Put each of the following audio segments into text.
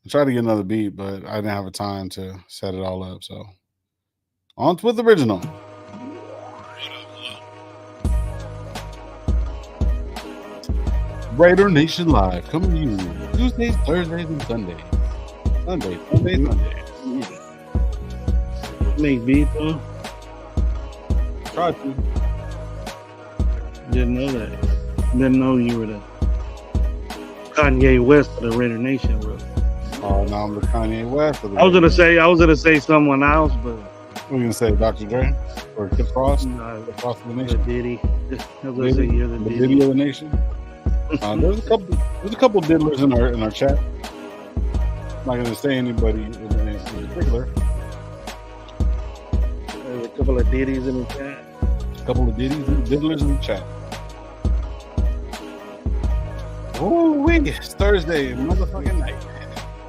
I tried to get another beat, but I didn't have a time to set it all up. So on with the original. Raider Nation Live coming to you Tuesdays, Thursdays, and Sundays. Sundays. Make beats, huh? Try to. Didn't know that. Didn't know you were the Kanye West of the Raider Nation, bro. Oh, now I'm the Kanye West. I was gonna say someone else, but What are you gonna say, Dr. Dre or Kid Frost? no, Kid Frost of the the Nation. Diddy. I was gonna say you're the The Diddy. Diddy of the Nation. There's a couple diddlers in our chat. I'm not gonna say anybody in particular. There's a couple of Diddies in the chat. A couple of diddlers in the chat. Oh, wait, it's Thursday, motherfucking night.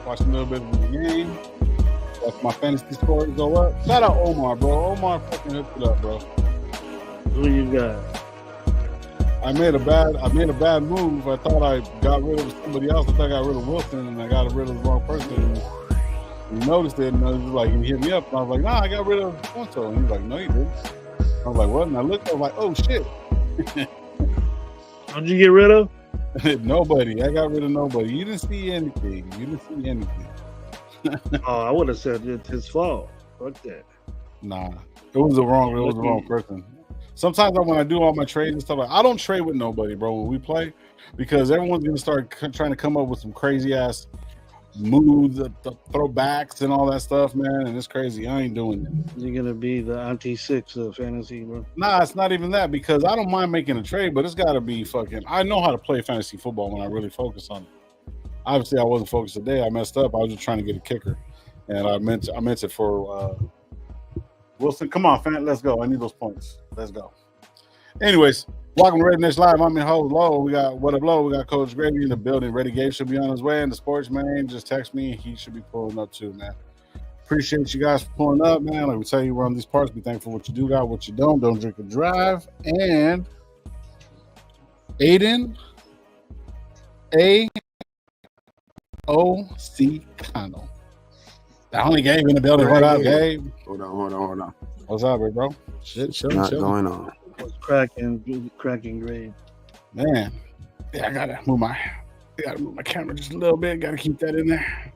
Watch a little bit of the game. Watch my fantasy scores go up. Shout out Omar, bro. Omar fucking hooked it up, bro. Who you got? I made a bad move. I thought I got rid of somebody else. I thought I got rid of Wilson, and I got rid of the wrong person. And he noticed it, and I was like, he hit me up, and I was like, nah, I got rid of so. And he's like, no, you didn't. I was like, what? And I looked, I was like, oh shit. How'd you get rid of? Nobody. I got rid of nobody. You didn't see anything. Oh, I would have said it's his fault. Fuck that. Nah, it was the wrong person. Sometimes when I do all my trades and stuff, I don't trade with nobody, bro, when we play, because everyone's gonna start trying to come up with some crazy ass moves, the throwbacks and all that stuff, man. And it's crazy. I ain't doing it. You're gonna be the anti-6 of fantasy, bro. Nah, it's not even that, because I don't mind making a trade, but it's got to be fucking. I know how to play fantasy football when I really focus on it. Obviously, I wasn't focused today. I messed up. I was just trying to get a kicker, and I meant it for Wilson. Come on, fan. Let's go. I need those points. Let's go. Anyways, welcome to RaiderNationLive. Live. I'm your host, Low. We got What Up, Low. We got Coach Gravy in the building. Ready Gabe should be on his way. And the sports man just text me. He should be pulling up too, man. Appreciate you guys for pulling up, man. Like we tell you, we're on these parts. Be thankful for what you do got, what you don't. Don't drink and drive. And Aiden A.O.C. Cano. The only Gabe in the building. What up, Gabe? Hold on. What's up, bro? Shit, Not going on. What's cracking grade. Man, yeah, I gotta move my camera just a little bit. Gotta keep that in there.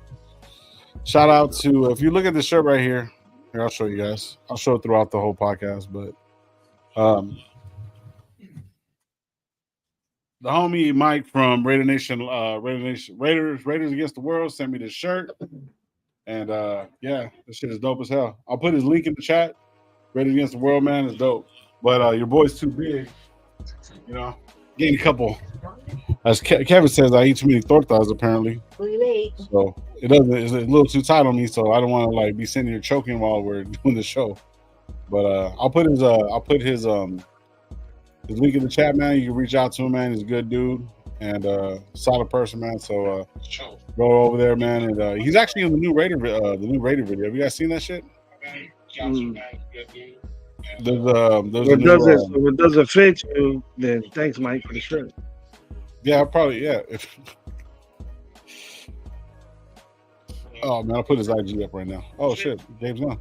Shout out to, if you look at the shirt right here, I'll show you guys. I'll show it throughout the whole podcast, but the homie Mike from Raiders Against the World sent me this shirt, and yeah, this shit is dope as hell. I'll put his link in the chat. Raiders Against the World, man, is dope. But your boy's too big, you know. Getting a couple, as Kevin says, I eat too many tortas apparently. So it's a little too tight on me. So I don't want to like be sitting here choking while we're doing the show. But I'll put his link in the chat, man. You can reach out to him, man. He's a good dude and solid person, man. So go over there, man. And he's actually in the new Raider video. Have you guys seen that shit? If it doesn't fit you, then thanks, Mike, for the shirt. Yeah, probably, yeah. Oh man, I'll put his IG up right now. Oh shit, Gabe's on.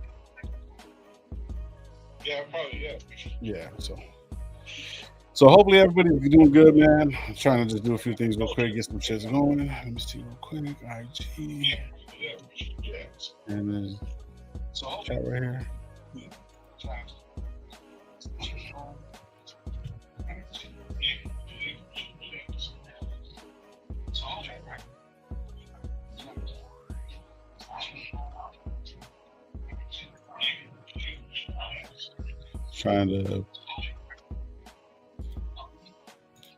Yeah, probably, yeah. Yeah, so hopefully everybody's doing good, man. I'm trying to just do a few things real quick, get some shit going. Let me see real quick. IG. And then chat right here. Trying to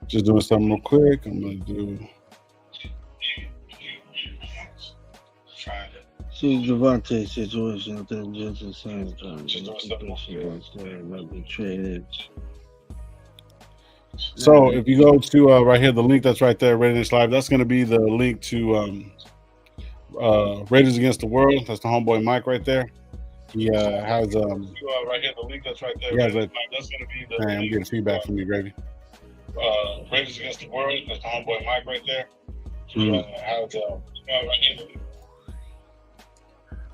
just doing something real quick. I'm gonna do. See Javante situation at just the same time. Might be traded. So if you go to right here, the link that's right there, RaiderNationLive, that's going to be the link to Raiders Against the World. That's the homeboy Mike right there. He has right here, the link that's right there. That's going to be the. Man, I'm getting feedback from you, Gravy. Raiders Against the World. That's the homeboy Mike right there. He has right here.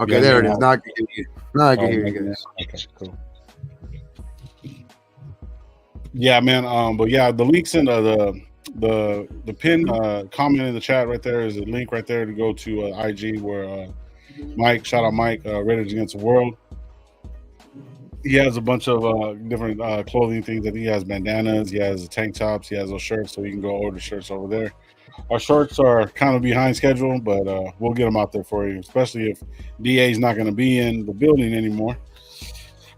Okay, Yeah, there it man. is. Now I can hear you. Now I can hear you man. guys. Okay, cool. Yeah, man. But yeah, the links in the pin comment in the chat right there is a link right there to go to IG where Mike, shout out Mike, Raiders Against the World. He has a bunch of different clothing things. I think he has bandanas, he has tank tops, he has those shirts, so you can go order shirts over there. Our shirts are kind of behind schedule, but we'll get them out there for you, especially if DA is not going to be in the building anymore.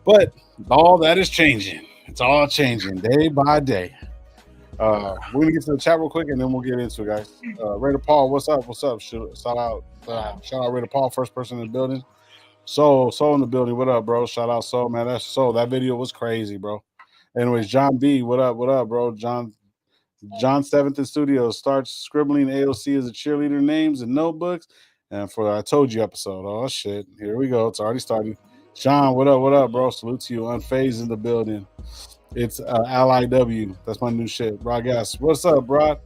But all that is changing. It's all changing day by day. We're gonna get to the chat real quick, and then we'll get into it, guys. Raider Paul, what's up? What's up? Shout out Raider Paul, first person in the building. Soul in the building. What up, bro? Shout out Soul, man. That's Soul. That video was crazy, bro. Anyways, John B, what up? What up, bro? John 7th in studio starts scribbling AOC as a cheerleader names and notebooks. And for I Told You episode. Oh shit. Here we go. It's already started. Sean, what up? What up, bro? Salute to you. Unfazed in the building. It's LIW. That's my new shit. Broadcast. What's up, bro?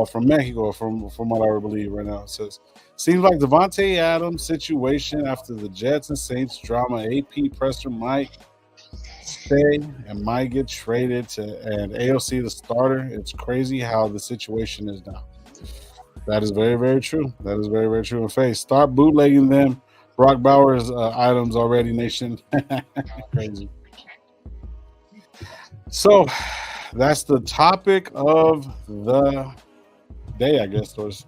From Mexico, from what I believe right now. It says, seems like Devontae Adams' situation after the Jets and Saints drama. AP presser might stay and might get traded and AOC the starter. It's crazy how the situation is now. That is very, very true. That is very, very true in face. Start bootlegging them. Brock Bowers items already, nation. Crazy. So that's the topic of the day, I guess, with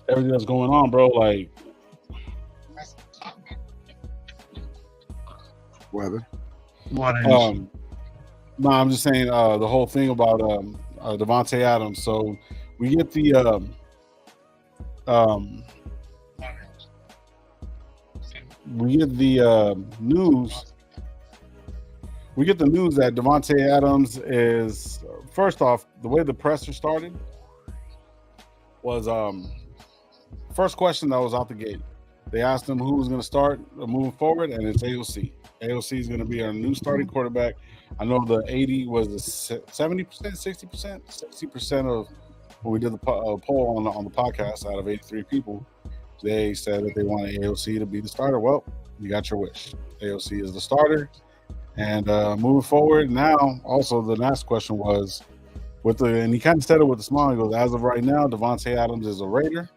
everything that's going on, bro. Like, Weather. What no, I'm just saying the whole thing about Devontae Adams. So we get the news. We get the news that Devontae Adams is, first off, the way the presser started was first question that was out the gate. They asked him who was going to start moving forward, and it's AOC. AOC is going to be our new starting quarterback. I know the 80 was the 70%, 60%, 60% of when we did the poll on the podcast out of 83 people. They said that they wanted AOC to be the starter. Well, you got your wish. AOC is the starter. And moving forward now, also the next question was and he kind of said it with a smile. He goes, as of right now, Devontae Adams is a Raider,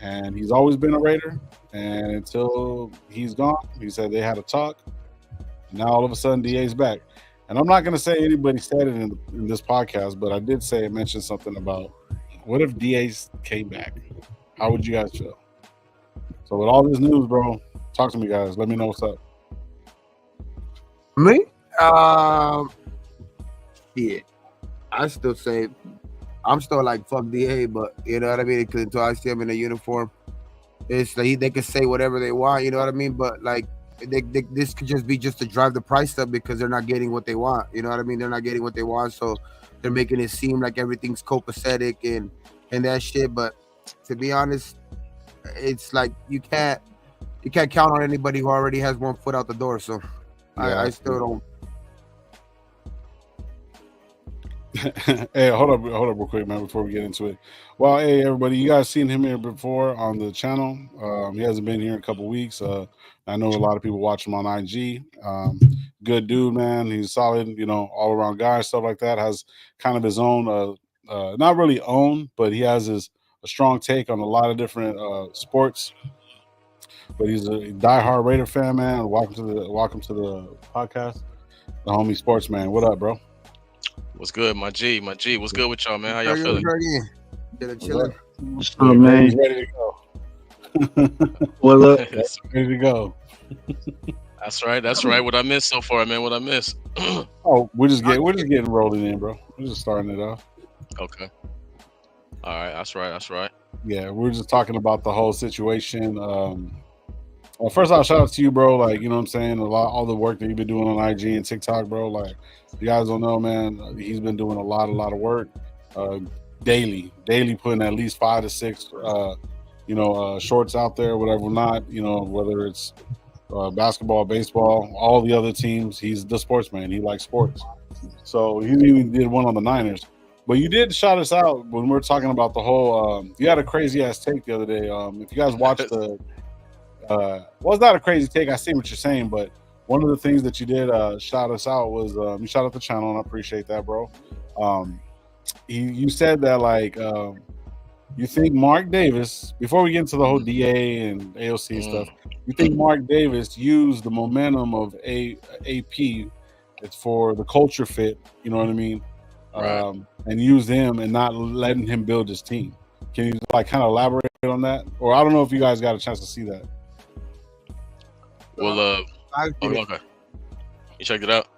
and he's always been a Raider. And until he's gone, he said they had a talk. And now all of a sudden, DA's back. And I'm not going to say anybody said it in this podcast, but I did say it mentioned something about what if DA came back? How would you guys feel? So with all this news, bro, talk to me, guys. Let me know what's up. Me? Yeah. I still say I'm still like fuck DA, but you know what I mean? Because until I see him in a uniform, it's like they can say whatever they want, you know what I mean? But like this could just be just to drive the price up because they're not getting what they want, you know what I mean? They're not getting what they want, so they're making it seem like everything's copacetic and that shit. But to be honest, it's like you can't count on anybody who already has one foot out the door. So yeah, I still don't. Hey, hold up real quick, man, before we get into it. Well, hey, everybody, you guys seen him here before on the channel. He hasn't been here in a couple weeks. I know a lot of people watch him on IG. Good dude, man. He's solid, you know, all around guy, stuff like that. Has kind of his own, not really own, but he has a strong take on a lot of different sports. But he's a diehard Raider fan, man. Welcome to the podcast, the homie Sportsman. What up, bro? What's good, my G? What's good with y'all, man? How y'all feeling? Chilling. What's up, man? He's ready to go. What up? Ready to go. That's right. What I missed so far, man? What I missed? Oh, we're just getting rolling in, bro. We're just starting it off. Okay. All right. That's right. Yeah, we're just talking about the whole situation. Well, first off, shout out to you, bro. Like, you know what I'm saying? All the work that you've been doing on IG and TikTok, bro. Like, if you guys don't know, man, he's been doing a lot of work daily putting at least 5 to 6, shorts out there, whatever not, you know, whether it's basketball, baseball, all the other teams. He's the sportsman. He likes sports. So he even did one on the Niners. But you did shout us out when we were talking about the whole. You had a crazy ass take the other day. If you guys watched the, well, it's not a crazy take. I see what you're saying, but one of the things that you did shout us out was you shout out the channel, and I appreciate that, bro. You said that like you think Mark Davis, before we get into the whole DA and AOC stuff, you think Mark Davis used the momentum of AP it's for the culture fit, you know what I mean? Right. And use him and not letting him build his team. Can you like kind of elaborate on that? Or I don't know if you guys got a chance to see that. Well, okay. You checked it out?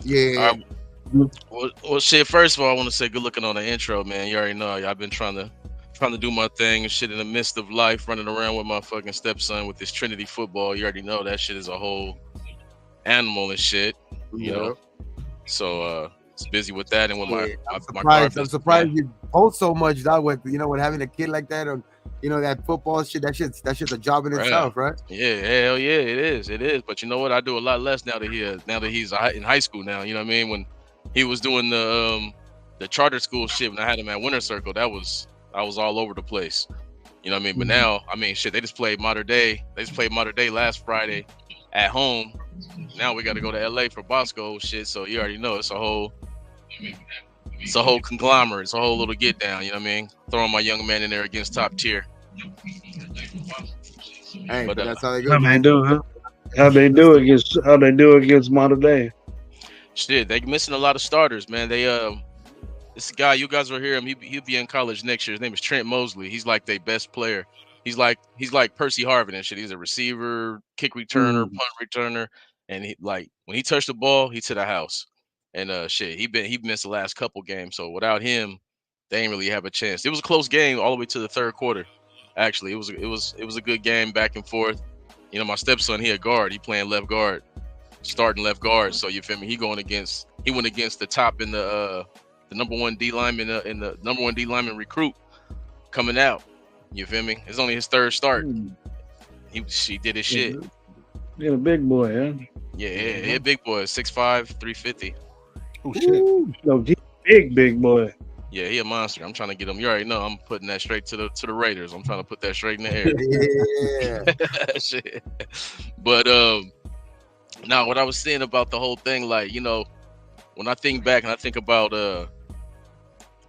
Yeah. Well, shit. First of all, I want to say good looking on the intro, man. You already know I've been trying to do my thing and shit in the midst of life, running around with my fucking stepson with this Trinity football. You already know that shit is a whole animal and shit. You know, so it's busy with that and with I'm surprised you post so much now with with having a kid like that, or that football shit. That shit's a job in itself, right? Yeah, hell yeah, it is. But you know what? I do a lot less now that he's in high school now. You know what I mean? When he was doing the charter school shit, when I had him at Winter Circle, I was all over the place. You know what I mean? But now, I mean, shit, they just played Modern Day. They just played Modern Day last Friday at home. Now we got to go to LA for Bosco shit. So you already know it's a whole conglomerate. It's a whole little get down. You know what I mean? Throwing my young man in there against top tier. Hey, but that's how they go. How they do, huh? How they do against Modern Day. Shit, they missing a lot of starters, man. They this guy, you guys will hear him. He'll be in college next year. His name is Trent Mosley. He's like their best player. He's like Percy Harvin and shit. He's a receiver, kick returner, punt returner, and he like when he touched the ball, he to the house. And shit, he missed the last couple games. So without him, they ain't really have a chance. It was a close game all the way to the third quarter. Actually, it was a good game back and forth. You know, my stepson, he a guard. He playing left guard, starting left guard. So you feel me? He went against the top in the number one D lineman in the number one D lineman recruit coming out. You feel me? It's only his third start. She did his shit. You're a big boy, huh? Yeah, a big boy, 6'5", 350. Oh shit! No, big boy. Yeah, he a monster. I'm trying to get him. You already know I'm putting that straight to the Raiders. I'm trying to put that straight in the air. Yeah. Shit. But now what I was saying about the whole thing, like, you know, when I think back and I think about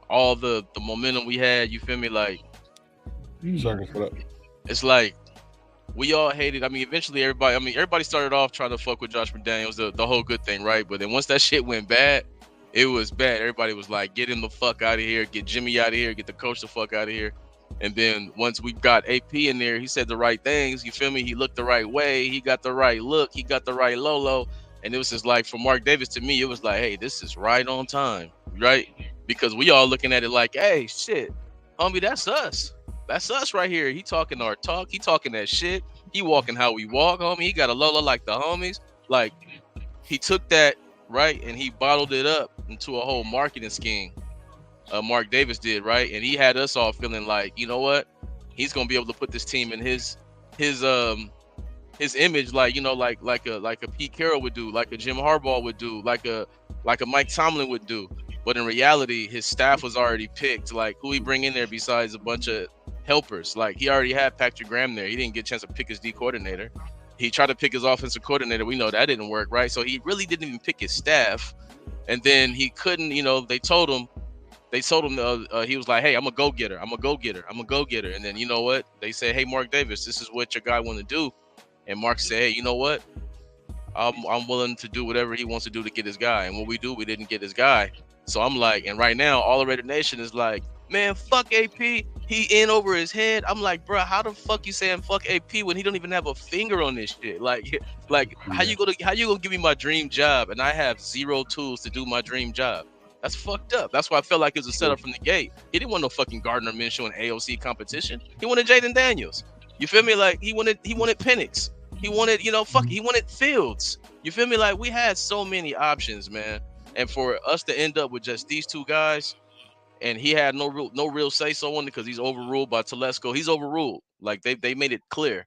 all the momentum we had, you feel me? Like, it's like we all hated. I mean, eventually everybody started off trying to fuck with Josh McDaniels, the whole good thing, right? But then once that shit went bad, it was bad. Everybody was like, get him the fuck out of here, get Jimmy out of here, get the coach the fuck out of here. And then once we got AP in there, he said the right things. You feel me? He looked the right way. He got the right look. He got the right Lolo. And it was just like, for Mark Davis, to me, it was like, hey, this is right on time, right? Because we all looking at it like, hey, shit, homie, that's us. That's us right here. He talking our talk. He talking that shit. He walking how we walk, homie. He got a Lolo like the homies. Like, he took that, right, and he bottled it up into a whole marketing scheme. Mark Davis did, right? And he had us all feeling like, you know what? He's gonna be able to put this team in his image, like, you know, like a Pete Carroll would do, like a Jim Harbaugh would do, like a Mike Tomlin would do. But in reality, his staff was already picked. Like, who he bring in there besides a bunch of helpers? Like, he already had Patrick Graham there. He didn't get a chance to pick his D coordinator. He tried to pick his offensive coordinator. We know that didn't work, right? So he really didn't even pick his staff. And then he couldn't, you know, they told him he was like, hey, I'm a go-getter. And then, you know what? They said, hey, Mark Davis, this is what your guy want to do. And Mark said, hey, you know what? I'm willing to do whatever he wants to do to get his guy. And what we didn't get his guy. So I'm like, and right now, all of Raider Nation is like, man, fuck AP. He in over his head. I'm like, bro, how the fuck you saying fuck AP when he don't even have a finger on this shit? Like, how you gonna give me my dream job and I have zero tools to do my dream job? That's fucked up. That's why I felt like it was a setup from the gate. He didn't want no fucking Gardner Minshew in AOC competition. He wanted Jaden Daniels. You feel me? Like, he wanted Penix. He wanted, you know, he wanted Fields. You feel me? Like, we had so many options, man. And for us to end up with just these two guys, and he had no real say so on it because he's overruled by Telesco. He's overruled. Like, they made it clear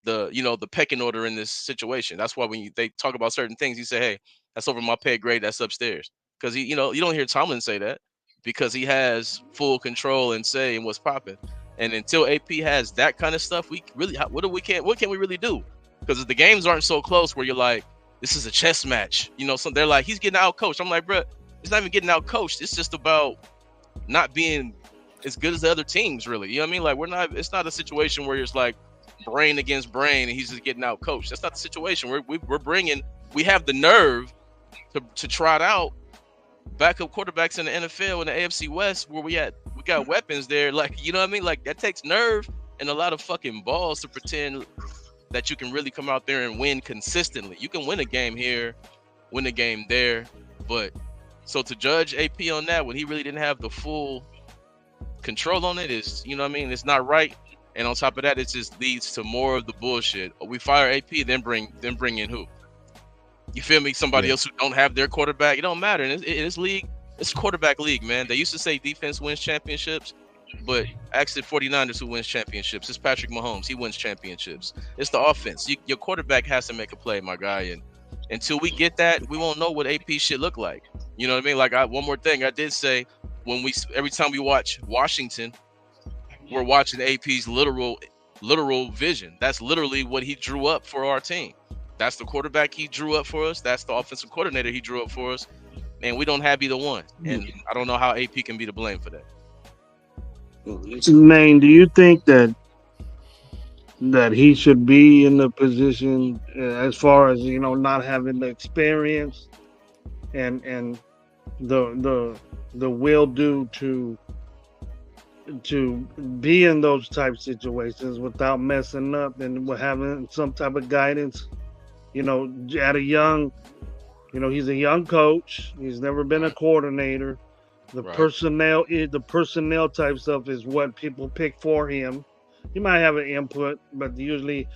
the pecking order in this situation. That's why when they talk about certain things, he said, hey, that's over my pay grade. That's upstairs. Because you don't hear Tomlin say that. because he has full control and say in what's popping. And until AP has that kind of stuff, we really what can we really do? Because the games aren't so close where you're like, this is a chess match. You know, so they're like, he's getting out coached. I'm like, bro, it's not even getting out coached. It's just about not being as good as the other teams, really. You know what I mean? Like it's not a situation where it's like brain against brain and he's just getting out coached. That's not the situation. We have the nerve to trot out backup quarterbacks in the NFL and the AFC West where we got weapons there. Like, you know what I mean? Like, that takes nerve and a lot of fucking balls to pretend that you can really come out there and win consistently. You can win a game here, win a game there, but so to judge AP on that when he really didn't have the full control on it is, you know what I mean? It's not right. And on top of that, it just leads to more of the bullshit. We fire AP, then bring in who? You feel me? Somebody else who don't have their quarterback. It don't matter. In this league, it's a quarterback league, man. They used to say defense wins championships, but actually 49ers who wins championships. It's Patrick Mahomes. He wins championships. It's the offense. Your quarterback has to make a play, my guy. And until we get that, we won't know what AP shit look like. You know what I mean? Like, one more thing I did say, every time we watch Washington, we're watching AP's literal vision. That's literally what he drew up for our team. That's the quarterback he drew up for us. That's the offensive coordinator he drew up for us. And we don't have either one. And I don't know how AP can be to blame for that. Maine, do you think that he should be in the position as far as, you know, not having the experience and the will do to be in those type situations without messing up and having some type of guidance? You know, at a young, you know, he's a young coach. He's never been a coordinator. The personnel type stuff is what people pick for him. He might have an input, but usually,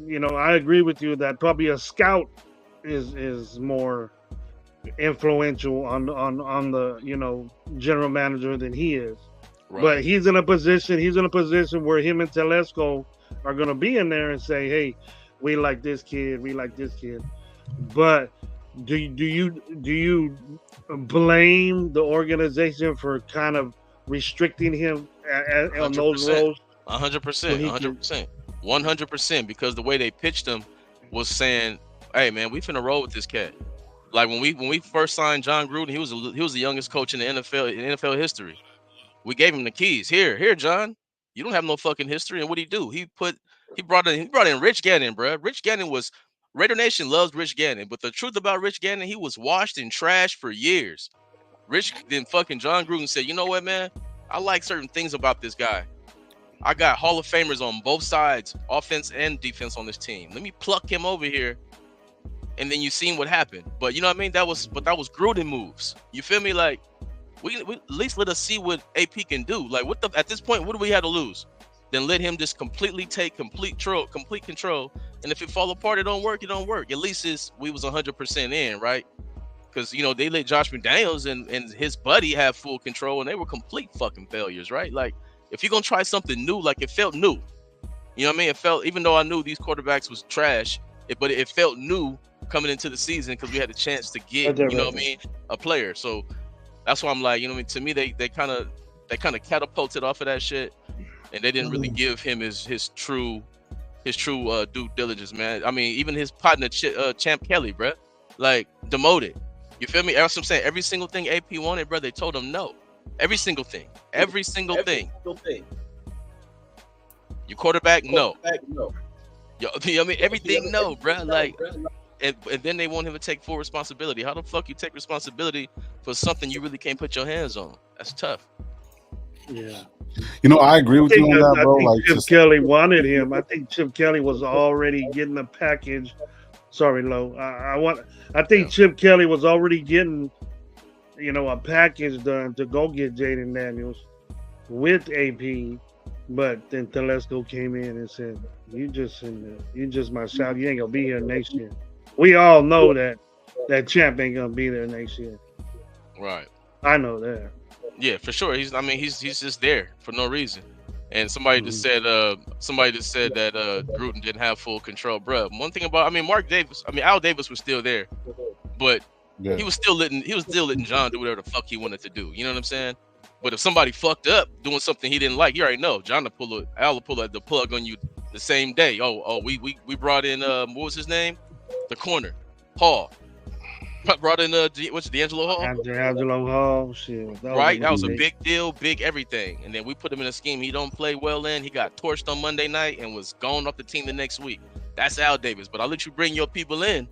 you know, I agree with you that probably a scout is more influential on the, you know, general manager than he is. Right. But he's in a position where him and Telesco are going to be in there and say, hey, we like this kid. But do you blame the organization for kind of restricting him on those roles? 100%, 100%. Because the way they pitched him was saying, "Hey, man, we finna roll with this cat." Like when we first signed John Gruden, he was the youngest coach in the NFL history. We gave him the keys. Here, John. You don't have no fucking history. And what did he do? He brought in Rich Gannon, bro. Rich Gannon was Raider Nation loves Rich Gannon, but the truth about Rich Gannon, he was washed in trash for years. Then fucking John Gruden said, you know what, man? I like certain things about this guy. I got Hall of Famers on both sides, offense and defense on this team. Let me pluck him over here. And then you seen what happened. But you know what I mean? That was Gruden moves. You feel me? Like, we at least let us see what AP can do. Like, at this point, what do we have to lose? Then let him just completely take complete control. And if it fall apart, it don't work. At least we was 100% in, right? Because, you know, they let Josh McDaniels and his buddy have full control, and they were complete fucking failures, right? Like, if you're going to try something new, like, it felt new. You know what I mean? It felt, even though I knew these quarterbacks was trash, but it felt new coming into the season because we had a chance to get, you know what I mean, a player. So that's why I'm like, you know what I mean? To me, they kind of catapulted off of that shit, and they didn't really give him his true due diligence, man. I mean, even his partner, Champ Kelly, bro, like, demoted. You feel me? That's what I'm saying. Every single thing AP wanted, bro, they told him no. Every single thing. Your quarterback, no. Yo, I mean, everything, no, bro. Like, and then they want him to take full responsibility. How the fuck you take responsibility for something you really can't put your hands on? That's tough. Yeah. You know, I agree with you on that, bro. I think Chip Kelly wanted him. I think Chip Kelly was already getting a package. Sorry, Lo. I think Chip Kelly was already getting, you know, a package done to go get Jaden Daniels with AP. But then Telesco came in and said, you just my shout. You ain't gonna be here next year. We all know that Champ ain't gonna be there next year. Right. I know that. Yeah, for sure. He's just there for no reason. And somebody just said that Gruden didn't have full control, bro. One thing about, Al Davis was still there, but Yeah. He was still letting John do whatever the fuck he wanted to do. You know what I'm saying? But if somebody fucked up doing something he didn't like, you already know John will pull the plug on you the same day. We brought in what was his name? The corner, Hall. Brought in what's D'Angelo Hall? Angelo Hall, shit. Right, that was a big deal, big everything. And then we put him in a scheme he don't play well in. He got torched on Monday night and was gone off the team the next week. That's Al Davis. But I'll let you bring your people in.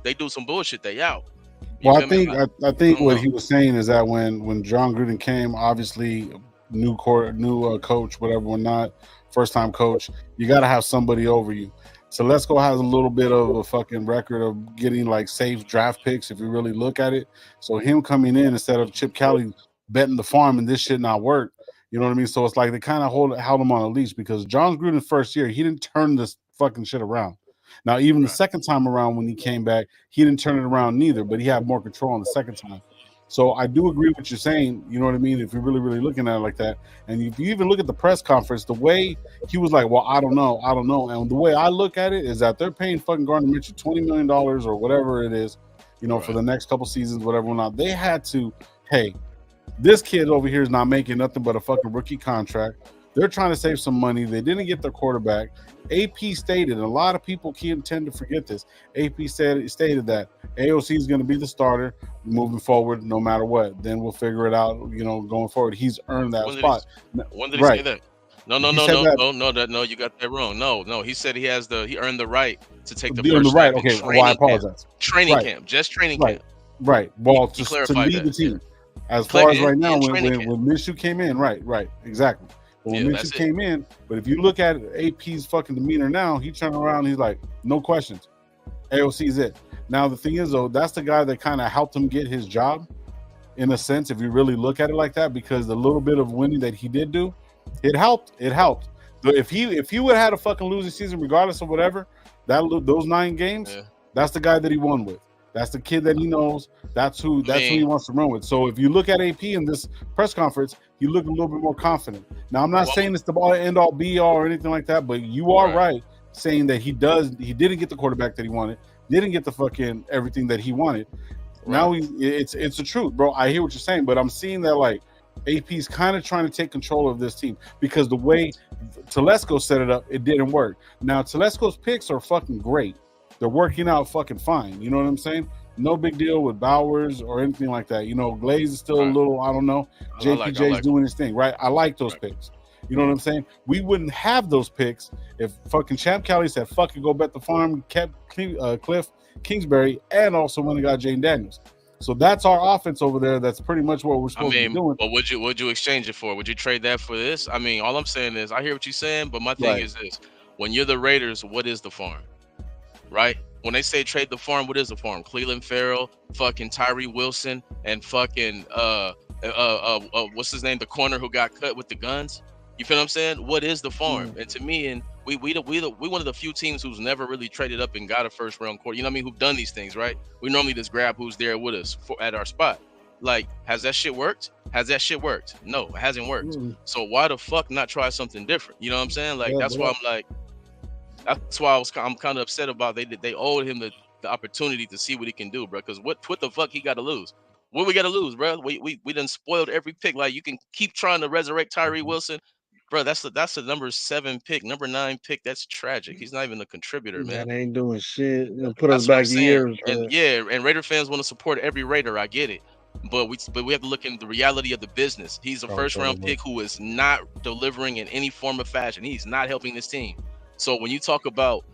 They do some bullshit, they out. Well, I think what he was saying is that when John Gruden came, obviously new coach, whatever or not, first time coach, you got to have somebody over you. Telesco has a little bit of a fucking record of getting like safe draft picks if you really look at it. So him coming in instead of Chip Kelly betting the farm and this shit not work, you know what I mean? So it's like they kind of held him on a leash because John Gruden's first year, he didn't turn this fucking shit around. Now, even the second time around when he came back, he didn't turn it around neither, but he had more control on the second time. So I do agree with what you're saying, you know what I mean, if you're really, really looking at it like that. And if you even look at the press conference, the way he was like, well, I don't know. And the way I look at it is that they're paying fucking Gardner Minshew $20 million or whatever it is, you know, for the next couple seasons, whatever or not. They had to, hey, this kid over here is not making nothing but a fucking rookie contract. They're trying to save some money. They didn't get their quarterback. AP stated, and a lot of people can't tend to forget this. AP stated that AOC is going to be the starter moving forward, no matter what. Then we'll figure it out, you know, going forward. He's earned that spot. When did he say that? No, you got that wrong. No, he said he earned the right to take the first step. Okay, well, I apologize. Training camp, just training camp. Right. Well, to lead the team. As far as right now, when Minshew came in, right, exactly. But when Minshew came in, but if you look at AP's fucking demeanor now, he turned around, he's like, no questions. AOC's it. Now, the thing is, though, that's the guy that kind of helped him get his job, in a sense, if you really look at it like that, because the little bit of winning that he did do, it helped. If he would have had a fucking losing season, regardless of whatever, those 9 games, that's the guy that he won with. That's the kid that he knows. That's who he wants to run with. So if you look at AP in this press conference, he looked a little bit more confident. Now, I'm not saying it's the end all be all or anything like that, but you are right saying that he didn't get the quarterback that he wanted, didn't get the fucking everything that he wanted. Right. Now it's the truth, bro. I hear what you're saying, but I'm seeing that like AP's kind of trying to take control of this team because the way Telesco set it up, it didn't work. Now Telesco's picks are fucking great. They're working out fucking fine. You know what I'm saying? No big deal with Bowers or anything like that. You know, Glaze is still a little, I don't know. JPJ's doing his thing, right? I like those picks. You know what I'm saying? We wouldn't have those picks if fucking Champ Kelly said, fucking go bet the farm, kept Cliff Kingsbury, and also went and got Jane Daniels. So that's our offense over there. That's pretty much what we're supposed to be doing. But would you exchange it for? Would you trade that for this? I mean, all I'm saying is I hear what you're saying, but my thing is this. When you're the Raiders, what is the farm? Right? When they say trade the farm, what is the farm? Cleveland Farrell, fucking Tyree Wilson, and fucking what's his name? The corner who got cut with the guns. You feel what I'm saying? What is the farm? And to me, and we one of the few teams who's never really traded up and got a first round quarter. You know what I mean? Who've done these things, right? We normally just grab who's there with us at our spot. Like, has that shit worked? No, it hasn't worked. So why the fuck not try something different? You know what I'm saying? Like that's why I'm like. That's why I'm kind of upset about they owed him the opportunity to see what he can do, bro. Because what the fuck he got to lose? What we got to lose, bro? We done spoiled every pick. Like you can keep trying to resurrect Tyree Wilson, bro. That's the number 7 pick, number 9 pick. That's tragic. He's not even a contributor, man. That ain't doing shit. It'll put us back years. And Raider fans want to support every Raider. I get it. But we have to look into the reality of the business. He's a first round pick who is not delivering in any form of fashion. He's not helping this team. So when you talk about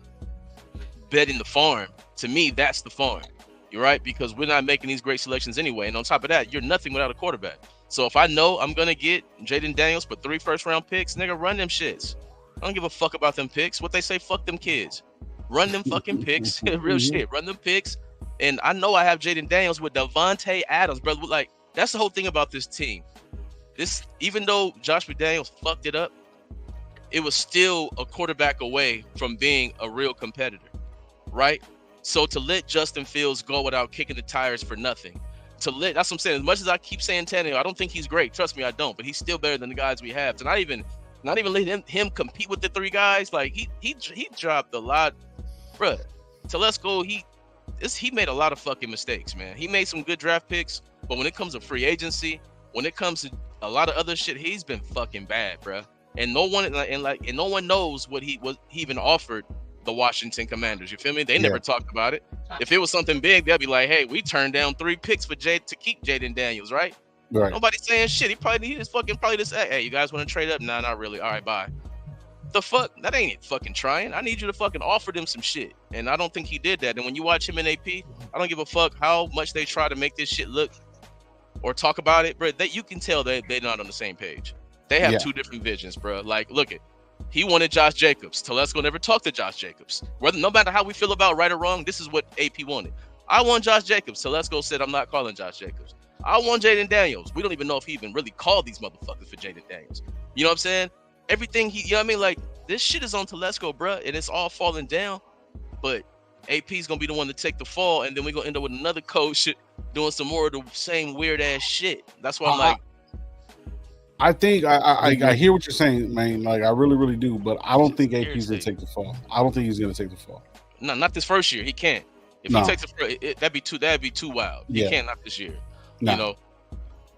betting the farm, to me, that's the farm. You're right, because we're not making these great selections anyway. And on top of that, you're nothing without a quarterback. So if I know I'm going to get Jaden Daniels for 3 first-round picks, nigga, run them shits. I don't give a fuck about them picks. What they say, fuck them kids. Run them fucking picks. Real shit. Run them picks. And I know I have Jaden Daniels with Devontae Adams, brother. Like, that's the whole thing about this team. Even though Josh McDaniels fucked it up, it was still a quarterback away from being a real competitor, right? So to let Justin Fields go without kicking the tires for nothing, that's what I'm saying. As much as I keep saying Tannehill, I don't think he's great. Trust me, I don't. But he's still better than the guys we have. To not even let him compete with the 3 guys. Like he dropped a lot, bruh. Telesco, he made a lot of fucking mistakes, man. He made some good draft picks, but when it comes to free agency, when it comes to a lot of other shit, he's been fucking bad, bruh. And no one and no one knows what he even offered the Washington Commanders. You feel me? They never talked about it. If it was something big, they'll be like, "Hey, we turned down 3 picks for to keep Jaden Daniels, right?" Right. Nobody's saying shit. He just probably just say, "Hey, you guys want to trade up?" Nah, not really. All right, bye. The fuck? That ain't fucking trying. I need you to fucking offer them some shit. And I don't think he did that. And when you watch him in AP, I don't give a fuck how much they try to make this shit look or talk about it, bro. You can tell that they're not on the same page. They have 2 different visions, bro. Like, look it. He wanted Josh Jacobs. Telesco never talked to Josh Jacobs. No matter how we feel about right or wrong, this is what AP wanted. I want Josh Jacobs. Telesco said, I'm not calling Josh Jacobs. I want Jaden Daniels. We don't even know if he even really called these motherfuckers for Jaden Daniels. You know what I'm saying? Everything you know what I mean? Like, this shit is on Telesco, bro, and it's all falling down. But AP's gonna be the one to take the fall, and then we're gonna end up with another coach doing some more of the same weird ass shit. That's why I'm like, I think I hear what you're saying, man. Like, I really, really do, but I don't think AP's gonna take the fall. I don't think he's gonna take the fall. No, not this first year. He can't. If he takes that'd be too wild. He can't, not this year. You know.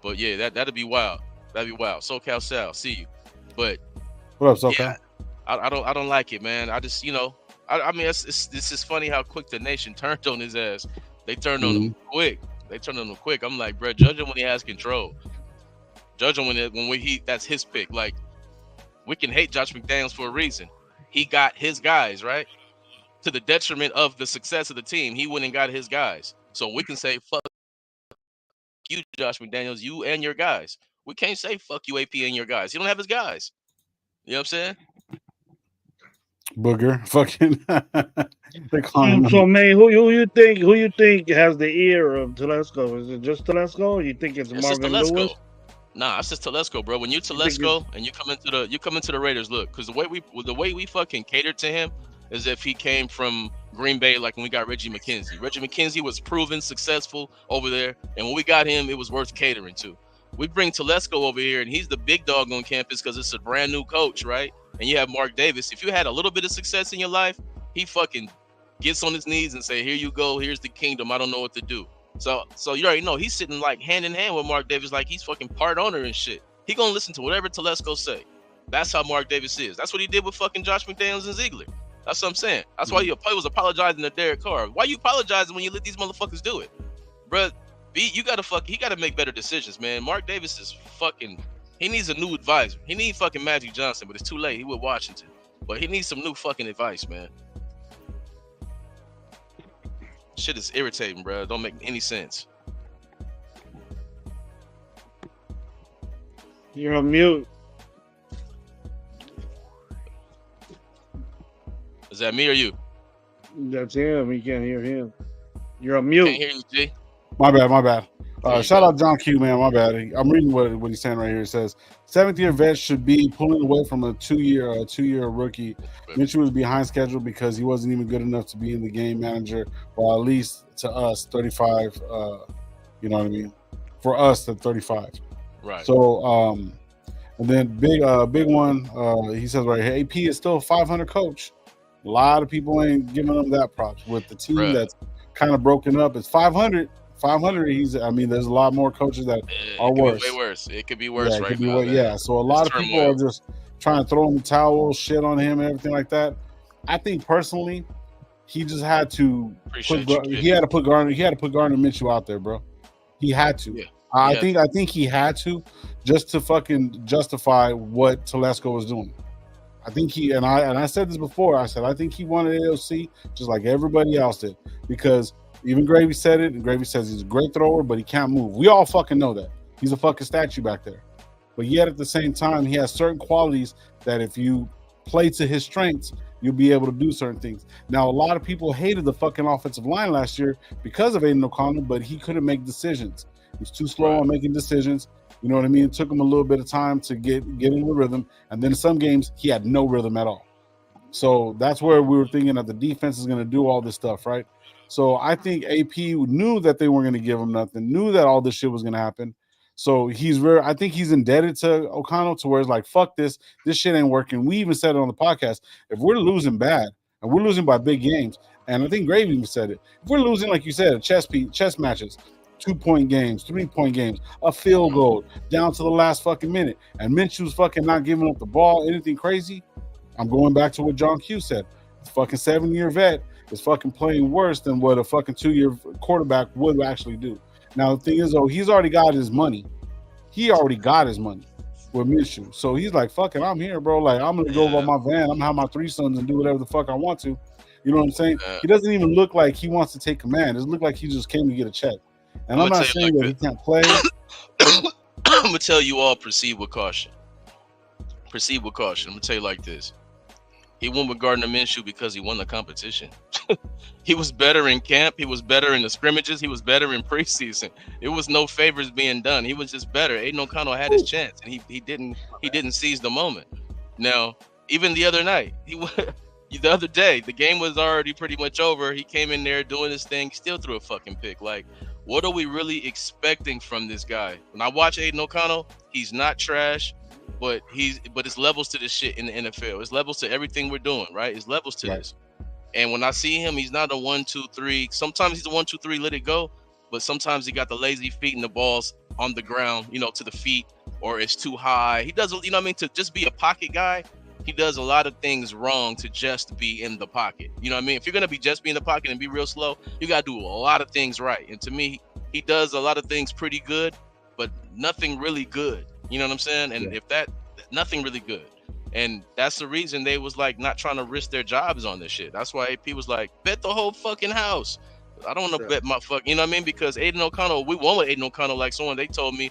But yeah, that'd be wild. That'd be wild. SoCal Sal, see you. But what up, SoCal? Yeah, I don't like it, man. I just, I mean, this is funny how quick the nation turned on his ass. They turned on him quick. I'm like, bro, judge him when he has control. Judge him when that's his pick. Like, we can hate Josh McDaniels for a reason. He got his guys, right? To the detriment of the success of the team. He went and got his guys. So we can say, fuck you, Josh McDaniels, you and your guys. We can't say fuck you, AP, and your guys. He don't have his guys. You know what I'm saying? Booger, fucking. They call him. So, man, who you think has the ear of Telesco? Is it just Telesco, or you think it's Marvin Lewis? Nah, it's just Telesco, bro. When you're Telesco and you come into the Raiders, look, because the way we fucking catered to him is if he came from Green Bay, like when we got Reggie McKenzie. Reggie McKenzie was proven successful over there, and when we got him, it was worth catering to. We bring Telesco over here, and he's the big dog on campus because it's a brand new coach, right? And you have Mark Davis. If you had a little bit of success in your life, he fucking gets on his knees and say, "Here you go. Here's the kingdom. I don't know what to do." So you already know he's sitting like hand in hand with Mark Davis, like he's fucking part owner and shit. He gonna listen to whatever Telesco say. That's how Mark Davis is. That's what he did with fucking Josh McDaniels and Ziegler. That's what I'm saying. That's why he was apologizing to Derek Carr. Why you apologizing when you let these motherfuckers do it, bruh? He gotta make better decisions, man. Mark Davis is fucking. He needs a new advisor. He needs fucking Magic Johnson, but it's too late. He with Washington, but he needs some new fucking advice, man. Shit is irritating, bro. Don't make any sense. You're on mute. Is that me or you? That's him. We can't hear him. You're on mute. Can't hear you, G. My bad. Shout out John Q, man. My bad. I'm reading what he's saying right here. It says 7th-year vets should be pulling away from a two-year rookie. Mitchell was behind schedule because he wasn't even good enough to be in the game manager, or at least to us 35. You know what I mean? For us, at 35. Right. So, and then big one. He says right here, AP is still a 500 coach. A lot of people ain't giving him that props with the team that's kind of broken up. It's 500. 500. There's a lot more coaches that are worse. Way worse. It could be worse right now. Yeah. So a lot of people are just trying to throw him the towel, shit on him, and everything like that. I think personally, he just had to put Gardner Minshew out there, bro. He had to. Yeah. I think he had to just to fucking justify what Telesco was doing. I think I said this before. I said I think he wanted AOC just like everybody else did, because even Gravy said it, and Gravy says he's a great thrower, but he can't move. We all fucking know that. He's a fucking statue back there. But yet at the same time, he has certain qualities that if you play to his strengths, you'll be able to do certain things. Now, a lot of people hated the fucking offensive line last year because of Aiden O'Connell, but he couldn't make decisions. He was too slow on making decisions. You know what I mean? It took him a little bit of time to get into the rhythm. And then in some games, he had no rhythm at all. So that's where we were thinking that the defense is going to do all this stuff, right? So I think AP knew that they weren't going to give him nothing, knew that all this shit was going to happen. So I think he's indebted to O'Connell to where it's like, fuck this shit ain't working. We even said it on the podcast. If we're losing bad and we're losing by big games, And I think Gravy even said it. If we're losing, like you said, chess matches, 2-point games, 3-point games, a field goal down to the last fucking minute, and Minshew's fucking not giving up the ball, anything crazy, I'm going back to what John Q said. The fucking 7-year vet is fucking playing worse than what a fucking 2-year quarterback would actually do. Now, the thing is, though, he's already got his money. He already got his money with Minshew. So he's like, fuck it, I'm here, bro. Like, I'm going to go on my van. I'm going to have my 3 sons and do whatever the fuck I want to. You know what I'm saying? He doesn't even look like he wants to take command. It looks like he just came to get a check. And I'm not saying that he can't play. I'm going to tell you all, proceed with caution. Proceed with caution. I'm going to tell you like this. He won with Gardner Minshew because he won the competition. He was better in camp. He was better in the scrimmages. He was better in preseason. It was no favors being done. He was just better. Aiden O'Connell had his chance, and he didn't seize the moment. Now, even the other night, the other day, the game was already pretty much over. He came in there doing his thing, still threw a fucking pick. Like, what are we really expecting from this guy? When I watch Aiden O'Connell, he's not trash. But it's levels to this shit in the NFL. It's levels to everything we're doing, right? It's levels to this. And when I see him, he's not a 1-2-3. Sometimes he's a 1-2-3, let it go. But sometimes he got the lazy feet and the ball's on the ground, to the feet, or it's too high. He does, to just be a pocket guy, he does a lot of things wrong to just be in the pocket. You know what I mean? If you're going to be just be in the pocket and be real slow, you got to do a lot of things right. And to me, he does a lot of things pretty good, but nothing really good. You know what I'm saying? And if nothing really good. And that's the reason they was like not trying to risk their jobs on this shit. That's why AP was like, bet the whole fucking house. I don't want to bet my fuck, you know what I mean? Because Aiden O'Connell, we won with Aiden O'Connell. Like they told me,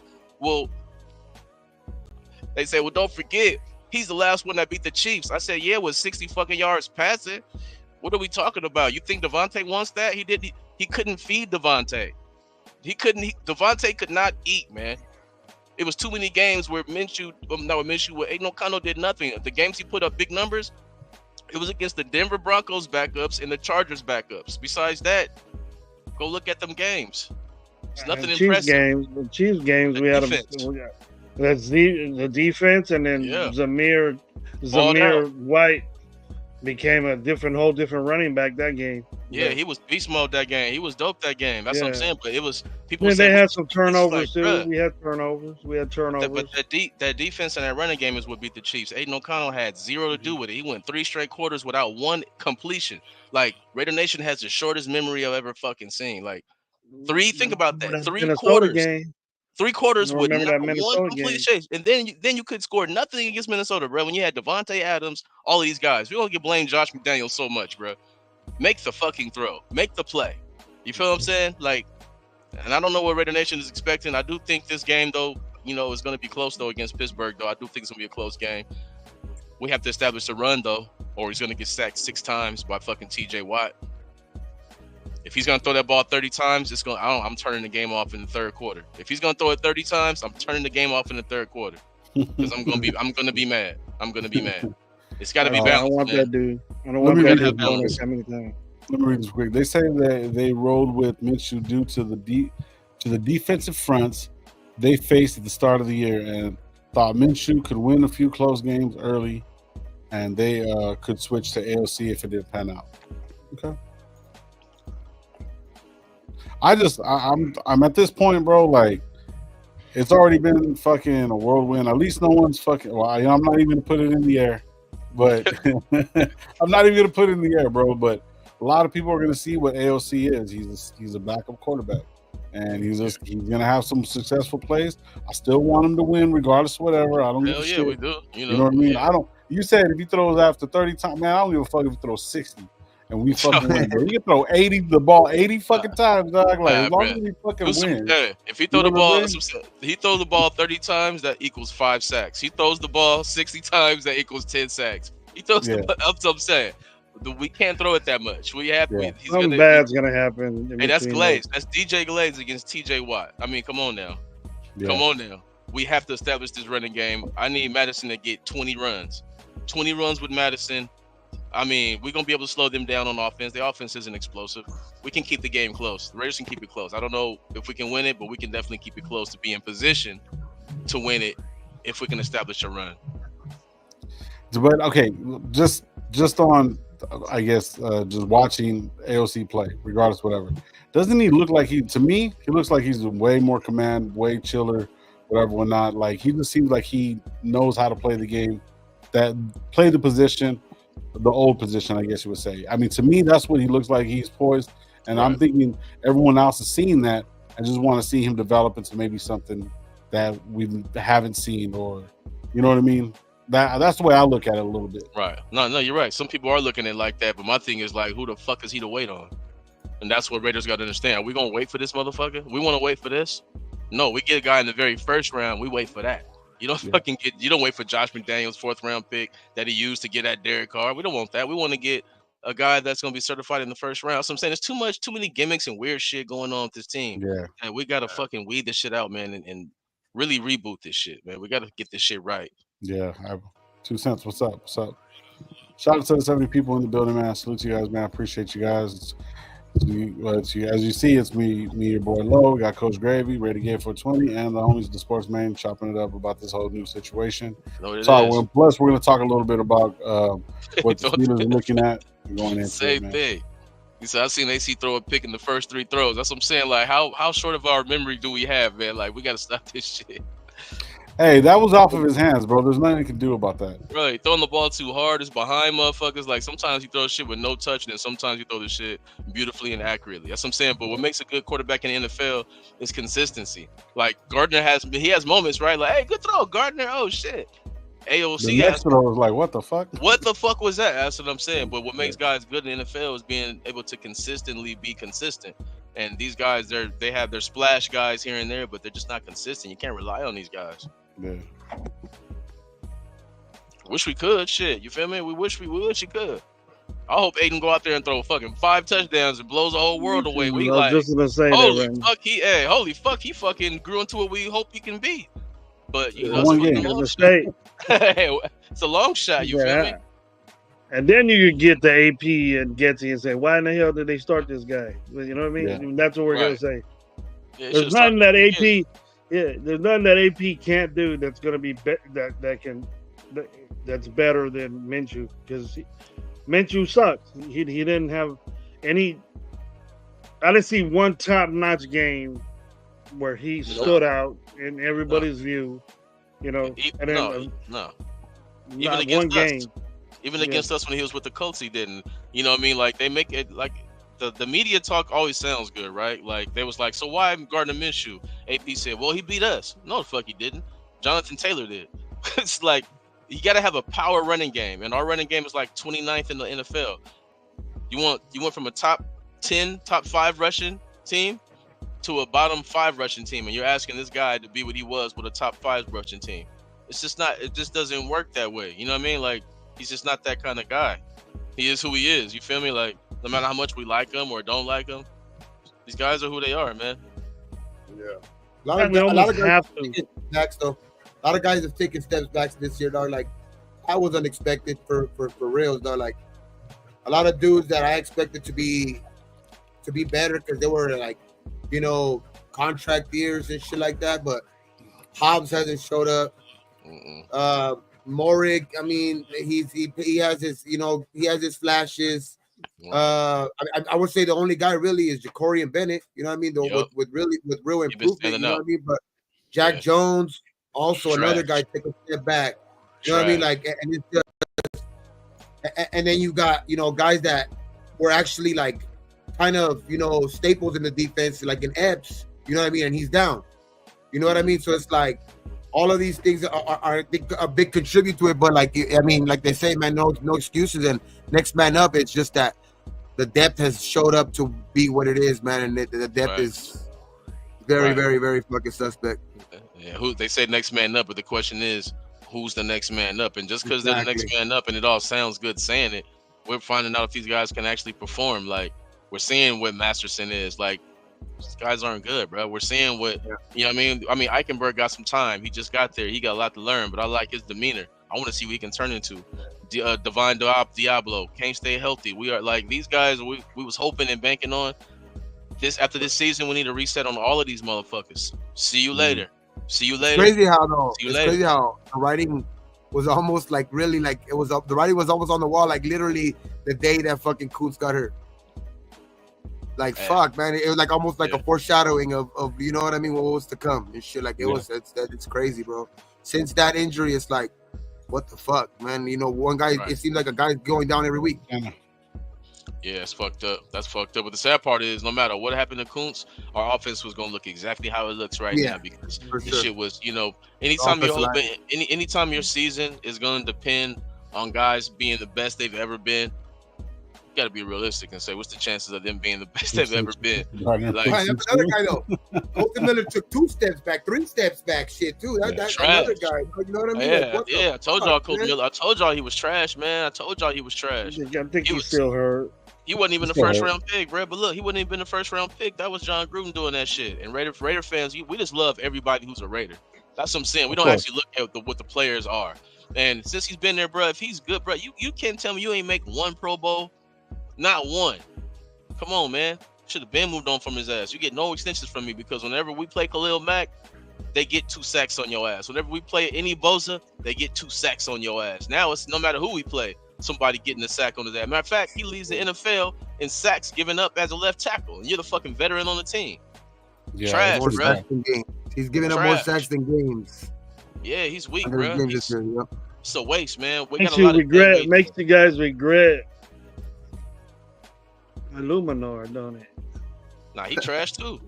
they said, well, don't forget, he's the last one that beat the Chiefs. I said, yeah, with 60 fucking yards passing. What are we talking about? You think Devontae wants that? He couldn't feed Devontae. Devontae could not eat, man. It was too many games where where Aiden O'Connell did nothing. The games he put up big numbers, it was against the Denver Broncos backups and the Chargers backups. Besides that, go look at them games. It's nothing impressive. The Chiefs games, we had the defense, and then Zamir White became whole different running back that game. Yeah, he was beast mode that game. He was dope that game. That's what I'm saying. But it was people. They had some turnovers too. We had turnovers. But that defense and that running game is what beat the Chiefs. Aiden O'Connell had zero to do with it. He went 3 straight quarters without one completion. Like, Raider Nation has the shortest memory I've ever fucking seen. Like, think about that. 3 quarters. Game. 3 quarters with not one complete chase. And then you could score nothing against Minnesota, bro. When you had Devontae Adams, all these guys. We don't get blame Josh McDaniels so much, bro. Make the fucking throw. Make the play. You feel what I'm saying? Like, and I don't know what Raider Nation is expecting. I do think this game, though, is going to be close, though, against Pittsburgh, though. I do think it's going to be a close game. We have to establish a run, though, or he's going to get sacked 6 times by fucking TJ Watt. If he's gonna throw that ball 30 times, I'm turning the game off in the third quarter. If he's gonna throw it 30 times, I'm turning the game off in the third quarter because I'm gonna be mad. I'm gonna be mad. It's got to be balanced. I don't want that dude. I don't want that dude balance. Let me read this quick. They say that they rolled with Minshew due to the defensive fronts they faced at the start of the year and thought Minshew could win a few close games early, and they could switch to AOC if it didn't pan out. Okay. I'm at this point, bro. Like, it's already been fucking a whirlwind. At least no one's fucking. Well, I'm not even gonna put it in the air, but I'm not even gonna put it in the air, bro. But a lot of people are gonna see what AOC is. He's a backup quarterback, and he's gonna have some successful plays. I still want him to win, regardless of whatever. I don't give a shit. We do. You know what I mean? Yeah. You said if he throws after 30 times, man, I don't give a fuck if he throws 60. And we fucking win, bro. You can throw the ball 80 fucking times, dog. Like, as long as we fucking win. If he throw the ball, he throws the ball 30 times, that equals 5 sacks. He throws the ball 60 times, that equals 10 sacks. He throws the ball. That's what I'm saying. We can't throw it that much. Something bad's gonna happen. Hey, that's Glaze. That's DJ Glaze against TJ Watt. I mean, come on now. Yeah. Come on now. We have to establish this running game. I need Madison to get 20 runs. 20 runs with Madison. I mean, we're going to be able to slow them down on offense. The offense isn't explosive. We can keep the game close. The Raiders can keep it close. I don't know if we can win it, but we can definitely keep it close to be in position to win it if we can establish a run. But, okay, just on I guess just watching AOC play, regardless, whatever. Doesn't he look like to me, he looks like he's way more command, way chiller, whatever, whatnot. Like he just seems like he knows how to play the game, play the position, the old position, I guess you would say. I mean, to me, that's what he looks like. He's poised, and I'm thinking everyone else is seeing that. I just want to see him develop into maybe something that we haven't seen, or you know what I mean. That's the way I look at it a little bit. Right. No, you're right. Some people are looking at it like that, but my thing is like, who the fuck is he to wait on? And that's what Raiders got to understand. Are we gonna wait for this motherfucker? We want to wait for this? No, we get a guy in the very first round. We wait for that. You don't you don't wait for Josh McDaniels' 4th round pick that he used to get at Derek Carr. We don't want that. We want to get a guy that's gonna be certified in the first round. So I'm saying there's too many gimmicks and weird shit going on with this team. Yeah. And we gotta fucking weed this shit out, man, and really reboot this shit, man. We gotta get this shit right. Yeah. 2 cents. What's up? Shout out to the 70 people in the building, man. Salute to you guys, man. I appreciate you guys. As you see, it's me, your boy Low. We got Coach Gravy, ready to get for 20, and the homies, the sports man, chopping it up about this whole new situation. Plus, we're going to talk a little bit about what the Steelers are looking at going into. Same thing. You said I seen AC throw a pick in the first 3 throws. That's what I'm saying. Like, how short of our memory do we have, man? Like, we got to stop this shit. Hey, that was off of his hands, bro. There's nothing he can do about that. Right, throwing the ball too hard is behind motherfuckers. Like sometimes you throw shit with no touch, and then sometimes you throw the shit beautifully and accurately. That's what I'm saying. But what makes a good quarterback in the NFL is consistency. Like Gardner has moments, right? Like, hey, good throw, Gardner. Oh shit. AOC the next throw was like, what the fuck? What the fuck was that? That's what I'm saying. But what makes guys good in the NFL is being able to consistently be consistent. And these guys, they have their splash guys here and there, but they're just not consistent. You can't rely on these guys. Yeah. Wish we could. Shit, you feel me? We wish you could. I hope Aiden go out there and throw fucking 5 touchdowns and blows the whole world away. We like, just gonna say holy that, fuck, holy fuck, he fucking grew into what we hope he can be. But you know, one game. It's a long shot. You feel me? And then you could get the AP and Getty and say, why in the hell did they start this guy? You know what I mean? Yeah. That's what we're gonna say. Yeah, there's nothing that AP. Yeah, there's nothing that AP can't do that's going to be that's better than Minshew, because Minshew sucks. He didn't have any. I didn't see one top-notch game where he stood out in everybody's view. You know, and then no. Even against us, against us when he was with the Colts, he didn't. You know what I mean? Like they make it like. The media talk always sounds good, right? Like they was like, so why Gardner Minshew? AP said, well, he beat us. No, the fuck he didn't. Jonathan Taylor did. It's like you got to have a power running game, and our running game is like 29th in the NFL. You went from a top 10, top 5 rushing team to a bottom 5 rushing team, and you're asking this guy to be what he was with a top 5 rushing team. It's just not. It just doesn't work that way. You know what I mean? Like he's just not that kind of guy. He is who he is. You feel me? Like. No matter how much we like them or don't like them, these guys are who they are, man. Yeah. A lot of guys have taken steps though. A lot of guys have taken steps back this year, dog. Like, I was unexpected for reals, though. Like, a lot of dudes that I expected to be better because they were like, you know, contract years and shit like that. But Hobbs hasn't showed up. Morik, I mean, he has his, you know, he has his flashes. I would say the only guy really is Ja'Cory and Bennett. You know what I mean? With real improvement. You know what I mean? But Jack Jones, also another guy, take a step back. You know what I mean? Like, and it's just, and then you got, you know, guys that were actually like kind of, you know, staples in the defense, like in Epps. You know what I mean? And he's down. You know what I mean? So it's like all of these things are a big contribute to it. But like, I mean, like they say, man, no excuses. And next man up, it's just that the depth has showed up to be what it is, man. And the depth is very, very, very fucking suspect. Yeah, they say next man up, but the question is, who's the next man up? And just because they're the next man up and it all sounds good saying it, we're finding out if these guys can actually perform. Like, we're seeing what Masterson is. Like, these guys aren't good, bro. We're seeing what, you know what I mean? I mean, Eichenberg got some time. He just got there. He got a lot to learn, but I like his demeanor. I want to see what he can turn into. Divine Diablo can't stay healthy. We are like, these guys we was hoping and banking on. After this season, we need to reset on all of these motherfuckers. See you later. See you later. It's crazy how the writing was almost like really like it was up. The writing was almost on the wall, like literally the day that fucking Kuntz got hurt. Like fuck, man, it was like almost like a foreshadowing of you know what I mean, what was to come and shit. Like it was, it's crazy, bro. Since that injury, it's like, what the fuck, man? You know, one guy, it seems like a guy's going down every week. Yeah, it's fucked up. That's fucked up. But the sad part is, no matter what happened to Kuntz, our offense was gonna look exactly how it looks right now because this shit was, you know, anytime you're open, anytime your season is gonna depend on guys being the best they've ever been. You got to be realistic and say, what's the chances of them being the best they've ever been? Like, another guy though. Colton Miller took 2 steps back, 3 steps back, shit too. That's another guy. You know what I mean? I told y'all, Colton Miller. I told y'all he was trash, man. I told y'all he was trash. I think he's still hurt. He wasn't even the first round pick, bro. But look, he wouldn't even been the first round pick. That was John Gruden doing that shit. And Raider fans, we just love everybody who's a Raider. That's what I'm saying. We don't actually look at what the players are. And since he's been there, bro, if he's good, bro, you can't tell me you ain't make 1 Pro Bowl. Not 1. Come on, man. Should have been moved on from his ass. You get no extensions from me because whenever we play Khalil Mack, they get 2 sacks on your ass. Whenever we play any Bosa, they get 2 sacks on your ass. Now it's no matter who we play, somebody getting a sack on his ass. Matter of fact, he leads the NFL in sacks given up as a left tackle, and you're the fucking veteran on the team. Yeah, trash, bro. He's giving up more sacks than games. Yeah, he's weak, bro. It's a waste, man. Makes you guys regret Illuminor, don't it? Nah, he trash too.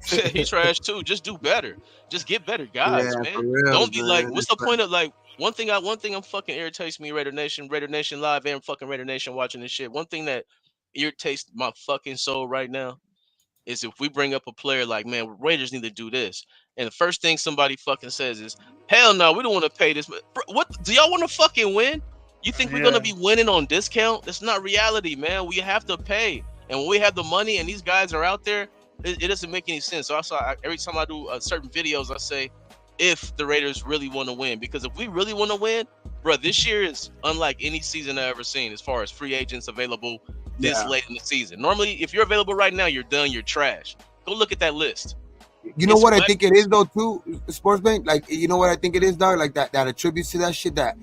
He trash too. Just do better. Just get better guys, man. Real, don't be like, what's the point of like one thing I'm fucking irritates me, Raider Nation Live, and fucking Raider Nation watching this shit. One thing that irritates my fucking soul right now is if we bring up a player like, man, Raiders need to do this. And the first thing somebody fucking says is, hell no, we don't want to pay this. What do y'all want to fucking win? You think we're gonna be winning on discount? That's not reality, man. We have to pay. And when we have the money and these guys are out there, it doesn't make any sense. So every time I do certain videos, I say, if the Raiders really want to win, because if we really want to win, bro, this year is unlike any season I've ever seen as far as free agents available this late in the season. Normally, if you're available right now, you're done, you're trash. Go look at that list. You know what I think it is though too, Sportsman? Like, you know what I think it is, dog? Like that attributes to that shit that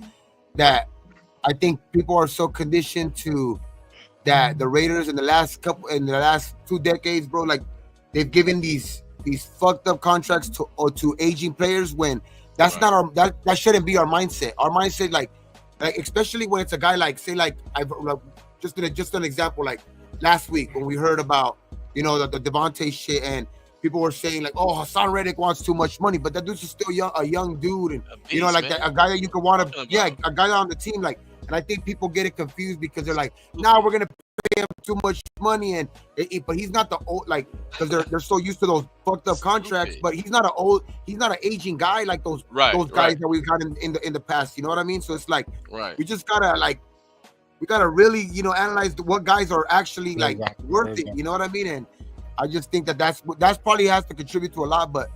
I think people are so conditioned to that the Raiders in the last 2 decades, bro, like they've given these fucked up contracts to aging players when that's not our that shouldn't be our mindset. Our mindset, like especially when it's a guy like, say, like just an example, like last week when we heard about, you know, the Devontae shit, and people were saying like, oh, Hassan Reddick wants too much money, but that dude's still a young dude, and beast, you know, like a guy that you could want to, a guy on the team, like. And I think people get it confused because they're like, nah, we're gonna pay him too much money, and but he's not the old, like, because they're so used to those fucked up contracts. But he's not an aging guy like those guys that we've got in the past. You know what I mean? So it's like, we just gotta really, you know, analyze what guys are actually like worth it. You know what I mean? And I just think that's probably has to contribute to a lot. But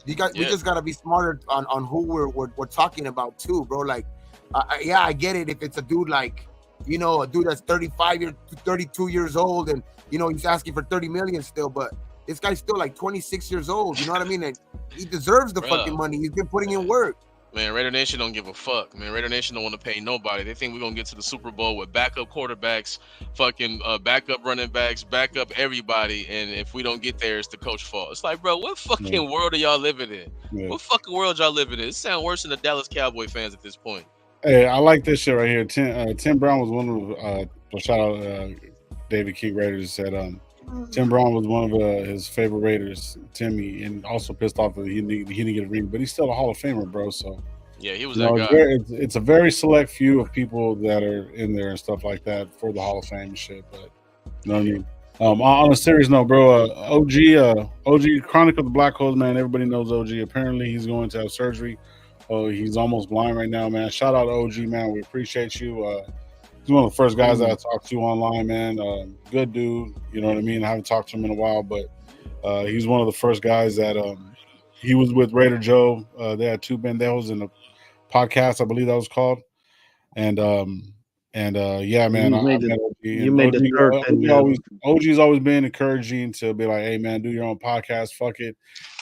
we just gotta be smarter on who we're talking about too, bro. Like. I get it if it's a dude like, you know, a dude that's 32 years old, and you know he's asking for 30 million still, but this guy's still like 26 years old. You know what I mean? And he deserves the fucking money. He's been putting in work. Man, Raider Nation don't give a fuck. Man, Raider Nation don't want to pay nobody. They think we're gonna get to the Super Bowl with backup quarterbacks, fucking backup running backs, backup everybody, and if we don't get there, it's the coach's fault. It's like, bro, what fucking world are y'all living in? What fucking world y'all living in? It sounds worse than the Dallas Cowboy fans at this point. Hey, I like this shit right here. Tim Brown was one of shout out David King Raiders said Tim Brown was one of his favorite Raiders, Timmy, and also pissed off that he didn't get a ring, but he's still a Hall of Famer, bro. So yeah, he was that guy. It's a very select few of people that are in there and stuff like that for the Hall of Fame and shit. But you know what I mean. On a serious note, bro, OG Chronicle of the Black Holes, man. Everybody knows OG. Apparently, he's going to have surgery. Oh, he's almost blind right now, man. Shout out to OG, man. We appreciate you. He's one of the first guys that I talked to online, man. Good dude. You know what I mean? I haven't talked to him in a while, but he's one of the first guys that he was with Raider Joe. They had 2 Bendejos in the podcast, I believe that was called. And yeah, man. OG's always been encouraging to be like, hey, man, do your own podcast. Fuck it.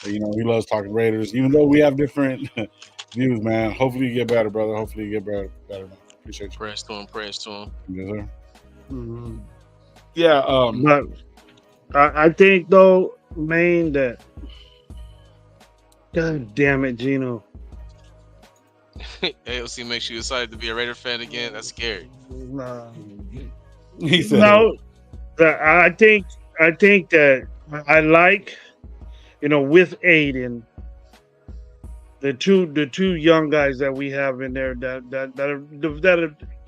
You know, he loves talking Raiders, even though we have different views, man. Hopefully you get better, brother. Hopefully you get better, man. Appreciate you. Prayers to him. Prayers to him. Yes, sir. Mhm. Yeah. But I think though, man, that God damn it, Gino. AOC makes you excited to be a Raider fan again. That's scary. No, He said, no. I think that I like, with Aiden, the two young guys that we have in there that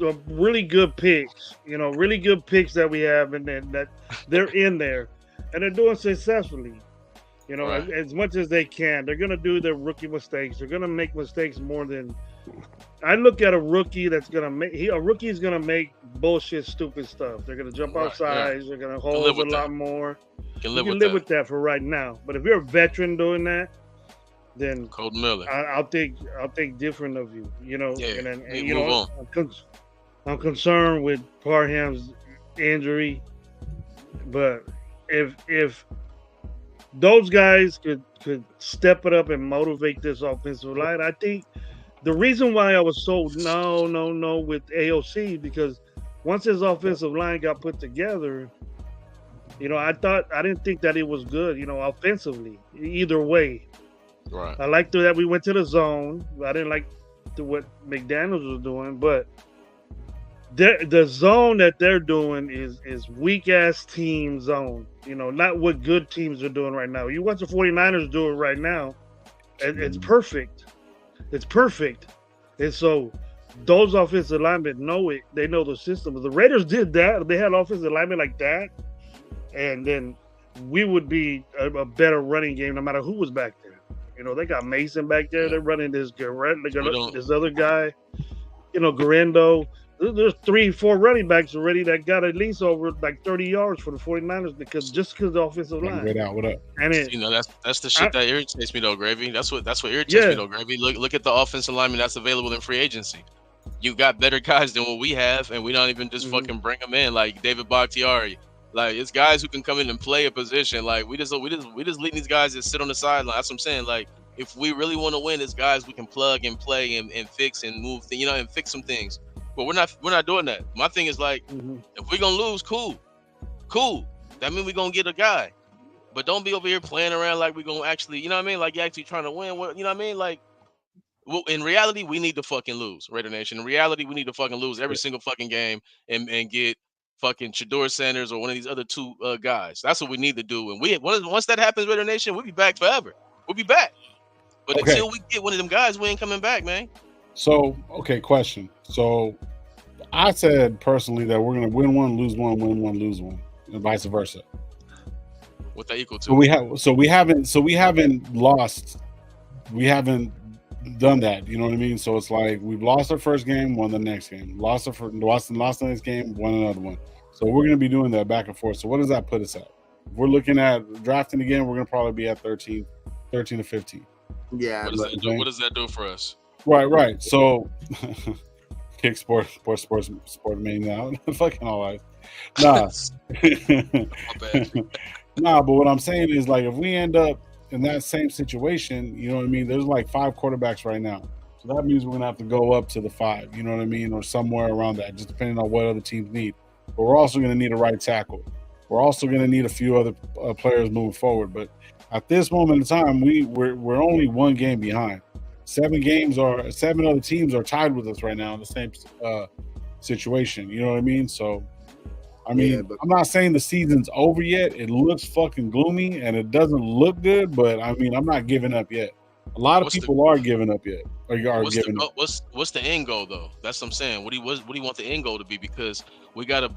are really good picks. Really good picks that we have, and then that they're in there, and they're doing successfully. Right. As much as they can. They're gonna do their rookie mistakes. They're gonna make mistakes more than. I look at a rookie that's gonna make. A rookie is gonna make bullshit, stupid stuff. They're gonna jump Right, outside. They're gonna live hold a with lot that. more. Can You live can with live that. with that for right now. But if you're a veteran doing that, then Colton Miller. I'll think different of you. Yeah, and we you move know, on. I'm concerned with Parham's injury, but if those guys could step it up and motivate this offensive line, I think the reason why I was so no with AOC, because once his offensive line got put together, I didn't think that it was good, offensively, either way. Right. I liked that we went to the zone. I didn't like what McDaniels was doing, but the zone that they're doing is weak ass team zone. Not what good teams are doing right now. You watch the 49ers do it right now. It's perfect. It's perfect. And so those offensive linemen know it. They know the system. If the Raiders did that, if they had offensive linemen like that, and then we would be a better running game no matter who was back there. They got Mason back there. Yeah. They're running this don't- this other guy, Garendo. There's 3-4 running backs already that got at least over like 30 yards for the 49ers because the offensive line. Right out. What up? And it, That's the shit that irritates me though, Gravy. That's what irritates me though, Gravy. Look at the offensive lineman that's available in free agency. You got better guys than what we have, and we don't even just fucking bring them in like David Bakhtiari. Like it's guys who can come in and play a position. Like we just leave these guys that sit on the sideline. That's what I'm saying. Like if we really want to win, it's guys we can plug and play and fix and move, and fix some things. But we're not doing that. My thing is like, if we're gonna lose, cool. That means we're gonna get a guy. But don't be over here playing around like we're gonna actually, like you're actually trying to win. What you know what I mean? Like, well, in reality, we need to fucking lose, Raider Nation. In reality, we need to fucking lose every single fucking game and get fucking Shador Sanders or one of these other two guys. That's what we need to do. And once that happens, Raider Nation, we'll be back forever. We'll be back. But until we get one of them guys, we ain't coming back, man. So, okay, question. So, I said personally that we're going to win one, lose one, win one, lose one, and vice versa. What that equal to? So we haven't lost. We haven't done that. You know what I mean? So it's like we've lost our first game, won the next game. Lost the next game, won another one. So we're going to be doing that back and forth. So what does that put us at? If we're looking at drafting again, we're going to probably be at 13 to 15. Yeah. What does that do for us? Right. So, kick sport main now. Fucking all right. Nah. Nah, but what I'm saying is like if we end up in that same situation, you know what I mean? There's like 5 quarterbacks right now. So that means we're gonna have to go up to the 5, you know what I mean? Or somewhere around that, just depending on what other teams need. But we're also gonna need a right tackle. We're also gonna need a few other players moving forward. But at this moment in time, we're only 1 game behind. 7 other teams are tied with us right now in the same situation. You know what I mean? So, I'm not saying the season's over yet. It looks fucking gloomy and it doesn't look good, but I mean, I'm not giving up yet. A lot of people are giving up yet. What's the end goal though? That's what I'm saying. What do you want the end goal to be? Because we gotta.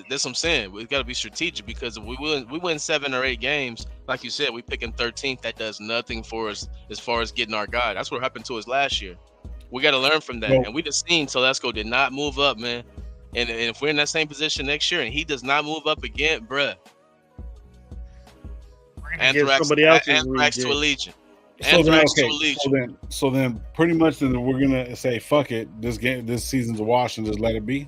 That's what I'm saying. We gotta be strategic because if we win 7 or 8 games, like you said, we picking 13th. That does nothing for us as far as getting our guy. That's what happened to us last year. We got to learn from that. And we just seen Telesco did not move up, man. And if we're in that same position next year and he does not move up again, bruh. Anthrax to Allegiant. So then pretty much then we're gonna say fuck it. This season's a wash and just let it be.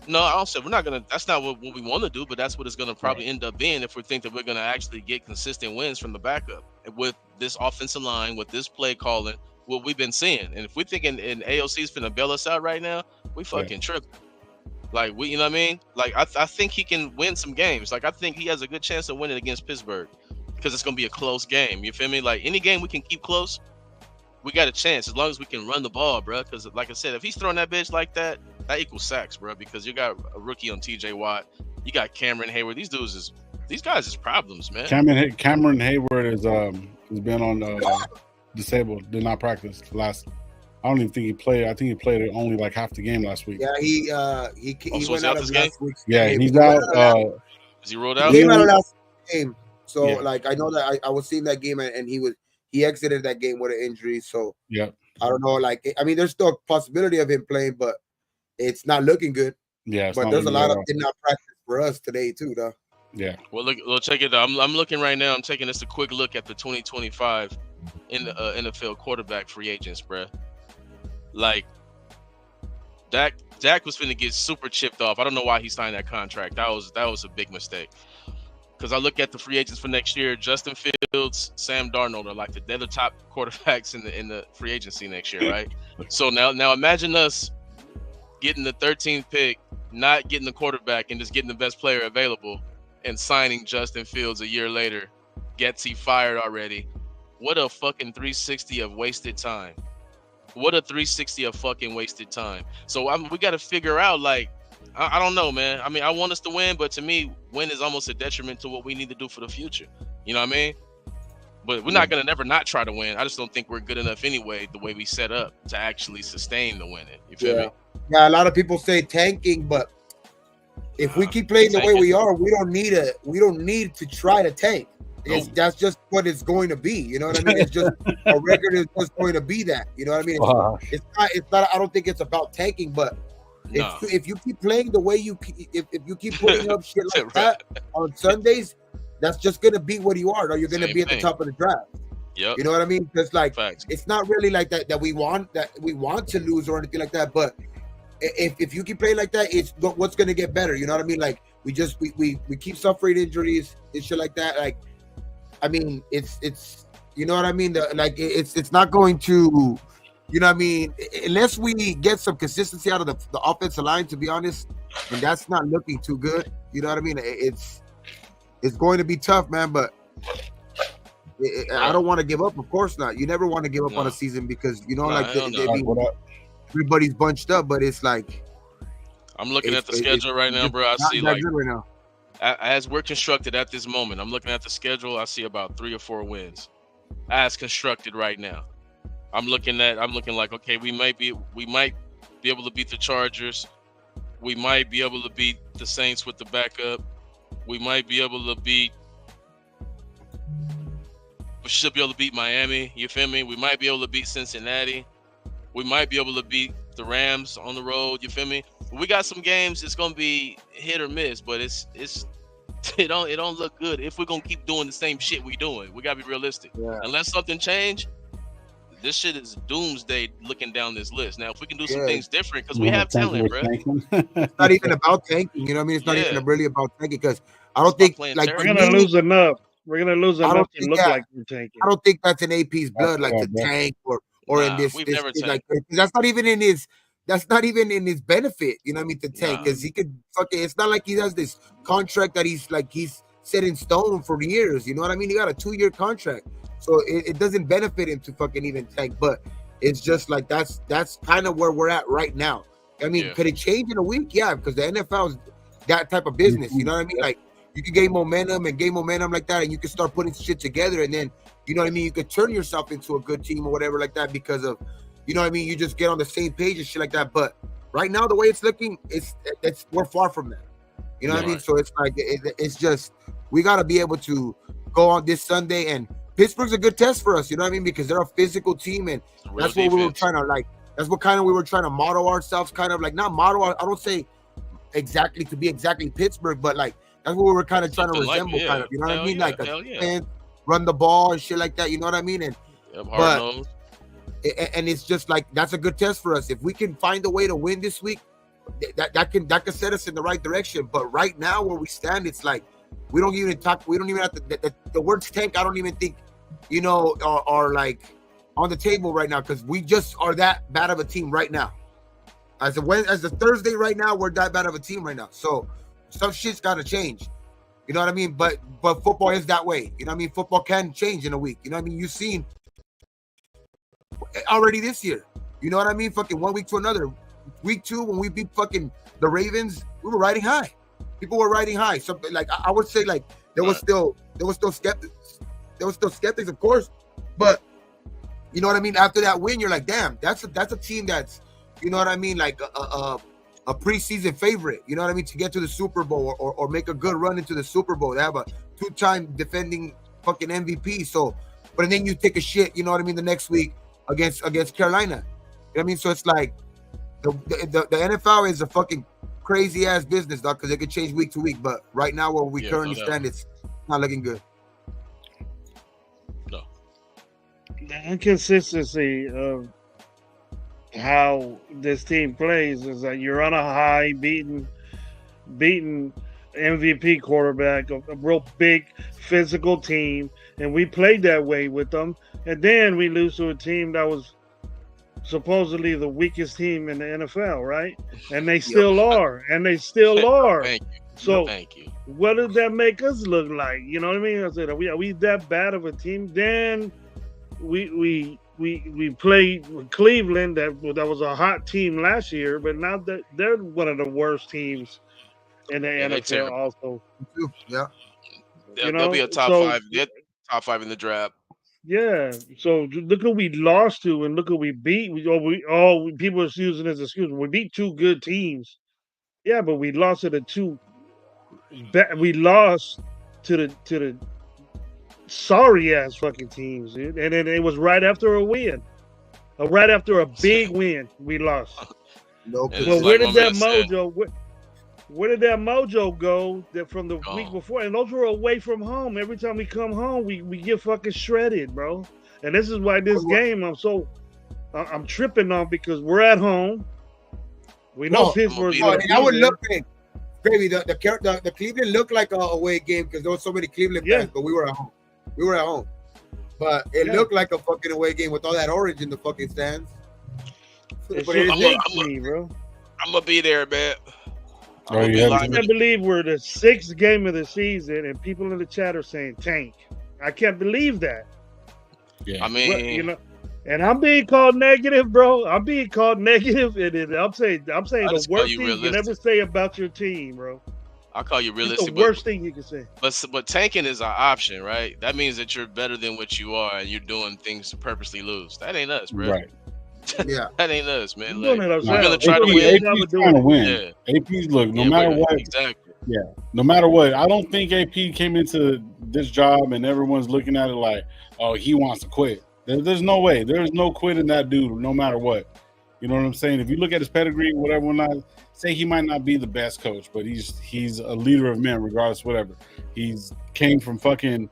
No, I don't say we're not gonna. That's not what we want to do, but that's what it's gonna probably end up being if we think that we're gonna actually get consistent wins from the backup. with this offensive line, with this play calling, what we've been seeing. And if we thinking in AOC's finna bail us out right now, we fucking tripping. Like we, you know what I mean? Like I think he can win some games. Like I think he has a good chance of winning against Pittsburgh because it's gonna be a close game. You feel me? Like any game we can keep close, we got a chance as long as we can run the ball, bro. Because like I said, if he's throwing that bitch like that, that equals sacks, bro. Because you got a rookie on TJ Watt, you got Cameron Hayward. These guys is problems, man. Cameron Hayward has been on disabled. Did not practice last. I don't even think he played. I think he played only like half the game last week. Yeah, he so went out of last week's Yeah, game. he's out. Is he rolled out? He came out of last game. So Yeah. like I know that I was seeing that game and he exited that game with an injury. So Yeah, I don't know. Like I mean, there's still a possibility of him playing, but it's not looking good. yeah. But there's a lot of did not practice for us today too, though. Yeah. Well, check it out. I'm looking right now. I'm taking just a quick look at the 2025 in the NFL quarterback free agents, bruh. Like Dak was finna get super chipped off. I don't know why he signed that contract. That was a big mistake. Because I look at the free agents for next year, Justin Fields, Sam Darnold are like they're the top quarterbacks in the free agency next year, right? So now imagine us getting the 13th pick, not getting the quarterback, and just getting the best player available, and signing Justin Fields a year later. Gets he fired already? What a fucking 360 of wasted time. What a 360 of fucking wasted time. So we got to figure out, like, I don't know, man. I mean, I want us to win, but to me, win is almost a detriment to what we need to do for the future. You know what I mean? But we're not going to never not try to win. I just don't think we're good enough anyway, the way we set up to actually sustain the winning. You feel me? Yeah, a lot of people say tanking, but if we keep playing the way we are, we don't need to try to tank. That's just what it's going to be. You know what I mean? It's just a record is just going to be that. You know what I mean? It's not. I don't think it's about tanking, but if you keep playing the way if you keep putting up shit like that on Sundays, that's just going to be what you are. Or you're going to be at the top of the draft. Yep. You know what I mean? Because like Facts. It's not really like that we want to lose or anything like that. But if you keep playing like that, it's what's going to get better. You know what I mean? Like we keep suffering injuries and shit like that. Like. I mean, it's you know what I mean? It's not going to, you know what I mean? Unless we get some consistency out of the offensive line, to be honest, and that's not looking too good. You know what I mean? It's going to be tough, man, but I don't want to give up. Of course not. You never want to give up on a season because, you know, everybody's bunched up, but it's like. I'm looking at the schedule right now, bro. I see like. Right now. As we're constructed at this moment, I'm looking at the schedule. I see about 3 or 4 wins as constructed right now. I'm looking like, okay, we might be able to beat the Chargers. We might be able to beat the Saints with the backup. We should be able to beat Miami. You feel me? We might be able to beat Cincinnati. We might be able to beat the Rams on the road. You feel me? We got some games. It's gonna be hit or miss, but it don't look good if we're gonna keep doing the same shit we doing. We gotta be realistic. Yeah. Unless something change, this shit is doomsday. Looking down this list now, if we can do some things different, because we have talent, bro. It's not even about tanking. You know what I mean? It's not even really about tanking because I don't think like we're gonna lose enough. We're gonna lose enough to look like we're tanking. I don't think that's in AP's blood, like to tank or in this like that's not even in his. That's not even in his benefit, you know what I mean, to tank, because he could fucking. It's not like he has this contract that he's set in stone for years. You know what I mean? He got a 2-year contract, so it doesn't benefit him to fucking even tank. But it's just like that's kind of where we're at right now. I mean, could it change in a week? Yeah, because the NFL is that type of business. You know what I mean? Like you can gain momentum like that, and you can start putting shit together, and then you know what I mean. You could turn yourself into a good team or whatever like that because of. You know what I mean? You just get on the same page and shit like that. But right now, the way it's looking, we're far from that. You know what I mean? So it's like it's just we got to be able to go on this Sunday, and Pittsburgh's a good test for us. You know what I mean? Because they're a physical team, and that's what we were trying to like. That's what kind of we were trying to model ourselves, kind of like not model. I don't say exactly to be exactly Pittsburgh, but like that's what we were kind of trying to resemble, kind of. You know what I mean? Like run the ball and shit like that. You know what I mean? And and it's just like that's a good test for us. If we can find a way to win this week, that can set us in the right direction. But right now, where we stand, it's like we don't even have to. The words tank, I don't even think are like on the table right now because we just are that bad of a team right now. As the Thursday right now, we're that bad of a team right now. So some shit's got to change. You know what I mean? But football is that way. You know what I mean? Football can change in a week. You know what I mean? You've seen already this year. You know what I mean? Fucking 1 week to another. Week 2, when we beat fucking the Ravens, we were riding high. People were riding high. So like I would say like there was still skeptics. There was still skeptics, of course. But you know what I mean? After that win, you're like, damn, that's a team that's, you know what I mean, like a preseason favorite. You know what I mean? To get to the Super Bowl or make a good run into the Super Bowl. They have a 2-time defending fucking MVP. So, but then you take a shit. You know what I mean? The next week against Carolina. You know what I mean? So it's like the NFL is a fucking crazy ass business, dog, because it could change week to week. But right now, where we currently stand, it's not looking good. No. The inconsistency of how this team plays is that you're on a high, beating MVP quarterback, a real big physical team, and we played that way with them. And then we lose to a team that was supposedly the weakest team in the NFL, right? And they still are. And they still are. Thank you. So Thank you. what does that make us look like? You know what I mean? I said, are we that bad of a team? Then we played with Cleveland, that was a hot team last year, but now that they're one of the worst teams in the NFL also. Yeah. They'll be a top 5. They're top 5 in the draft. Yeah. So look who we lost to and look who we beat. People are using as an excuse. We beat 2 good teams. Yeah, but we lost to the 2. We lost to the sorry ass fucking teams, dude. And then it was right after a win. Right after a big win, we lost. No. Well, where did that mojo? Where did that mojo go from the week before? And those were away from home. Every time we come home, we get fucking shredded, bro. And this is why this game I'm tripping on, because we're at home. We know Pittsburgh's gonna be I would there. look at baby. The Cleveland looked like a away game because there was so many Cleveland fans, but we were at home. But it looked like a fucking away game with all that orange in the fucking stands. I'm gonna be there, man. I can't believe we're the 6th game of the season and people in the chat are saying tank. I can't believe that. Yeah. I mean, and I'm being called negative, bro. I'm being called negative, and I'm saying the worst thing you can ever say about your team, bro. I'll call you realistic. It's the worst thing you can say. But tanking is an option, right? That means that you're better than what you are, and you're doing things to purposely lose. That ain't us, bro. Right. Yeah. That ain't us, man. Like, we're gonna try to win. AP's trying to win. AP's look, no matter what. Exactly. Yeah. No matter what. I don't think AP came into this job and everyone's looking at it like, oh, he wants to quit. There's no way. There's no quit in that dude, no matter what. You know what I'm saying? If you look at his pedigree, whatever, say he might not be the best coach, but he's a leader of men, regardless, whatever. He's came from fucking,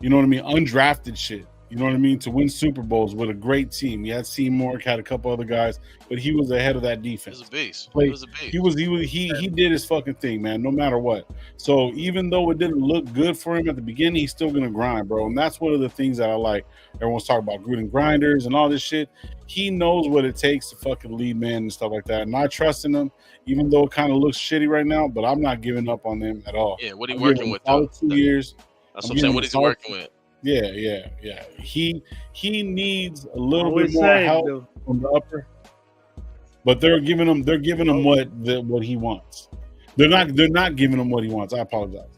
you know what I mean, undrafted shit. You know what I mean? To win Super Bowls with a great team. He had Seymour, had a couple other guys, but he was ahead of that defense. He was a beast. He did his fucking thing, man, no matter what. So even though it didn't look good for him at the beginning, he's still gonna grind, bro. And that's one of the things that I like. Everyone's talking about grit and grinders and all this shit. He knows what it takes to fucking lead men and stuff like that. And I trust in him, even though it kind of looks shitty right now, but I'm not giving up on them at all. Yeah, what are you working with? 2 years. That's what I'm saying. What is he working with? Yeah. He needs a little bit more help from the upper, but they're giving him what he wants. They're not giving him what he wants. I apologize,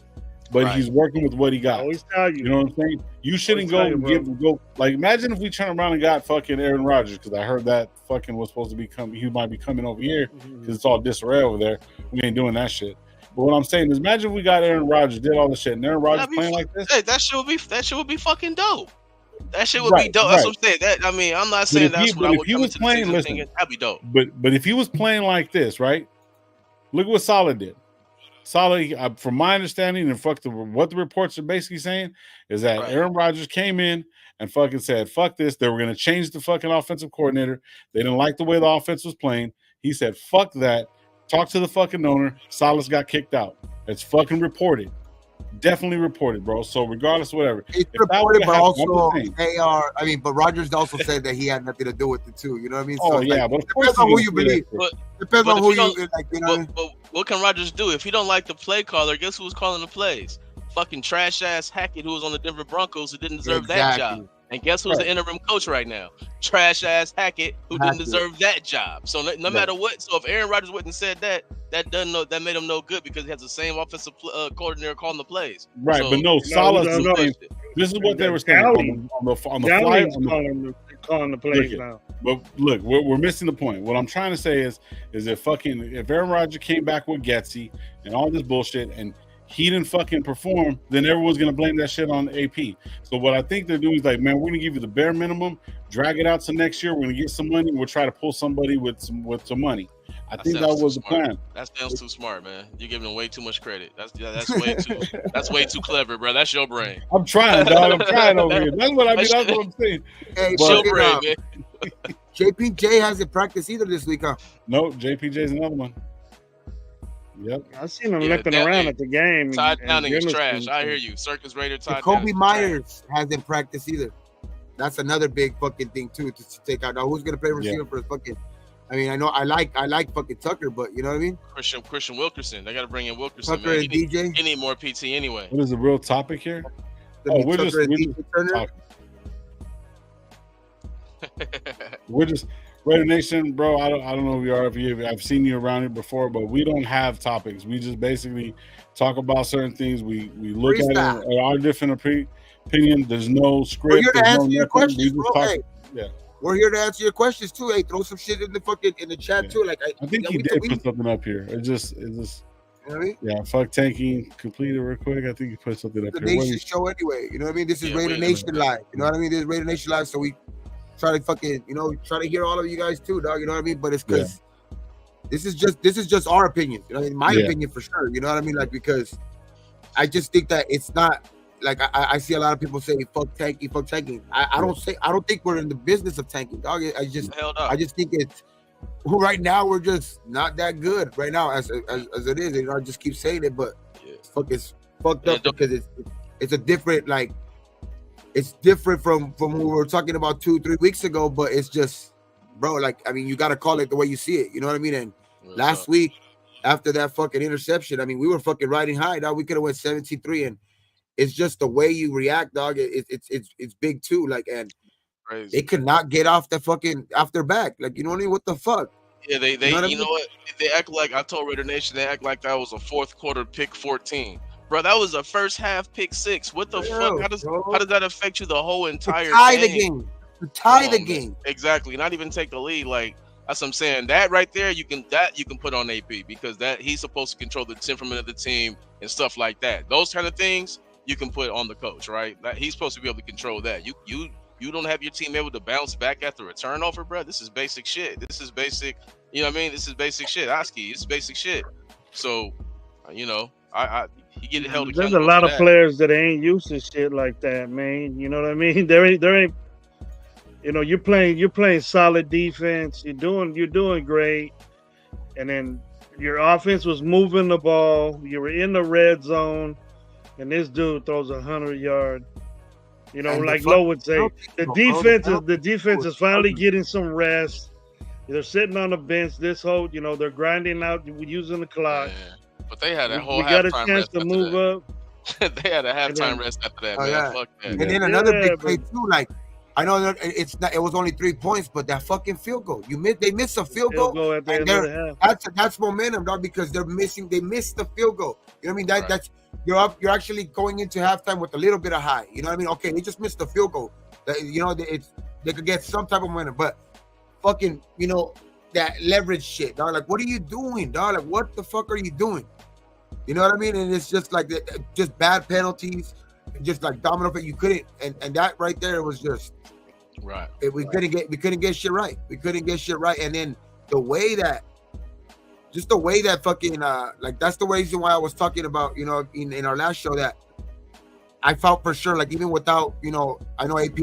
but he's working with what he got. Always tell you. You know what I'm saying? You shouldn't go like, imagine if we turn around and got fucking Aaron Rodgers, because I heard that fucking was supposed to be coming. He might be coming over here because it's all disarray over there. We ain't doing that shit. But what I'm saying is, imagine if we got Aaron Rodgers, did all the shit, and Aaron Rodgers playing like this. Hey, that shit would be fucking dope. That shit would be dope. That's what I'm saying. I'm not saying that's what I would come into the season thinking. That'd be dope. But if he was playing like this, right? Look what Saleh did. Saleh, from my understanding, and what the reports are basically saying is that Aaron Rodgers came in and fucking said, "Fuck this." They were going to change the fucking offensive coordinator. They didn't like the way the offense was playing. He said, "Fuck that." Talk to the fucking owner. Saleh got kicked out. It's fucking reported. definitely reported, bro. So regardless, whatever. It's If that reported, would've but happened, I'm also just saying. they are. I mean, but Rogers also said that he had nothing to do with it too. You know what I mean? Oh it's yeah, like, but of course depends on who he's you gonna say believe. that shit. Depends But on if who you don't, you like. You know what I mean? but what can Rogers do if he don't like the play caller? Guess who's calling the plays? Fucking trash ass Hackett, who was on the Denver Broncos, who didn't deserve that job. And guess who's the interim coach right now? Trash ass Hackett, who didn't deserve that job. So no matter what, so if Aaron Rodgers wouldn't have said that, that made him no good because he has the same offensive coordinator calling the plays. Right, So, but no, Salah's no. saying this is what they were saying on the fly. Calling the plays now. But look, we're missing the point. What I'm trying to say is if Aaron Rodgers came back with Getsy and all this bullshit and he didn't fucking perform, then everyone's gonna blame that shit on AP. So what I think they're doing is like, man, we're gonna give you the bare minimum, drag it out to next year. We're gonna get some money. We'll try to pull somebody with some money. I think that was the plan. That sounds too smart, man. You're giving them way too much credit. That's way too clever, bro. That's your brain. I'm trying, dog. I'm trying over here. That's what I mean. That's what I'm saying. Hey, your brain, man. JPJ hasn't practiced either this week, huh? No, JPJ's another one. Yep. I seen him looking around at the game. Todd Downing is trash. I hear you. Circus Raider Todd Kobe Myers hasn't practiced either. That's another big fucking thing too to take out. Now who's gonna play receiver for fucking? I mean, I know I like fucking Tucker, but you know what I mean? Christian Wilkerson. They got to bring in Wilkerson. Tucker man. and DJ. He need more PT anyway. What is the real topic here? We're just Raider Nation, bro. I don't know who you are. I've seen you around here before, but we don't have topics. We just basically talk about certain things. We look at it, our different opinion. There's no script. We're here to answer your questions, bro. Yeah. We're here to answer your questions too. Hey, throw some shit in the chat too. Like I think he did put something up here. It just you know what I mean? Yeah, fuck tanking completed real quick. I think he put something up the here. The Nation show anyway. You know what I mean? This is Raider Nation Live. You know what I mean? This is Raider Nation Live. So we try to fucking, try to hear all of you guys too, dog. You know what I mean? But it's because this is just our opinion. You know what I mean? My opinion for sure. You know what I mean? Like, because I just think that it's not like I see a lot of people say fuck tanking. I don't think we're in the business of tanking, dog. I just think it's right now we're just not that good right now as it is. I just keep saying it, but it's fucked up because it's a different, like, it's different from what we were talking about 2-3 weeks ago, but it's just, bro, like, I mean, you got to call it the way you see it. You know what I mean? And last week, after that fucking interception, I mean, we were fucking riding high, dog. We could have went 17-3, and it's just the way you react, dog. It's big too. Like, and crazy. They could not get off their back. Like, you know what I mean? What the fuck? Yeah, they you know what? They act like, I told Raider Nation, they act like that was a fourth quarter pick 14. Bro, that was a first half pick 6. What the fuck? How does that affect you the whole entire game? To tie the game. Exactly. Not even take the lead. Like, that's what I'm saying. That right there, you can put on AP because that he's supposed to control the temperament of the team and stuff like that. Those kind of things you can put on the coach, right? He's supposed to be able to control that. You don't have your team able to bounce back after a turnover, bro. This is basic shit. This is basic, you know what I mean? This is basic shit. Oski, it's basic shit. So, you get held accountable. There's a lot of players that ain't used to shit like that, man. You know what I mean? There ain't. You're playing solid defense. You're doing great, and then your offense was moving the ball. You were in the red zone, and this dude throws 100-yard. Like Lowe would say, the defense is finally getting some rest. They're sitting on the bench. They're grinding out using the clock. Yeah. But they had a whole halftime rest. We got a chance to move up. They had a halftime rest after that, man. Yeah. Fuck that. And then another big play too. Like, I know that it was only 3 points, but that fucking field goal. They missed a field goal. At the end of the half. That's momentum, dog, because they missed the field goal. You know what I mean? That's you're actually going into halftime with a little bit of high. You know what I mean? Okay, they just missed the field goal. They could get some type of momentum, but fucking, that leverage shit, dog. Like, what are you doing, dog? Like, what the fuck are you doing? You know what I mean? And it's just like just bad penalties, just like domino effect. You couldn't, and that right there was just right. We couldn't get shit right. We couldn't get shit right, and then the way that fucking like, that's the reason why I was talking about, in our last show, that I felt for sure, like, even without, I know AP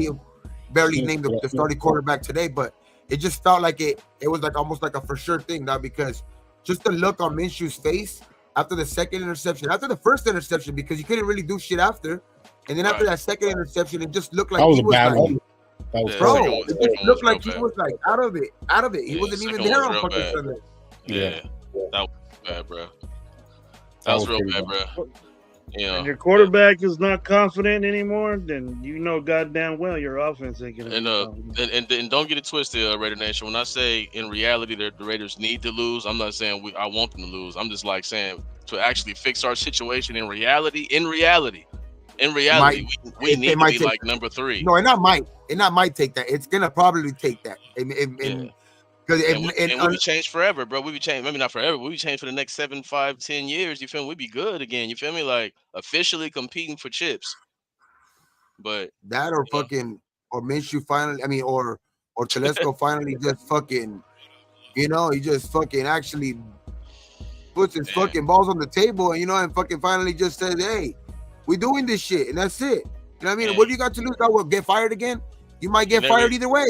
barely named the starting quarterback today, but it just felt like it was like almost like a for sure thing now, because just the look on Minshew's face, after the second interception, after the first interception, because you couldn't really do shit after. And then after Right. that second interception, it just looked like That was he a was bad like, one. That was Yeah, bro, crazy. it second just one looked was real like he bad. was like out of it. He Yeah, wasn't even second there one on was fucking real bad. Sunday. Yeah, that was bad, bro. That That was was real pretty bad, bro. You know, When your quarterback is not confident anymore, then you know goddamn well your offense ain't gonna and be confident. and don't get it twisted, Raider Nation. When I say in reality the Raiders need to lose, I'm not saying I want them to lose. I'm just like saying to actually fix our situation in reality. In reality, we need It to might be take like number 3. no, it not might take that. It's gonna probably take that. Yeah. Because And we be changed forever, bro. We be changed, maybe not forever. We be changed for the next 7, 5, 10 years. You feel me? We be good again. You feel me? Like officially competing for chips. But that or you know, fucking or Minshew finally, I mean, or Telesco finally just fucking, he just fucking actually puts his man, fucking balls on the table and and fucking finally just says, hey, we doing this shit, and that's it. You know what I mean? man, What do you got to lose? That will get fired again? You might get fired either way.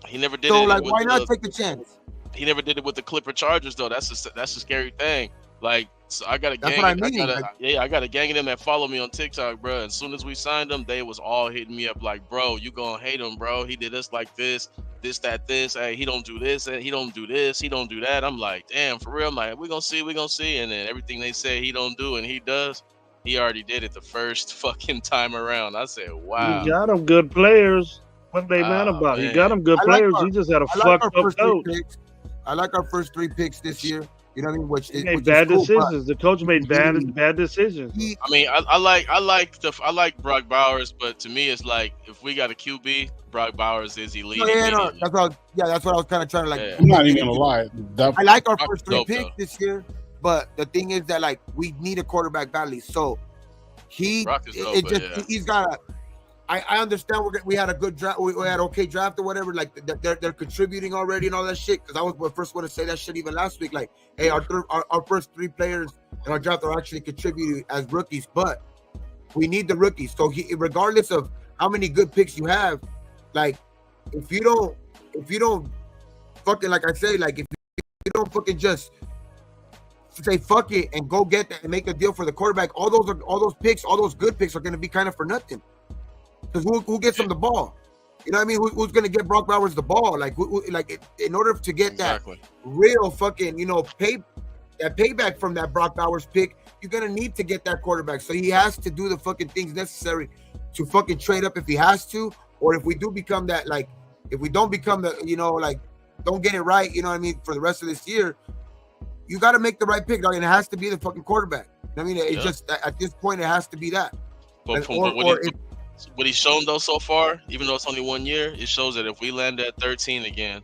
he never did So it like, with why not the take the chance? he never did it with the Clipper Chargers though. That's a scary thing. Like, so I got a That's gang. what I mean. I got a gang of them that follow me on TikTok, bro. As soon as we signed them, they was all hitting me up like, bro, you gonna hate him, bro. He did us like this, this. Hey, he don't do this, and he don't do this, he don't do that. I'm like, damn, for real. I'm like, we gonna see. And then everything they say he don't do and he does, he already did it the first fucking time around. I said, wow. He got them good players. What they mad Oh, about? He man. got them good I like players. our- He just had a I like our fucked up first 3 coach. picks. I like our first 3 picks this year. You know what I mean? Which He is made bad cool, but decisions. The coach made bad decisions. he, I mean, I like Brock Bowers, but to me, it's like if we got a QB, Brock Bowers is elite. no, immediately. that's what I was kind of trying to like. Yeah. I'm not even gonna lie. That, I like our Brock's first 3 dope, picks though. this year, but the thing is that like we need a quarterback badly. So Brock is dope, it but just yeah. he's got a. I understand we had a good draft, we had okay draft or whatever. Like they're contributing already and all that shit. Because I was the first one to say that shit even last week. Like, hey, our first 3 players in our draft are actually contributing as rookies, but we need the rookies. So regardless of how many good picks you have, like if you don't fucking, like I say, like if you don't fucking just say fuck it and go get that and make a deal for the quarterback, all those picks, all those good picks are going to be kind of for nothing. Because who gets him the ball? You know what I mean? Who's going to get Brock Bowers the ball? Like, in order to get Exactly. that real fucking, payback from that Brock Bowers pick, you're going to need to get that quarterback. So he has to do the fucking things necessary to fucking trade up if he has to, or if we do become that, like, if we don't become the, don't get it right, you know what I mean, for the rest of this year, you got to make the right pick, dog, and it has to be the fucking quarterback. I mean, it's just, at this point, it has to be that. But what he's shown though so far, even though it's only 1 year, it shows that if we land at 13 again,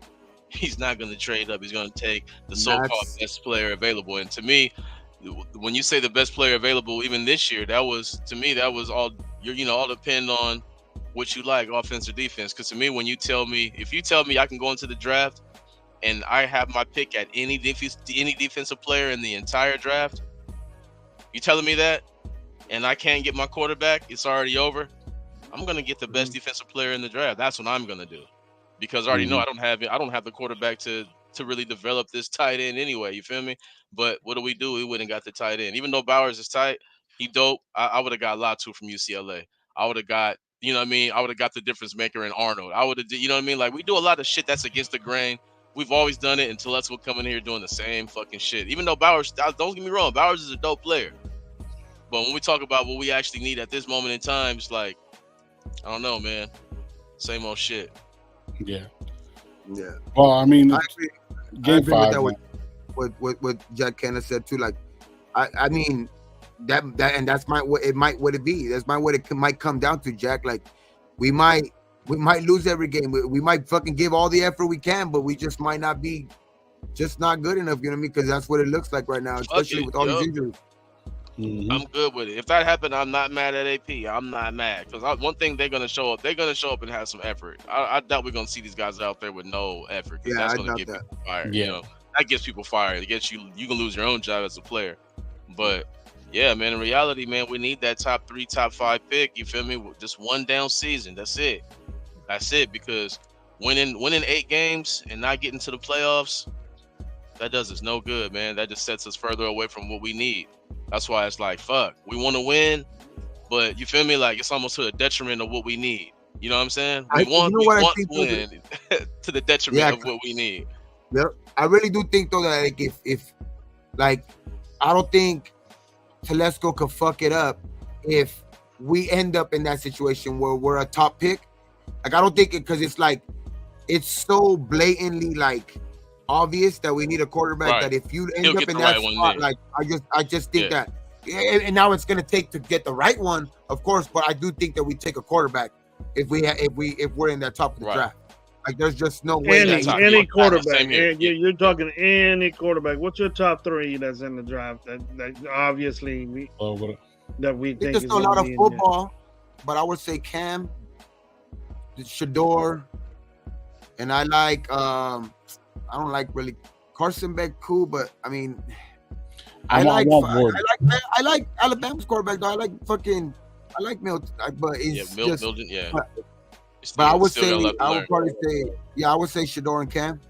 he's not going to trade up. He's going to take the so-called best player available. And to me, when you say the best player available, even this year, that was all all depend on what you like, offense or defense. Because to me, if you tell me I can go into the draft and I have my pick at any defensive player in the entire draft, you telling me that, and I can't get my quarterback, it's already over. I'm gonna get the best defensive player in the draft. That's what I'm gonna do, because I already know I don't have the quarterback to really develop this tight end anyway. You feel me? But what do? We went and got the tight end. Even though Bowers is tight, he dope. I would have got Latu from UCLA. I would have got, you know what I mean? I would have got the difference maker in Arnold. I would have, you know what I mean? Like, we do a lot of shit that's against the grain. We've always done it until us will come in here doing the same fucking shit. Even though Bowers, don't get me wrong, Bowers is a dope player. But when we talk about what we actually need at this moment in time, it's like, I don't know, man. Same old shit. Yeah. Well, I mean, I agree 5. with what Jack Kenna said too. Like, I mean, that's what it be. That's what it might come down to, Jack. Like, we might lose every game. We might fucking give all the effort we can, but we just might not be just not good enough. You know what I mean? Because that's what it looks like right now, especially with all these injuries. Mm-hmm. I'm good with it. If that happened, I'm not mad at AP. I'm not mad, because one thing, they're gonna show up. They're gonna show up and have some effort. I doubt we're gonna see these guys out there with no effort. Yeah, that's I gonna doubt get that. people fired. Yeah. You know, that gets people fired. It gets you. You can lose your own job as a player. But yeah, man. In reality, man, we need that top 3, top 5 pick. You feel me? Just one down season. That's it. Because winning 8 games and not getting to the playoffs, That does us no good, man. That just sets us further away from what we need. That's why it's like, fuck, we want to win, but you feel me? Like it's almost to the detriment of what we need. You know what I'm saying? We want what I to think win to the detriment of what we need. I really do think though that like if like I don't think Telesco could fuck it up if we end up in that situation where we're a top pick. Like I don't think it, because it's like it's so blatantly like obvious that we need a quarterback that if you end up in that spot, like I just think that and now it's gonna take to get the right one, of course, but I do think that we take a quarterback if we're in that top of the draft. Like there's just no way any quarterback. You're talking any quarterback. What's your top three that's in the draft that obviously we think there's a lot of football, but I would say Cam, Shador, and I like I don't like really Carson Beck, cool, but I mean I like Alabama's quarterback though. I like Milton, but it's Milton, But I would say Shador and Cam.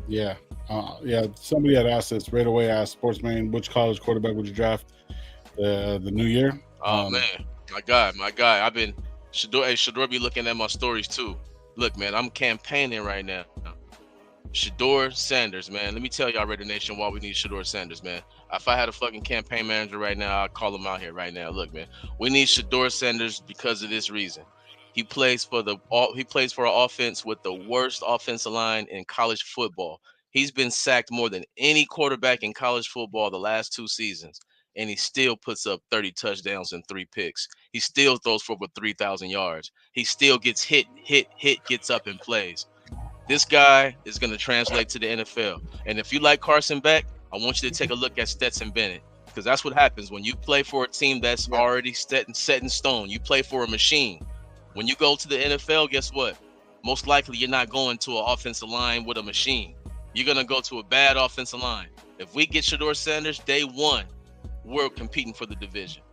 Yeah. Somebody had asked us right away. Asked Sportsman, which college quarterback would you draft the new year? Oh man, my guy. I've been Shador. Hey, Shador be looking at my stories too. Look, man, I'm campaigning right now. Shador Sanders, man. Let me tell y'all, Raider Nation, why we need Shador Sanders, man. If I had a fucking campaign manager right now, I'd call him out here right now. Look, man, we need Shador Sanders because of this reason. He plays for an offense with the worst offensive line in college football. He's been sacked more than any quarterback in college football the last 2 seasons, and he still puts up 30 touchdowns and 3 picks. He still throws for over 3,000 yards. He still gets hit, gets up and plays. This guy is going to translate to the NFL. And if you like Carson Beck, I want you to take a look at Stetson Bennett, because that's what happens when you play for a team that's already set in stone. You play for a machine. When you go to the NFL, guess what? Most likely you're not going to an offensive line with a machine. You're going to go to a bad offensive line. If we get Shador Sanders day one, we're competing for the division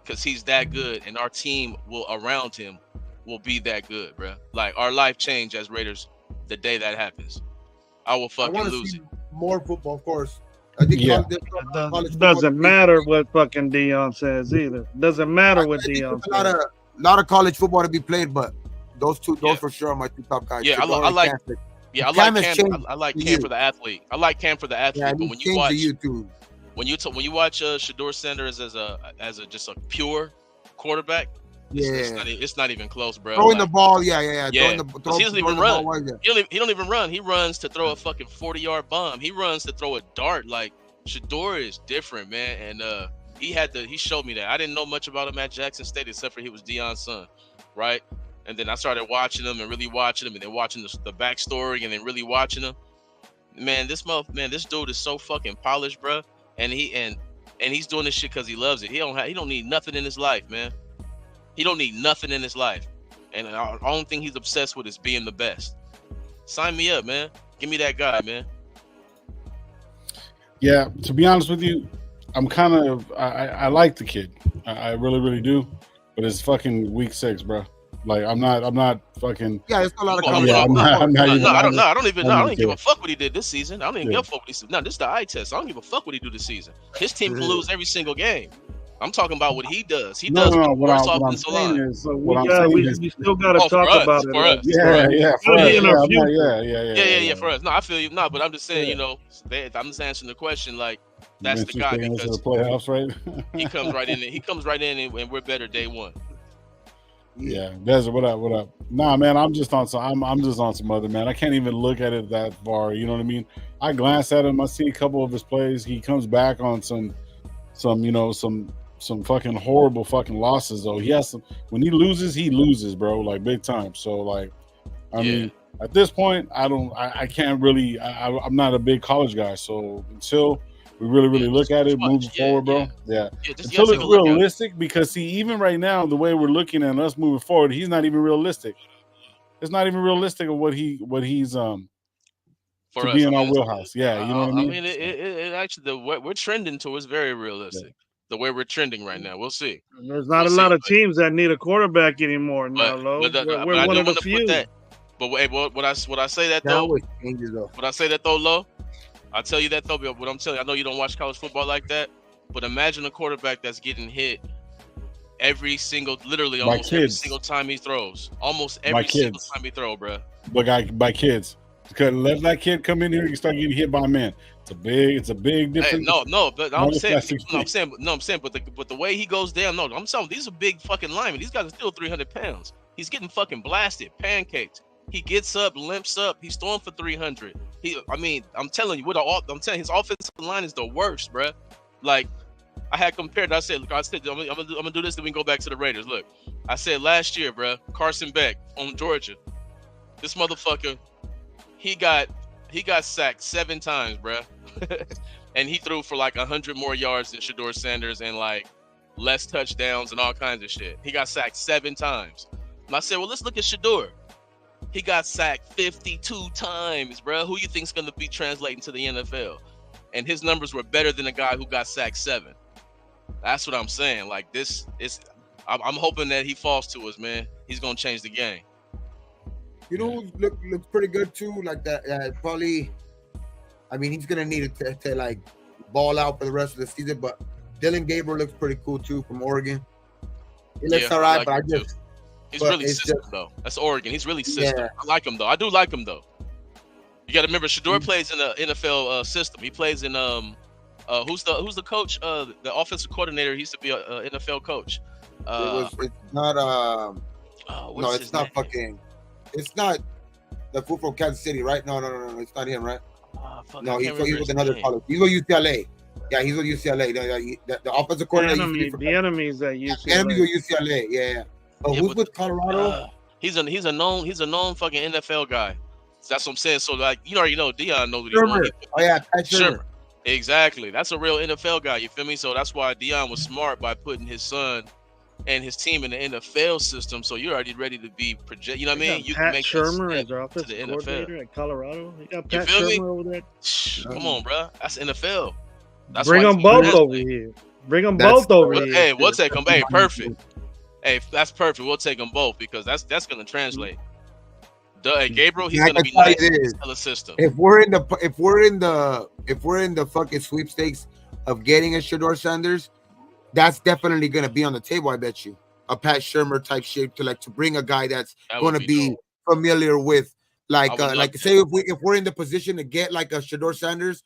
because he's that good, and our team around him will be that good, bro. Like, our life change as Raiders the day that happens. I will fucking lose it. More football, of course. I think it doesn't matter what fucking Dion says either. Doesn't matter what Dion says. A lot of college football to be played, but those for sure are my 2 top guys. Yeah, I like Cam. I like Cam for the athlete. I like Cam for the athlete. Yeah, but when you watch Shador Sanders as a just a pure quarterback, it's not even close, bro. Throwing the ball, yeah. He doesn't even run. He don't even run. He runs to throw a fucking 40-yard bomb. He runs to throw a dart. Like, Shador is different, man, and he showed me that. I didn't know much about him at Jackson State except for he was Dion's son, right? And then I started watching him and really watching him, and then watching the backstory, and then really watching him. Man, this dude is so fucking polished, bro. And he's doing this shit because he loves it. He don't need nothing in his life, man. He don't need nothing in his life, and the only thing he's obsessed with is being the best. Sign me up, man. Give me that guy, man. Yeah, to be honest with you, I like the kid. I really, really do. But it's fucking week 6, bro. Like, I'm not fucking. Yeah, it's a lot of. I don't even give a fuck what he did this season. I don't even give a fuck what he said. No, this is the eye test. I don't give a fuck what he do this season. His team can lose every single game. I'm talking about what he does. He does worse offensive line. We still got to talk about it. For us. Yeah, for us. No, I feel you. No, but I'm just saying, I'm just answering the question. Like, that's the guy because the playoffs, right? He comes right in. He comes right in, and we're better day one. Yeah, Desert, what up? Nah, man, I'm just on some other, man. I can't even look at it that far. You know what I mean? I glance at him. I see a couple of his plays. He comes back on some fucking horrible fucking losses though. He has some. When he loses, bro, like big time. So like, I mean, at this point, I can't really. I'm not a big college guy. So until we really look at it moving forward, bro. Yeah. Until it's realistic, because see, even right now, the way we're looking at us moving forward, he's not even realistic. It's not even realistic of what he's to be in our wheelhouse. Yeah, you know what I mean? I mean, it actually, the way we're trending towards very realistic. Yeah. The way we're trending right now, we'll see. There's not a lot of teams that need a quarterback anymore now, Lo. We're one of the few. But what I say that though, Lo, I'll tell you that though. But what I'm telling you, I know you don't watch college football like that, but imagine a quarterback that's getting hit literally almost every single time he throws. Almost every single time he throws, bro. By kids. Because let that kid come in here, you start getting hit by a man. It's a big difference. Hey, no, but I'm saying, but the way he goes down, I'm telling you, these are big fucking linemen. These guys are still 300 pounds. He's getting fucking blasted, pancaked. He gets up, limps up. He's throwing for 300. I'm telling you, his offensive line is the worst, bro. Like, I had compared. I said, I'm gonna do this. Then we can go back to the Raiders. Look, I said last year, bro, Carson Beck on Georgia. This motherfucker, he got sacked 7 times, bro, and he threw for like 100 more yards than Shedeur Sanders and like less touchdowns and all kinds of shit. He got sacked 7 times. And I said, well, let's look at Shedeur. He got sacked 52 times, bro. Who you think's gonna be translating to the NFL? And his numbers were better than a guy who got sacked 7. That's what I'm saying. Like, this is, I'm hoping that he falls to us, man. He's gonna change the game. You know, looks pretty good too. Like that, probably. I mean, he's gonna need it to like ball out for the rest of the season. But Dylan Gabriel looks pretty cool too from Oregon. He looks all right, but he's really system though. That's Oregon. He's really system. Yeah. I like him though. I do like him though. You got to remember, Shedeur plays in the NFL system. He plays in who's the coach? The offensive coordinator. He used to be an NFL coach. It's not no, it's not fucking. It's not the fool from Kansas City, right? No, it's not him, right? No, he's with another college. He's with UCLA. Yeah, he's with UCLA. The offensive coordinator. The enemies at UCLA. The enemies with UCLA. Yeah. Oh, who's with Colorado? He's a known fucking NFL guy. That's what I'm saying. So like, you already know Deion knows what he's doing. Oh yeah, Pat Shurmur. Exactly. That's a real NFL guy. You feel me? So that's why Deion was smart by putting his son and his team in the NFL system. So you're already ready to be project. You know what I mean? You Pat can make Shurmur as our offensive coordinator at Colorado. You got Pat Shurmur over there. Come on, bro. That's NFL. That's Bring them both over here. Bring them both over here. Hey, we'll take them. Hey, perfect. Hey, that's perfect. We'll take them both because that's going to translate. Gabriel, he's going to be nice in the system. If we're in the fucking sweepstakes of getting a Shedeur Sanders, that's definitely going to be on the table. I bet you a Pat Shurmur type shape to bring a guy that's going to be familiar with say if we're in the position to get like a Shedeur Sanders,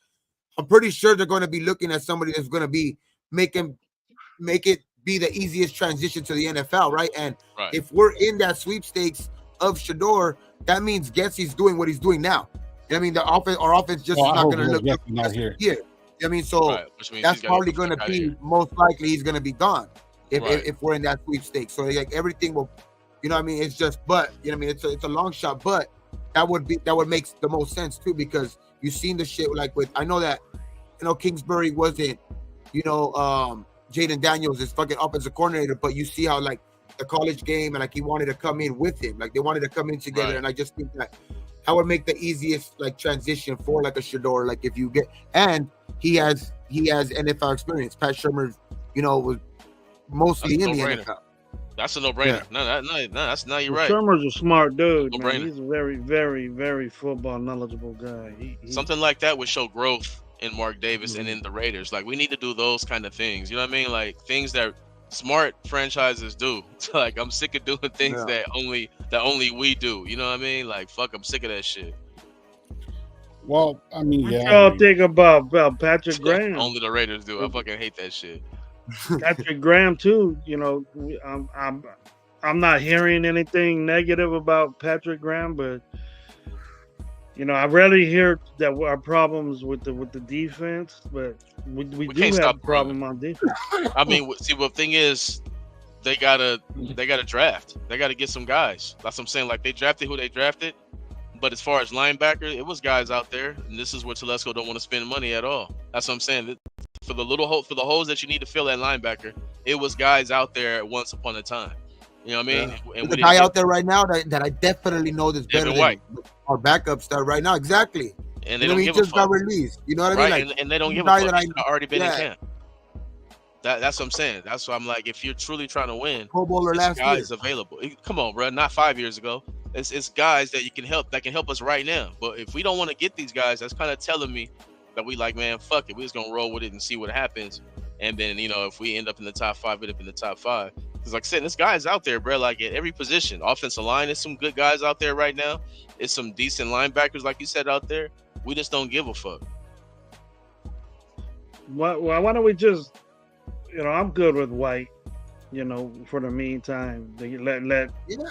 I'm pretty sure they're going to be looking at somebody that's going to be make it be the easiest transition to the NFL, right? And if we're in that sweepstakes of Shedeur, that means Getsy's doing what he's doing now. I mean, our offense just is not going to look not here. I mean, so that's probably going to be most likely he's going to be gone if we're in that sweepstakes. So like everything will, you know what I mean? It's just, but you know what I mean? It's a long shot, but that would make the most sense too, because you've seen the shit like with, I know that, Kingsbury wasn't, Jaden Daniels is fucking offensive coordinator, but you see how like the college game and like he wanted to come in with him, like they wanted to come in together, and I just think that would make the easiest like transition for like a Shedeur, like if you get, and he has NFL experience. Pat Shurmur, was mostly in the NFL. That's a no-brainer. Yeah. No, that's not. You're right. Shurmur's a smart dude. Man. He's a very, very, very football knowledgeable guy. Something like that would show growth in Mark Davis and in the Raiders. Like we need to do those kind of things. You know what I mean? Like things that smart franchises do. Like I'm sick of doing things that only we do. You know what I mean? Like fuck, I'm sick of that shit. Well, I mean, what y'all think about Patrick Graham? Only the Raiders do. I fucking hate that shit. Patrick Graham too. I'm not hearing anything negative about Patrick Graham, but I rarely hear that our problems with the defense, but we do have a problem on defense. I mean, see, the thing is, they gotta draft. They gotta get some guys. That's what I'm saying. Like they drafted who they drafted, but as far as linebacker, it was guys out there, and this is where Telesco don't want to spend money at all. That's what I'm saying. For the holes that you need to fill at linebacker, it was guys out there once upon a time. You know what I mean? Yeah. And the guy out there right now that I definitely know that's better than our backup star right now. Exactly. And they don't give a fuck. Got released. You know what I mean? Like, and they don't give a fuck. He's already been in camp. That's what I'm saying. That's why I'm like, if you're truly trying to win, Pro Bowler last year. Guys available. Come on, bro. Not 5 years ago. It's guys that can help us right now. But if we don't want to get these guys, that's kind of telling me that we like, man, fuck it, we just gonna roll with it and see what happens. And then, you know, if we end up in the top 5, end up in the top 5. Because like I said, this guy's out there, bro. Like at every position, offensive line, there's some good guys out there right now. It's some decent linebackers, like you said, out there. We just don't give a fuck. Why don't we just, you know, I'm good with White, you know, for the meantime. Let Yeah. it's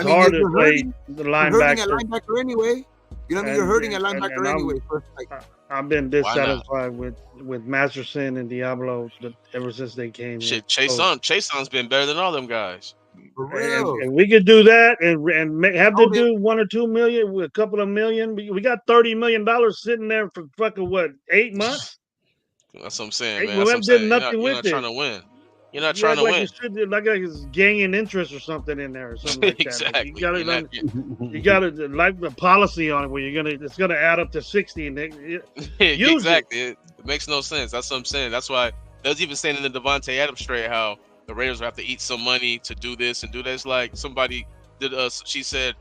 I mean, hard to you're play hurting, the you're hurting at linebacker. linebacker anyway. You know what I mean? You're hurting at And linebacker anyway. So it's like, I've been Why not? dissatisfied with Masterson and Diablo ever since they came Shit, here. Chaseon's been better than all them guys. for real. And we could do that and have to Hold it. do 1 or 2 million, a couple of million. We got $30 million sitting there for fucking what, 8 months? That's what I'm saying, Hey, man. we That's what I'm haven't did saying. nothing You're with not it. trying to win. You're not You trying act to like win. you should, like it's gaining interest or something in there or something like that. Exactly. You gotta, You're not- you gotta like the policy on it where it's gonna add up to 60. And use exactly. It makes no sense. That's what I'm saying. That's why there's even saying in the Devontae Adams trade how the Raiders will have to eat some money to do this and do that. It's like somebody did. She said,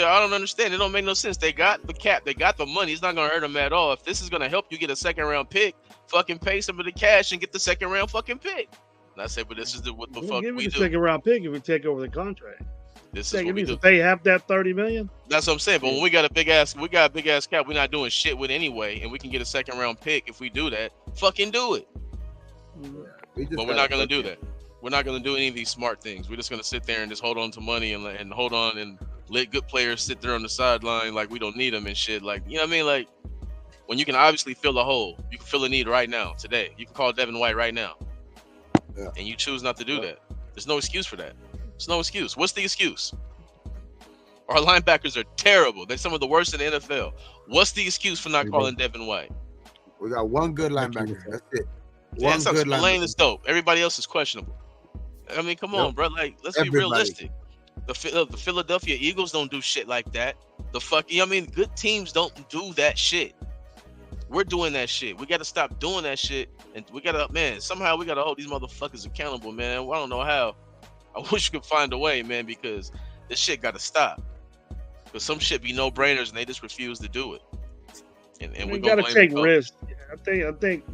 I don't understand. It don't make no sense. They got the cap. They got the money. It's not gonna hurt them at all. If this is gonna help you get a 2nd-round pick, fucking pay some of the cash and get the 2nd-round fucking pick. And I said, but this is what the We'll fuck give we you the do. 2nd-round pick if we take over the contract. This is Say what you we need do. to pay half that $30 million. That's what I'm saying. But when we got a big ass cap, we're not doing shit with anyway, and we can get a 2nd-round pick if we do that. Fucking do it. But we're not gonna do that. We're not gonna do any of these smart things. We're just gonna sit there and just hold on to money and hold on and let good players sit there on the sideline like we don't need them and shit. Like, you know what I mean? Like when you can obviously fill a hole, you can fill a need right now, today. You can call Devin White right now, and you choose not to do that. There's no excuse for that. There's no excuse. What's the excuse? Our linebackers are terrible. They're some of the worst in the NFL. What's the excuse for not calling Devin White? We got one good linebacker. That's it. Yeah, One good Spillane is linebacker. dope. Everybody else is questionable. I mean, come on, bro. Like, let's be Everybody. realistic. The Philadelphia Eagles don't do shit like that. You know what I mean? Good teams don't do that shit. We're doing that shit. We got to stop doing that shit. And we got to, man, somehow we got to hold these motherfuckers accountable, man. I don't know how. I wish we could find a way, man, because this shit got to stop. Because some shit be no-brainers and they just refuse to do it. And we got to take risks. I think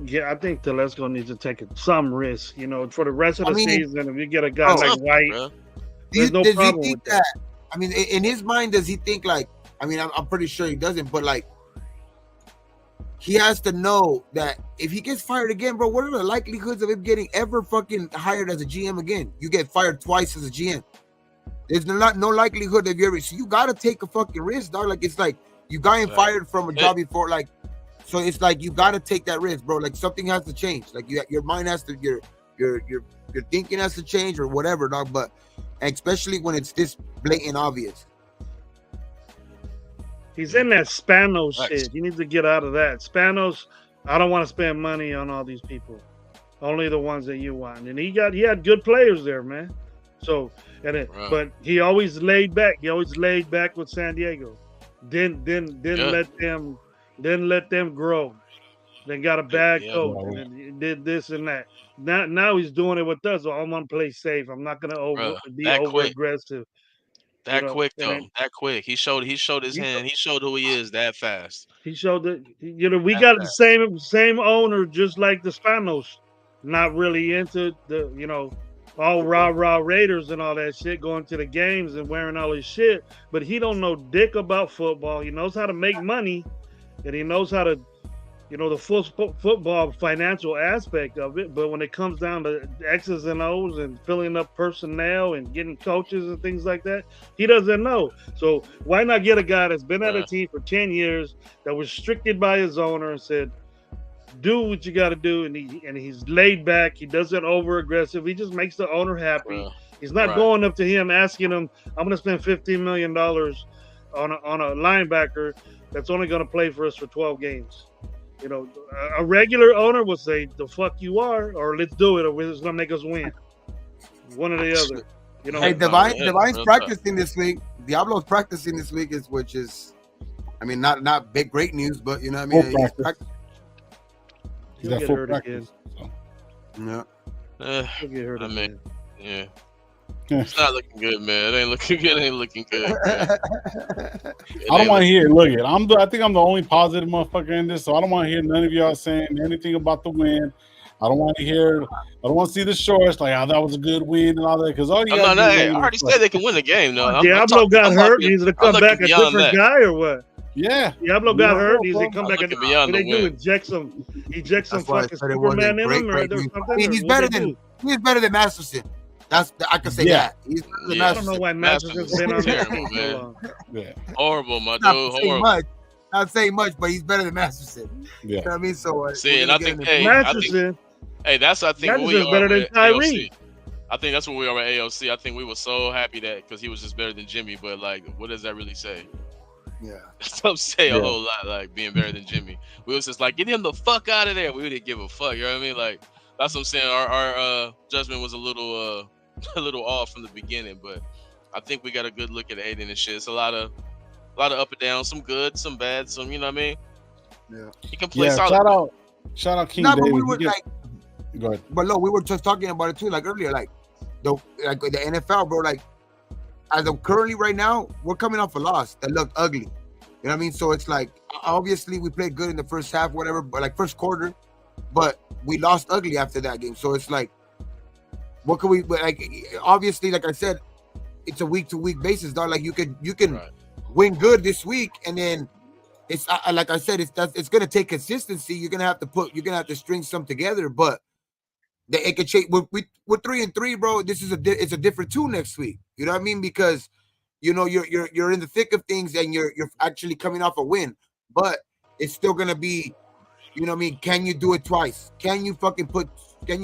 Telesco needs to take some risk. You know, for the rest of the season, if you get a guy like White, there's no problem with that. I mean, in his mind, does he think like? I mean, I'm pretty sure he doesn't, but like, he has to know that if he gets fired again, bro, what are the likelihoods of him getting ever fucking hired as a GM again? You get fired twice as a GM. There's no likelihood of you ever. So you gotta take a fucking risk, dog. Like it's like you got him fired from a job before, like. So it's like you gotta take that risk, bro. Like something has to change. Like your mind has to, your thinking has to change or whatever, dog. But especially when it's this blatant obvious. He's in that Spanos shit. He needs to get out of that. Spanos, I don't want to spend money on all these people. Only the ones that you want. And he had good players there, man. So but he always laid back. He always laid back with San Diego. Didn't let them grow. Then got a bad coach and did this and that. Now he's doing it with us. So I'm gonna play safe. I'm not gonna be over aggressive. That quick though. That quick. He showed his hand. He showed who he is that fast. He showed that we got the same owner, just like the Spanos. Not really into the all rah Raiders and all that shit, going to the games and wearing all his shit. But he don't know dick about football. He knows how to make money, and he knows how to, the football financial aspect of it. But when it comes down to X's and O's and filling up personnel and getting coaches and things like that, he doesn't know. So why not get a guy that's been at a team for 10 years, that was restricted by his owner and said, do what you got to do, and he's laid back. He doesn't over aggressive. He just makes the owner happy. He's not going up to him asking him, "I'm going to spend $15 million on a linebacker that's only going to play for us for 12 games." A regular owner will say, "The fuck you are," or "Let's do it," or "It's going to make us win." One or the other. Hey, Divine's practicing this week. Diablo's practicing this week, which is, I mean, not great news, but you know what I mean. He'll get hurt again. Yeah. He'll get hurt again. Yeah. It's not looking good, man. It ain't looking good. It ain't looking good. Man. I don't want to hear. Look, I think I'm the only positive motherfucker in this, so I don't want to hear none of y'all saying anything about the win. I don't want to hear. I don't want to see the shorts like, "Oh, that was a good win" and all that. Because all you I'm guys not. do Hey, is I already said they can win the game. No, Diablo got hurt. He's gonna come back a beyond different that. guy or what? Yeah, Diablo got hurt. He's gonna come I'm back. looking beyond What the they do? win. Eject some why I fucking said it wasn't Superman in great, him or great something. I mean, he's What better they than do? he's better than Masterson. I can say Yeah. that. He's better than I don't Masterson. know why Masterson's been on there terrible, for so man. long. Yeah. Horrible, my dude. Not saying Horrible. much. Not saying much, but he's better than Masterson. Yeah. You know what I mean? So See, and I think, Masterson. That's I think where we Masterson's are better than with Tyree. AOC. I think that's where we are with AOC. I think we were so happy that because he was just better than Jimmy, but like, what does that really say? Yeah. Some say a Yeah. whole lot, like being better than Jimmy. We was just like, get him the fuck out of there. We didn't give a fuck. You know what I mean? Like, that's what I'm saying. Our judgment was a little off from the beginning, but I think we got a good look at Aiden and shit. It's a lot of up and down, some good, some bad, some, you know what I mean? Yeah. He can play Yeah. solid. Shout out King No, but David. we were He like, Go ahead. but look, we were just talking about it too, like earlier, like the NFL, bro. Like, as of currently right now, we're coming off a loss that looked ugly. You know what I mean? So it's like, obviously we played good in the first half, whatever, but like first quarter, but we lost ugly after that game. So it's like, what can we? Like, obviously, like I said, it's a week to week basis, dog. Like you can Right. win good this week, and then it's like I said, it's gonna take consistency. You're gonna have to string some together, but it could change. We're 3-3, bro. It's a different tune next week. You know what I mean? Because you know you're in the thick of things, and you're actually coming off a win, but it's still gonna be, you know what I mean? Can you do it twice? Can you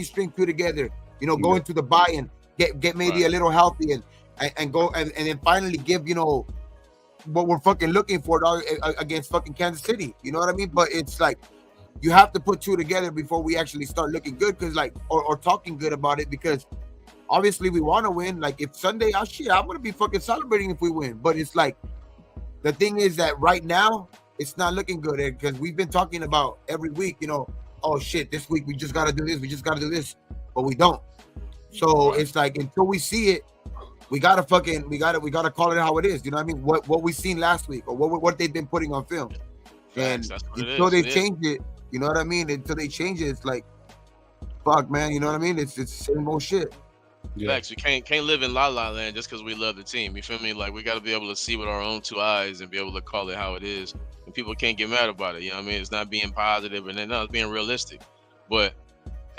string two together? You know, go into the bye and get maybe a little healthy and go and then finally give, you know, what we're fucking looking for, dog, against fucking Kansas City. You know what I mean? But it's like you have to put two together before we actually start looking good, because like or talking good about it, because obviously we want to win. Like if Sunday, I'm gonna be fucking celebrating if we win. But it's like the thing is that right now it's not looking good, because we've been talking about every week, you know, oh shit, this week we just gotta do this, but we don't. So it's like until we see it, we gotta call it how it is. You know what I mean? What we seen last week, or what they've been putting on film. And until they change it, you know what I mean? Until they change it, it's like, fuck, man. You know what I mean? It's the same old shit. Yeah. Facts. We can't live in la la land just because we love the team. You feel me? Like we got to be able to see with our own two eyes and be able to call it how it is. And people can't get mad about it. You know what I mean? It's not being positive, and then it's being realistic. But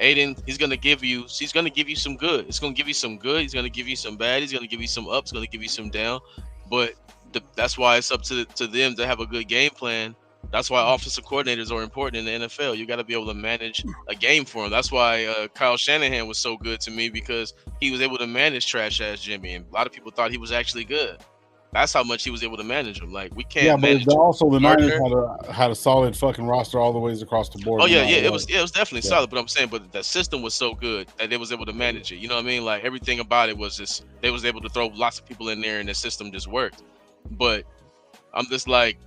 Aiden, he's gonna give you some good. It's gonna give you some good. He's gonna give you some bad. He's gonna give you some ups. He's gonna give you some down. But that's why it's up to them to have a good game plan. That's why offensive coordinators are important in the NFL. You got to be able to manage a game for them. That's why Kyle Shanahan was so good to me, because he was able to manage trash ass Jimmy, and a lot of people thought he was actually good. That's how much he was able to manage him. Like we can't. Yeah, but manage also the Gardner. Niners had a solid fucking roster all the ways across the board. Oh yeah, it was definitely Yeah. solid. But I'm saying, but the system was so good that they was able to manage it. You know what I mean? Like everything about it was just they was able to throw lots of people in there, and the system just worked. But I'm just like,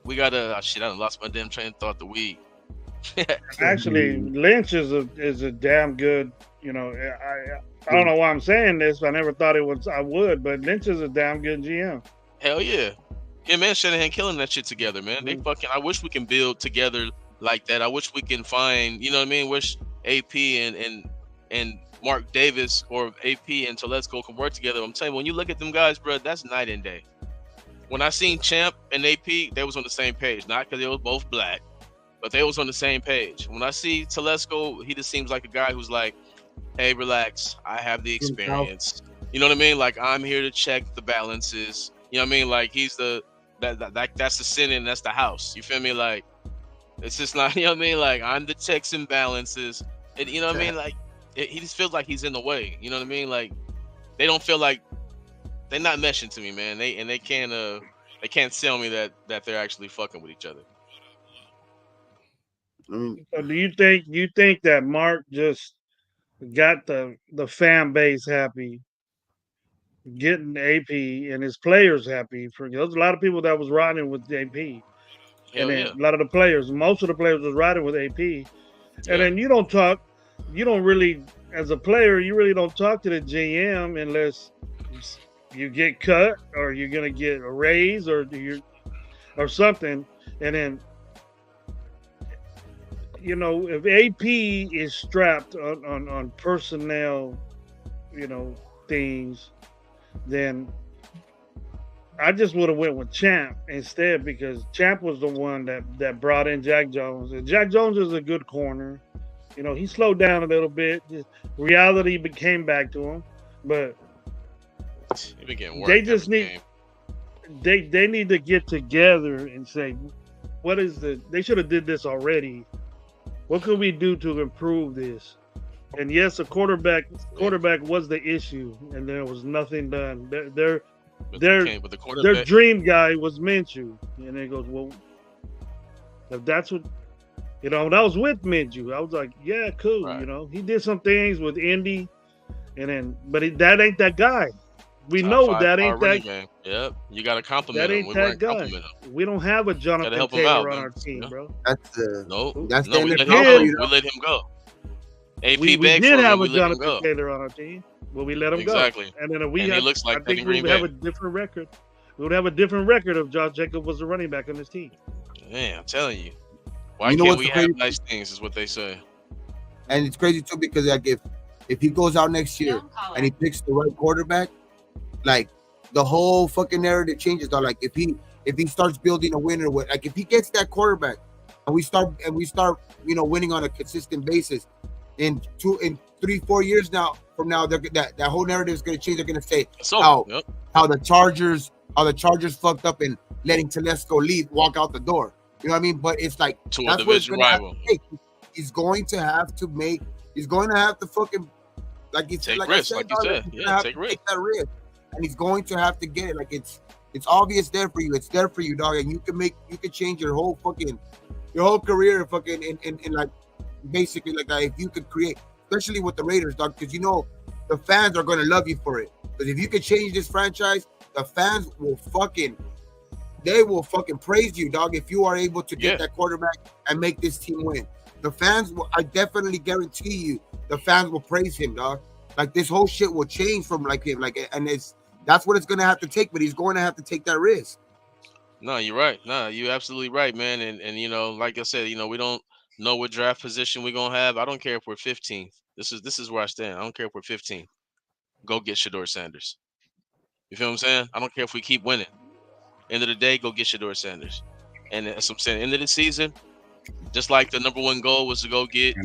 we gotta. I done lost my damn train of thought. The weed. Actually, Lynch is a damn good. You know, I don't know why I'm saying this. I never thought I would, but Lynch is a damn good GM. Hell yeah. Him and Shanahan killing that shit together, man. They fucking. I wish we can build together like that. I wish we can find. You know what I mean? Wish AP and Mark Davis or AP and Telesco can work together. I'm telling you, when you look at them guys, bro, that's night and day. When I seen Champ and AP, they was on the same page. Not because they was both black, but they was on the same page. When I see Telesco, he just seems like a guy who's like, hey, relax. I have the experience. You know what I mean? Like, I'm here to check the balances. You know what I mean? Like, he's that's the sin and that's the house. You feel me? Like, it's just not, you know what I mean? Like, I'm the checks and balances. And, you know what I mean? Like, he just feels like he's in the way. You know what I mean? Like, they don't feel like they're not meshing to me, man. They can't sell me that they're actually fucking with each other. So do you think that Mark just got the fan base happy, getting AP and his players happy? There's a lot of people that was riding with AP, Hell and then yeah. a lot of the players, most of the players was riding with AP, Yeah. and then you don't really as a player, you really don't talk to the GM unless you get cut or you're gonna get a raise or something, and then if AP is strapped on personnel, things, then I just would have went with Champ instead, because Champ was the one that brought in Jack Jones, and Jack Jones is a good corner. He slowed down a little bit. Reality came back to him, but He been getting work they just every need game. they need to get together and say, they should have did this already. What could we do to improve this? And yes, a quarterback was the issue, and there was nothing done. But Their the quarterback, their dream guy was Minshew, and it goes, well, if that's what when I was with Minshew, I was like, yeah, cool. Right. He did some things with Indy, but that ain't that guy. We top know five that star ain't running that. game. Yep, you got to compliment That him. ain't We that weren't guy. complimenting him. We don't have a Jonathan help him Taylor out, on man. our team, Yeah. bro. That's No, that's no, the we let NFL him for go. you. We let him go. AP We begged did for him, have and a we let him Jonathan go. Taylor on our team, but we let him Exactly. go. And then And he looks like I think fucking we Green would have Bay. a different record. We would have a different record if Josh Jacobs was a running back on this team. Man, I'm telling you. Why You know can't what's we the have crazy? nice things? Is what they say. And it's crazy too, because like if he goes out next year and he picks the right quarterback, like the whole fucking narrative changes. Though, like if he starts building a winner with, like if he gets that quarterback and we start winning on a consistent basis, in 3, 4 years from now, that whole narrative is going to change. They're going to say So, how the Chargers fucked up in letting Telesco walk out the door. You know what I mean? But it's like to a that's what it's division going to have rival. to take. He's going to have to fucking, like you said, Take like risks, I said, like you dog, said. he's Yeah, gonna have take to risks. take that risk, and he's going to have to get it. Like it's obvious there for you. It's there for you, dog, and you can change your whole career, fucking in like basically like that if you could create, especially with the Raiders, dog, because the fans are going to love you for it. Because if you could change this franchise, the fans will fucking praise you, dog. If you are able to get that quarterback and make this team win, the fans will. I definitely guarantee you, the fans will praise him, dog. Like this whole shit will change from like him, and that's what it's gonna have to take. But he's going to have to take that risk. No, you're right. No, you're absolutely right, man. And like I said, we don't know what draft position we're gonna have. I don't care if we're 15th. This is where I stand. I don't care if we're 15th. Go get Shador Sanders. You feel what I'm saying? I don't care if we keep winning. End of the day, go get Shador Sanders. And that's what I'm saying. End of the season, just like the number one goal was to go get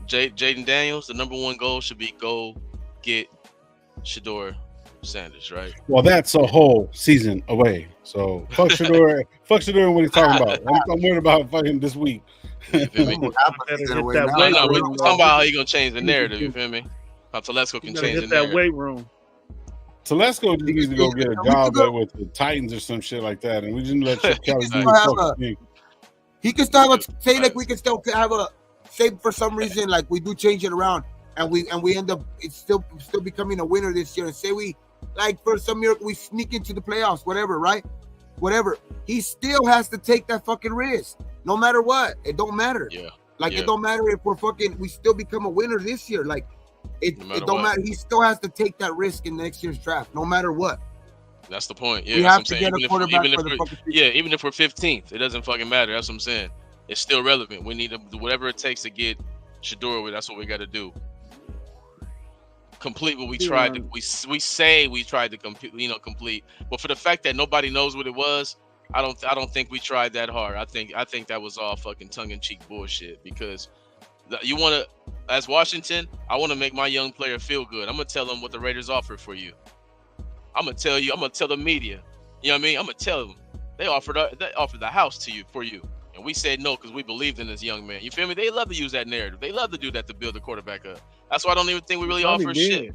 Jaden Daniels, the number one goal should be go get Shador Sanders, right? Well, that's a whole season away. So fuck Shador, and what he's talking about. I'm worried about fucking this week. You feel me? We're talking about how he gonna change the narrative. You feel me? How Telesco can change the narrative. That weight room. Telesco needs to go get a job with the Titans or some shit like that, and we just let Chip Kelly do his fucking thing. He can still say like we can still have say for some reason like we do change it around and we end up it's still becoming a winner this year, and say we like for some miracle we sneak into the playoffs, whatever, right? Whatever. He still has to take that fucking risk, no matter what. It don't matter. Yeah. It don't matter if we still become a winner this year. Like it don't matter. He still has to take that risk in next year's draft, no matter what. That's the point. Yeah, we that's have what to I'm saying. get a quarterback for the fucking season. even if we're 15th, it doesn't fucking matter. That's what I'm saying. It's still relevant. We need to do whatever it takes to get Shador. That's what we got to do. Complete what we tried to. We say we tried to complete. But for the fact that nobody knows what it was, I don't think we tried that hard. I think that was all fucking tongue-in-cheek bullshit. Because you want to, as Washington, I want to make my young player feel good. I'm gonna tell them what the Raiders offer for you. I'm gonna tell the media. You know what I mean? I'm gonna tell them they offered the house to you for you, and we said no because we believed in this young man. You feel me? They love to use that narrative. They love to do that to build the quarterback up. That's why I don't even think we really offer shit.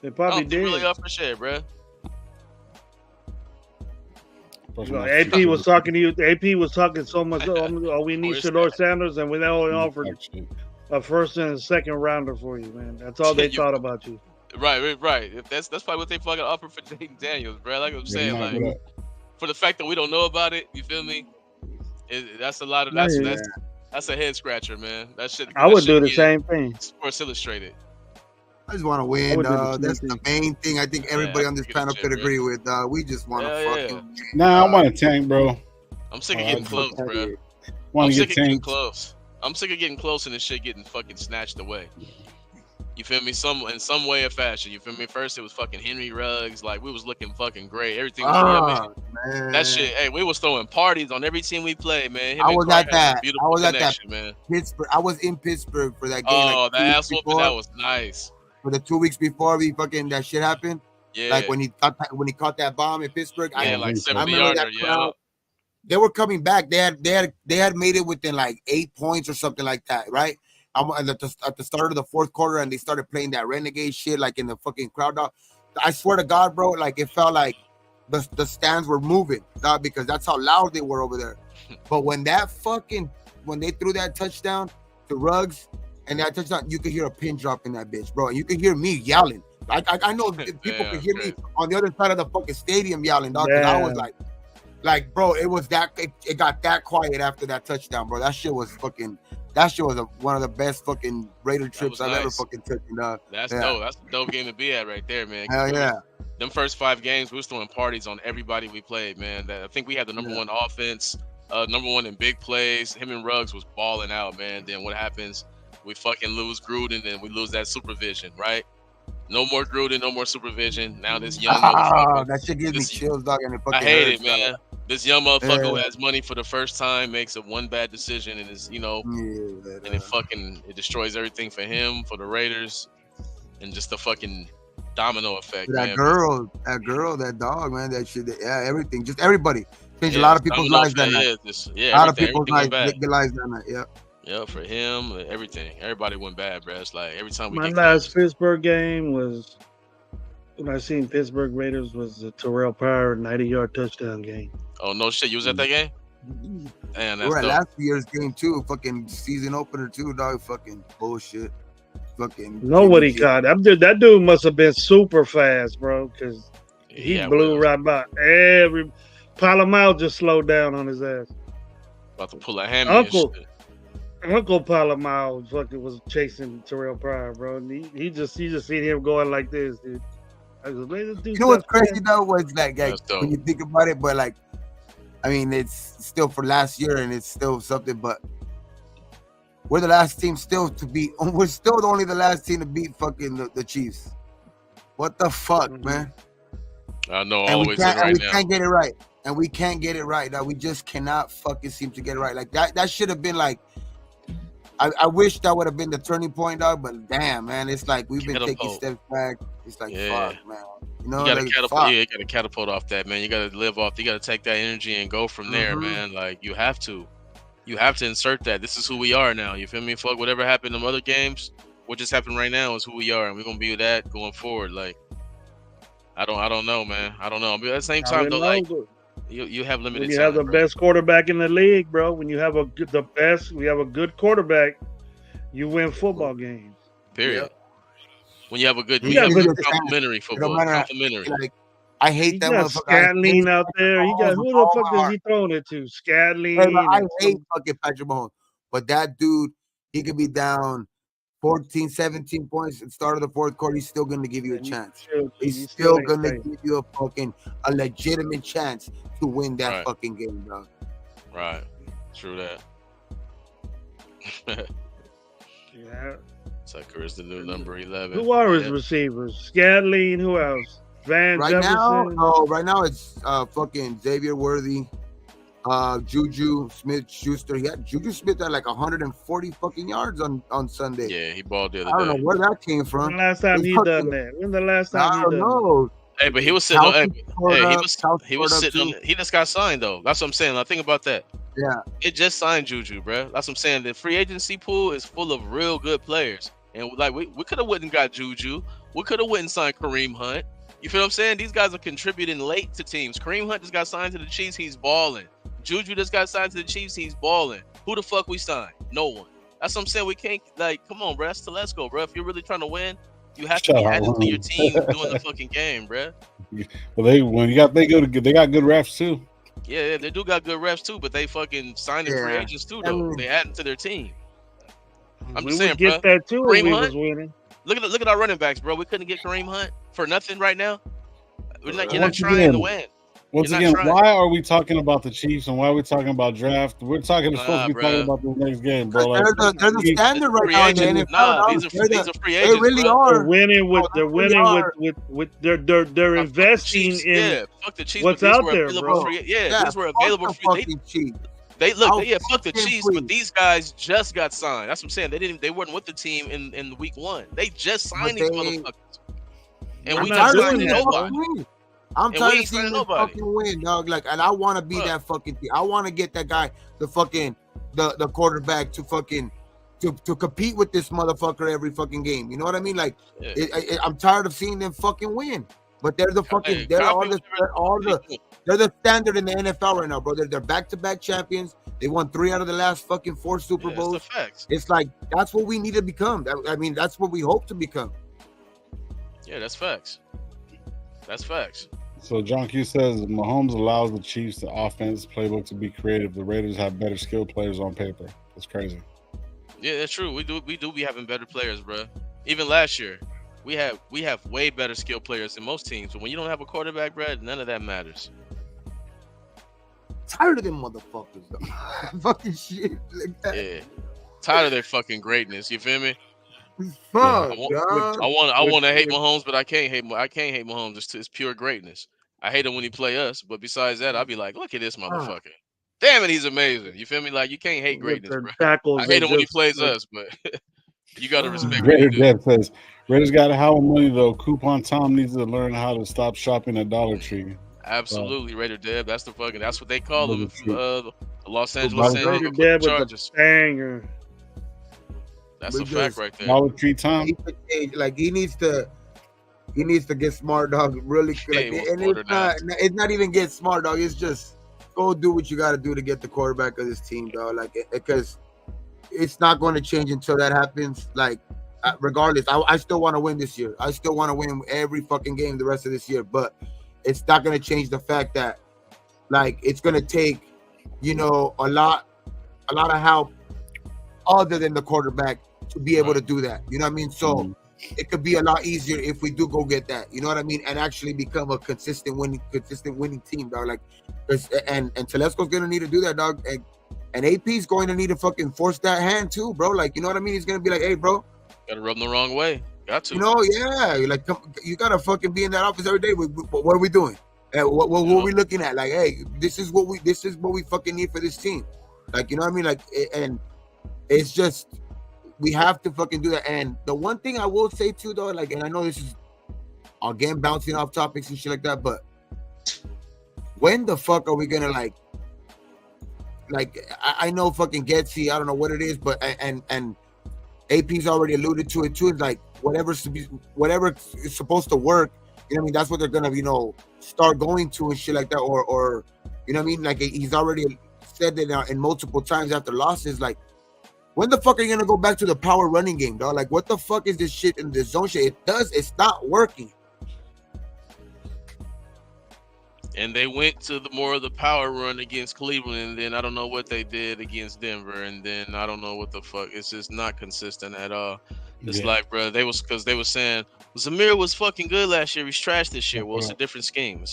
They probably did. Really offer shit, bro. AP was talking to you. AP was talking so much. Oh, we need Shador Sanders, and we only offered a first and a second rounder for you, man. That's all they thought about you. Right. That's probably what they fucking offer for Jaden Daniels, bro. Like I'm saying, like for the fact that we don't know about it, you feel me? That's a lot of That's a head scratcher, man. That shit. I would do the same thing. Sports Illustrated. I just want to win. That's the main thing. I think everybody on this panel could agree with. We just want to fucking win. Nah, I want to tank, bro. I'm sick of getting close, bro. I'm sick of getting close. I'm sick of getting close and this shit getting fucking snatched away. You feel me? In some way or fashion. You feel me? First it was fucking Henry Ruggs, like we was looking fucking great. Everything was man. That shit. Hey, we was throwing parties on every team we played, man. I was at that. I was at that, man. Pittsburgh. I was in Pittsburgh for that game. Oh, that ass whooping, that was nice. For the 2 weeks before that shit happened. Yeah. Like when he caught that bomb in Pittsburgh. Yeah, like 70-yarder. Yeah. They were coming back. They had made it within like 8 points or something like that, right? At the start of the fourth quarter, and they started playing that renegade shit like in the fucking crowd, dog. I swear to God, bro, like it felt like the stands were moving, dog, because that's how loud they were over there. But when they threw that touchdown to Ruggs and that touchdown, you could hear a pin drop in that bitch, bro, and you could hear me yelling. I know people could hear me on the other side of the fucking stadium yelling, dog. Because I was like, bro, it got that quiet after that touchdown, bro. That shit was one of the best fucking Raider trips I've ever fucking taken. That's dope. That's a dope game to be at right there, man. Hell yeah. Them first 5 games, we was throwing parties on everybody we played, man. I think we had the number one offense, number one in big plays. Him and Ruggs was balling out, man. Then what happens? We fucking lose Gruden, and we lose that supervision, right? No more Gruden, no more supervision. Now this young motherfucker. That shit gives me chills, dog. And I hate it, man. This young motherfucker who has money for the first time makes one bad decision and is, and it destroys everything for him, for the Raiders, and just the fucking domino effect. That dog, man, that shit, everything, just everybody. Changed a lot of people's lives that night. A lot of people's lives that night, yeah. Yeah, for him, everything. Everybody went bad, bro. It's like every time we My last Pittsburgh game was when I seen Pittsburgh Raiders was the Terrell Pryor 90-yard touchdown game. Oh no shit, you was at that game? Man, that's we're at last year's game too. Fucking season opener too, dog. Fucking bullshit. Fucking nobody caught that dude must have been super fast, bro, because he blew right by every Palomar just slowed down on his ass. About to pull a hammy. Uncle Palomar fucking was chasing Terrell Pryor, bro. And he just seen him going like this, dude. I was like, you know what's crazy though was that guy when you think about it, but like, I mean, it's still for last year and it's still something, but we're the last team still to beat. We're still only the last team to beat fucking the Chiefs. What the fuck, man? I know, and always right now. We can't get it right, and we can't get it right. Now we just cannot fucking seem to get it right. Like that should have been like. I wish that would have been the turning point, dog. But damn, man, it's like we've been taking steps back. It's like fuck, man. You know, you gotta catapult off that, man. You gotta live off. You gotta take that energy and go from there, man. Like you have to insert that. This is who we are now. You feel me? Fuck whatever happened in other games. What just happened right now is who we are, and we're gonna be that going forward. Like I don't know, man. I don't know. But at the same time, though, like. You have limited. When you have the best quarterback in the league, bro. When you have we have a good quarterback, you win football games. Period. Yep. When you have a good, complimentary football, complimentary. Like, I hate that motherfucker. Scatling out there. Who the fuck is he throwing it to? Scatling. I hate fucking Patrick Mahomes, but that dude, he could be down 14, 17 points at the start of the fourth quarter. He's still going to give you a chance. He's still going to give you a legitimate chance to win that fucking game, dog. Right. True that. Yeah. Tucker is the new number 11. Who are his receivers? Scatling. Who else? Van Jefferson? Right now it's fucking Xavier Worthy, Juju Smith-Schuster. Juju Smith had like 140 fucking yards on Sunday. Yeah, he balled the other day. I don't know where that came from. When the last time he done that? When the last time he done that? I don't know. Hey, but he was sitting on. He was sitting on. He just got signed though. That's what I'm saying. Like, think about that. Yeah. It just signed Juju, bro. That's what I'm saying. The free agency pool is full of real good players, and like we could have went and got Juju. We could have went and signed Kareem Hunt. You feel what I'm saying? These guys are contributing late to teams. Kareem Hunt just got signed to the Chiefs. He's balling. Juju just got signed to the Chiefs. He's balling. Who the fuck we signed? No one. That's what I'm saying. We can't come on, bro. That's Telesco, bro. If you're really trying to win. You have to be added to your team doing the fucking game, bro. Well, they got good refs too. Yeah, they do got good refs too, but they fucking signing free Yeah. agents too, I though. mean, They adding to their team. I'm We just saying, would get bro. that too if Kareem we Hunt. was winning. Look at our running backs, bro. We couldn't get Kareem Hunt for nothing right now. You're not Once trying to again, win. once You're not again, trying. why are we talking about the Chiefs and why are we talking about draft? We're supposed to Nah, be talking bro. about the next game, bro. because Like, they're the we- standard right Free now in the agents. NFL, Nah, dog. these are free They agents, really bro. They're are. winning with No, they they're really winning are. with they're Fuck the investing Chiefs. in Yeah, fuck the Chiefs, but what's these out were there, available bro. free. Yeah, Yeah, these were fuck available the free. fucking Chiefs. They look. I'll Fuck the fucking Chiefs, but please. these guys just got signed. That's what I'm saying. They weren't with the team in week 1. They just But signed these they, motherfuckers, and I'm I'm we not ain't tired of doing seeing signing them that, fucking nobody. though. win. I'm And we tired of ain't seeing signing them nobody. fucking win, dog. Like, and I want to be Fuck. that fucking team. I want to get that guy, the quarterback, to fucking to compete with this motherfucker every fucking game. You know what I mean? Like, Yeah. I'm tired of seeing them fucking win. But they're the fucking, Hey, they're all copy the, whatever. they're the standard in the NFL right now, bro. They're back-to-back champions. They won 3 out of the last fucking 4 Super Yeah, that's the Bowls. facts. It's like that's what we need to become. I mean, that's what we hope to become. Yeah, that's facts. That's facts. So John Q says Mahomes allows the Chiefs the offense playbook to be creative. The Raiders have better skilled players on paper. That's crazy. Yeah, that's true. We do be having better players, bro. Even last year, we have way better skilled players than most teams. But when you don't have a quarterback, bro, none of that matters. Tired of them motherfuckers, though. Fucking shit. Like that. Yeah, tired of their fucking greatness. You feel me? Fuck, I dog. want to hate Mahomes, but I can't hate Mahomes. It's pure greatness. I hate him when he play us, but besides that, I'll be like, look at this motherfucker. Damn it, he's amazing. You feel me? Like you can't hate With greatness, their bro. tackles, I hate they him when he just plays like, us, but you gotta respect what he Raider do. Dev says Raiders got a howl of money though. Coupon Tom needs to learn how to stop shopping at Dollar Tree. Absolutely, Raider Deb. That's what they call him. Look at you. The Los Dollar Angeles San Raider Diego Deb with the Chargers. banger. That's We a fact just- right there. Dollar Tree Tom. He could change. Like he needs to get smart, dog. Really, Yeah, like, he wants and to order it's not even get smart, dog. It's just go do what you got to do to get the quarterback of this team, dog. Like, because it's not going to change until that happens. Like, regardless, I still want to win this year. I still want to win every fucking game the rest of this year. But it's not going to change the fact that, like, it's going to take, a lot of help other than the quarterback to be able to do that. You know what I mean? So it could be a lot easier if we do go get that. You know what I mean? And actually become a consistent winning team, dog. Like, and Telesco's gonna need to do that, dog. And AP's going to need to fucking force that hand too, bro. Like, you know what I mean? He's gonna be like, hey, bro. Gotta rub them the wrong way. Got to. Yeah. Like, you gotta fucking be in that office every day. What are we doing? What are we looking at? Like, hey, this is what we fucking need for this team. Like, you know what I mean? Like, and it's just, we have to fucking do that. And the one thing I will say too, though, like, and I know this is again bouncing off topics and shit like that, but when the fuck are we gonna like I know fucking Getsy, I don't know what it is, but and AP's already alluded to it too. It's like whatever is supposed to work, you know what I mean? That's what they're gonna, start going to and shit like that, or you know what I mean? Like, he's already said that in multiple times after losses, like, when the fuck are you gonna go back to the power running game, dog? Like, what the fuck is this shit in the zone shit? It's not working. And they went to more of the power run against Cleveland, and then I don't know what they did against Denver, and then I don't know what the fuck. It's just not consistent at all. It's like, bro, they were saying Zamir was fucking good last year. He's trash this year. Well, it's a different scheme.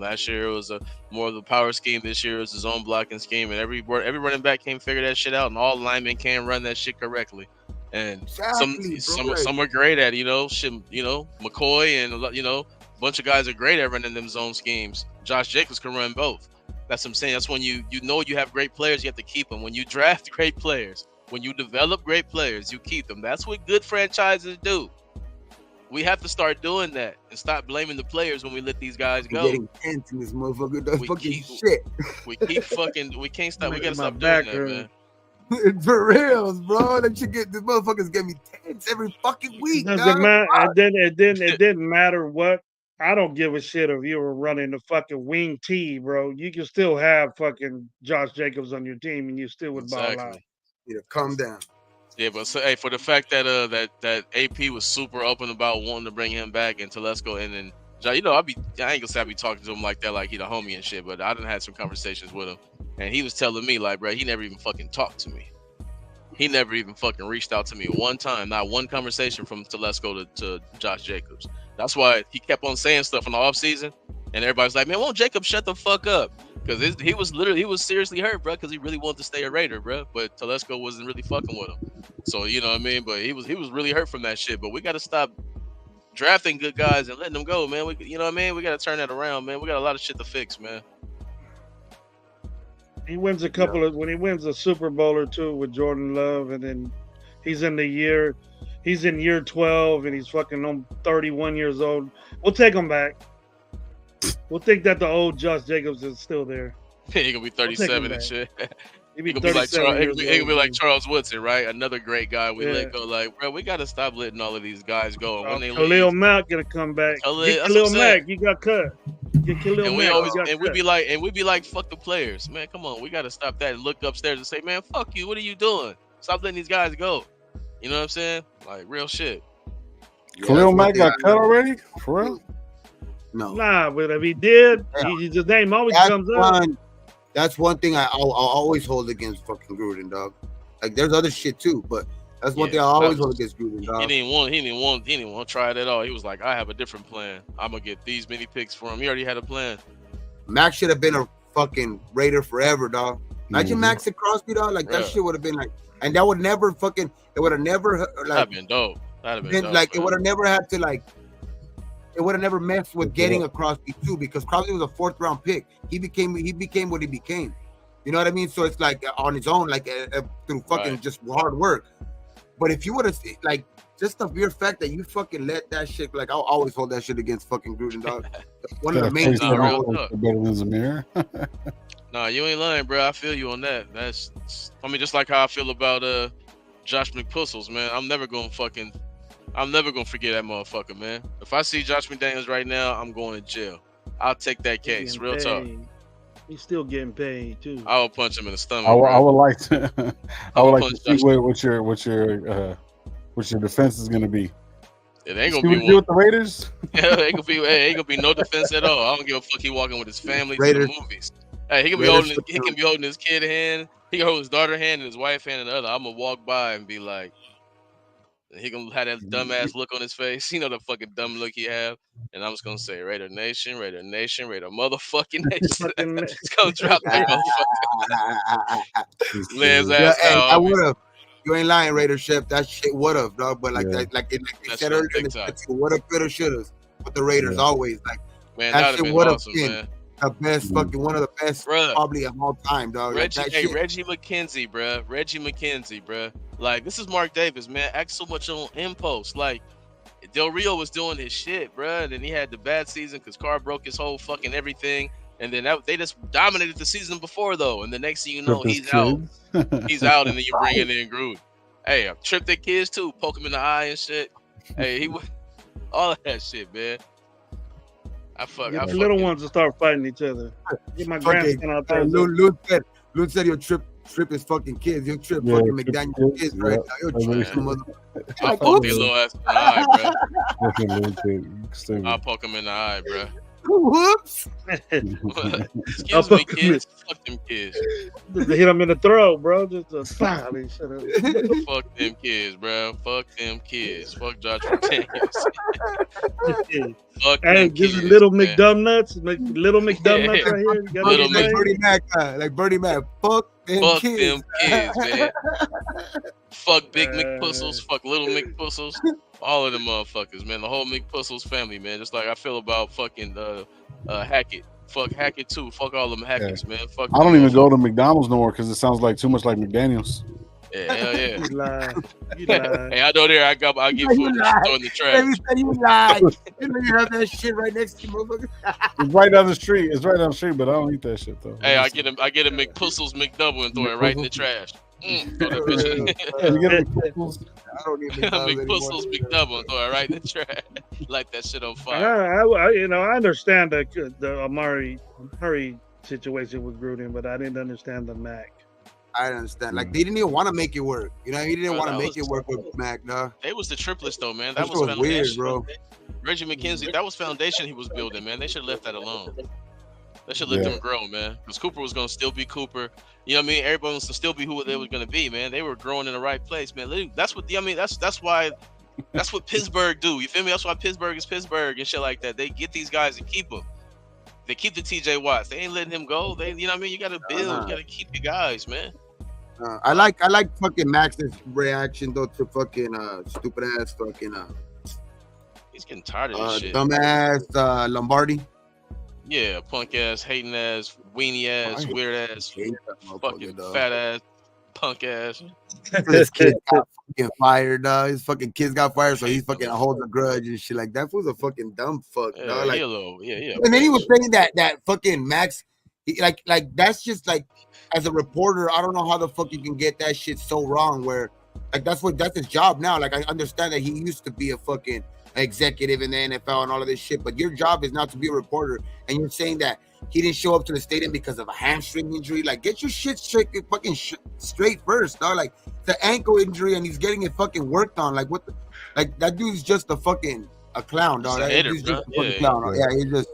Last year it was more of the power scheme. This year it was his own blocking scheme, and every running back can't figure that shit out, and all linemen can't run that shit correctly. And some are great at it, McCoy and a bunch of guys are great at running them zone schemes. Josh Jacobs can run both. That's what I'm saying. That's when you have great players, you have to keep them. When you draft great players, when you develop great players, you keep them. That's what good franchises do. We have to start doing that and stop blaming the players when we let these guys go. Getting tense in this motherfucker. That's fucking shit. We can't stop. We gotta stop doing that, man. For reals, bro. This motherfuckers get me tense every fucking week. It doesn't matter. It didn't matter what. I don't give a shit if you were running the fucking wing T, bro. You can still have fucking Josh Jacobs on your team, and you still would ball out. Yeah, calm down. Yeah, but for the fact that that AP was super open about wanting to bring him back, and Telesco, and then You know, I ain't gonna say I be talking to him like that, like he the homie and shit. But I done had some conversations with him, and he was telling me like, bro, he never even fucking talked to me. He never even fucking reached out to me one time, not one conversation from Telesco to Josh Jacobs. That's why he kept on saying stuff in the offseason, and everybody's like, man, won't Jacob shut the fuck up? Because he was seriously hurt, bro, because he really wanted to stay a Raider, bro. But Telesco wasn't really fucking with him. So, you know what I mean? But he was really hurt from that shit. But we got to stop drafting good guys and letting them go, man. You know what I mean? We got to turn that around, man. We got a lot of shit to fix, man. He wins a couple of when he wins a Super Bowl or two with Jordan Love, and then he's in year 12, and he's fucking 31 years old. We'll take him back. We'll think that the old Josh Jacobs is still there. He gonna be 37 and shit. He gonna be like Charles Woodson, right? Another great guy we let go. Like, bro, we gotta stop letting all of these guys go. And when they Khalil Mack gonna come back. Get Khalil Mack, you got cut. Get Khalil and Mack. We be like, fuck the players, man. Come on, we gotta stop that and look upstairs and say, man, fuck you. What are you doing? Stop letting these guys go. You know what I'm saying? Like real shit. Khalil Mack got cut already? For real? No. Nah, but if he did, his name always comes up. That's one thing I'll always hold against fucking Gruden, dog. Like there's other shit too, but that's one thing I always hold against Gruden, dog. He didn't want to try it at all. He was like, I have a different plan. I'm gonna get these many picks for him. He already had a plan. Max should have been a fucking Raider forever, dog. Imagine Max and Crosby, dog. Like that shit would have been like, and that would never fucking. It would have never like. That'd been dope. That'd have been dope, like man. it would have never had to like. It would have never messed with getting a Crosby too, because Crosby was a 4th round pick. He became what he became. You know what I mean? So it's like on his own, like through fucking just hard work. But if you would have like just the mere fact that you fucking let that shit, like I'll always hold that shit against fucking Gruden, dog. One of the main things. Better than Zamir. Nah, you ain't lying, bro. I feel you on that. Just like how I feel about Josh McPuzzles, man. I'm never gonna forget that motherfucker, man. If I see Josh McDaniels right now, I'm going to jail. I'll take that case. Real talk. He's still getting paid too. I will punch him in the stomach. I would like to. I would like to see what your defense is going to be. It ain't gonna be one with the Raiders. Yeah, ain't gonna be no defense at all. I don't give a fuck. He walking with his family to the movies. Hey, he can be holding his kid hand. He can hold his daughter hand and his wife hand and the other. I'm gonna walk by and be like, he gonna have that dumbass look on his face. You know the fucking dumb look he have. And I'm just gonna say, Raider Nation, Raider motherfucking Nation. It's gonna drop that motherfucker. Liz ass out. I would have. You ain't lying, Raider Chef. That shit would have, dog. But like that, like you said earlier, would have, could have, should have. But the Raiders always like that shit would have been the best fucking one of the best probably of all time, dog. Reggie McKenzie, bro. Reggie McKenzie, bro. Like this is Mark Davis, man. Act so much on impulse. Like Del Rio was doing his shit, bro. And then he had the bad season because Carr broke his whole fucking everything. And then they just dominated the season before, though. And the next thing you know, he's out. He's out, and then you bring in Gruden. Hey, I tripped their kids, too. Poke him in the eye and shit. Hey, all of that shit, man. The little ones will start fighting each other. Get my grandson out there. Lou said you'll trip his fucking kids. You'll trip fucking McDaniel's kids right now. You'll trip some mother. I'll poke your little ass in the eye, bro. I'll poke him in the eye, bro. Whoops. Excuse me, kids. Fuck them kids. Just hit them in the throat, bro. Just Fuck them kids, bro. Fuck them kids. Fuck Josh McDaniels. Fuck hey, this is Little McDumnuts. Little McDumnuts right here. Little Bernie Mac, like Bernie Mac. Fuck them kids, man. Fuck Big McPuzzles. Fuck Little McPuzzles. All of them motherfuckers, man. The whole McPuzzles family, man. Just like I feel about fucking Hackett. Fuck Hackett too. Fuck all them Hacketts, man. Fuck. I don't even go to McDonald's no more because it sounds like too much like McDaniels. Yeah, hell yeah. You lied. Hey, I know there. I get food and throw in the trash. You lied. You know you have that shit right next to you, motherfucker. It's right down the street. But I don't eat that shit though. Hey, I get a McPuzzles McDouble and throw it right in the trash. Throw that bitch in. I don't need McPuzzles McDouble and throw it right in the trash. Light that shit on fire. I understand the Amari Hurry situation with Gruden, but I didn't understand the Mac. I understand. Like they didn't even want to make it work. You know, he didn't want to make it work with Mac, no. They was the triplets though, man. That That was was weird, bro. Reggie McKenzie, that was foundation he was building, man. They should have left that alone. They should let them grow, man. Because Cooper was gonna still be Cooper. You know what I mean? Everybody was to still be who they were gonna be, man. They were growing in the right place, man. That's what I mean. That's why. That's what Pittsburgh do. You feel me? That's why Pittsburgh is Pittsburgh and shit like that. They get these guys and keep them. They keep the TJ Watts. They ain't letting him go. They, you know what I mean? You gotta build. You gotta keep your guys, man. I like fucking Max's reaction though to fucking stupid ass fucking He's getting tired of this shit. Dumbass Lombardi. Yeah, punk ass, hating ass, weenie ass, weird ass, fucking fat ass, punk ass. His kid got fucking fired, his fucking kids got fired, so he fucking holds a grudge and shit. Like that fool's a fucking dumb fuck, Yeah, dog. Like, and then he was saying that fucking Max, like that's just like, as a reporter, I don't know how the fuck you can get that shit so wrong. Where like that's his job now. Like I understand that he used to be a fucking executive in the NFL and all of this shit, but your job is not to be a reporter, and you're saying that he didn't show up to the stadium because of a hamstring injury. Like, get your shit straight, straight first, dog. Like, the ankle injury, and he's getting it fucking worked on. Like, what? Like, that dude's just a clown, dog. He's a hater, dude's just a fucking clown. Yeah, he's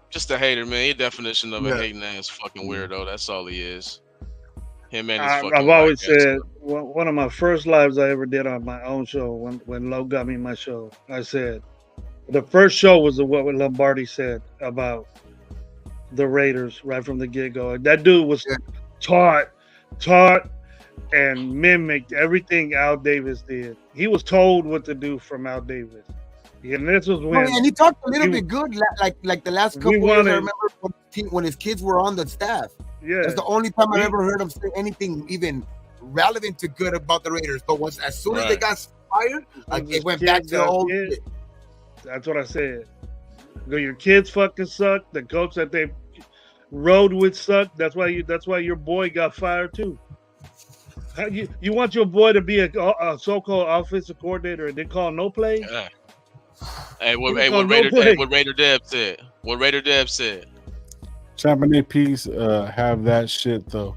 just a hater, man. He definition of a hating ass fucking weirdo. That's all he is. Him and his fucking. I've always said one of my first lives I ever did on my own show when Lo got me my show. I said the first show was what Lombardi said about the Raiders right from the get-go. That dude was taught and mimicked everything Al Davis did. He was told what to do from Al Davis. And this was when and he talked a little bit good, like the last couple years. I remember when his kids were on the staff. Yeah, that's the only time I ever heard him say anything even relevant to good about the Raiders. But as soon as they got fired, it went back to the old shit. That's what I said. Your kids fucking suck. The coach that they rode with sucked. That's why your boy got fired too. You want your boy to be a so-called offensive coordinator and then call no play? Yeah. What Raider Deb said. What Raider Deb said. Champ and APs have that shit though,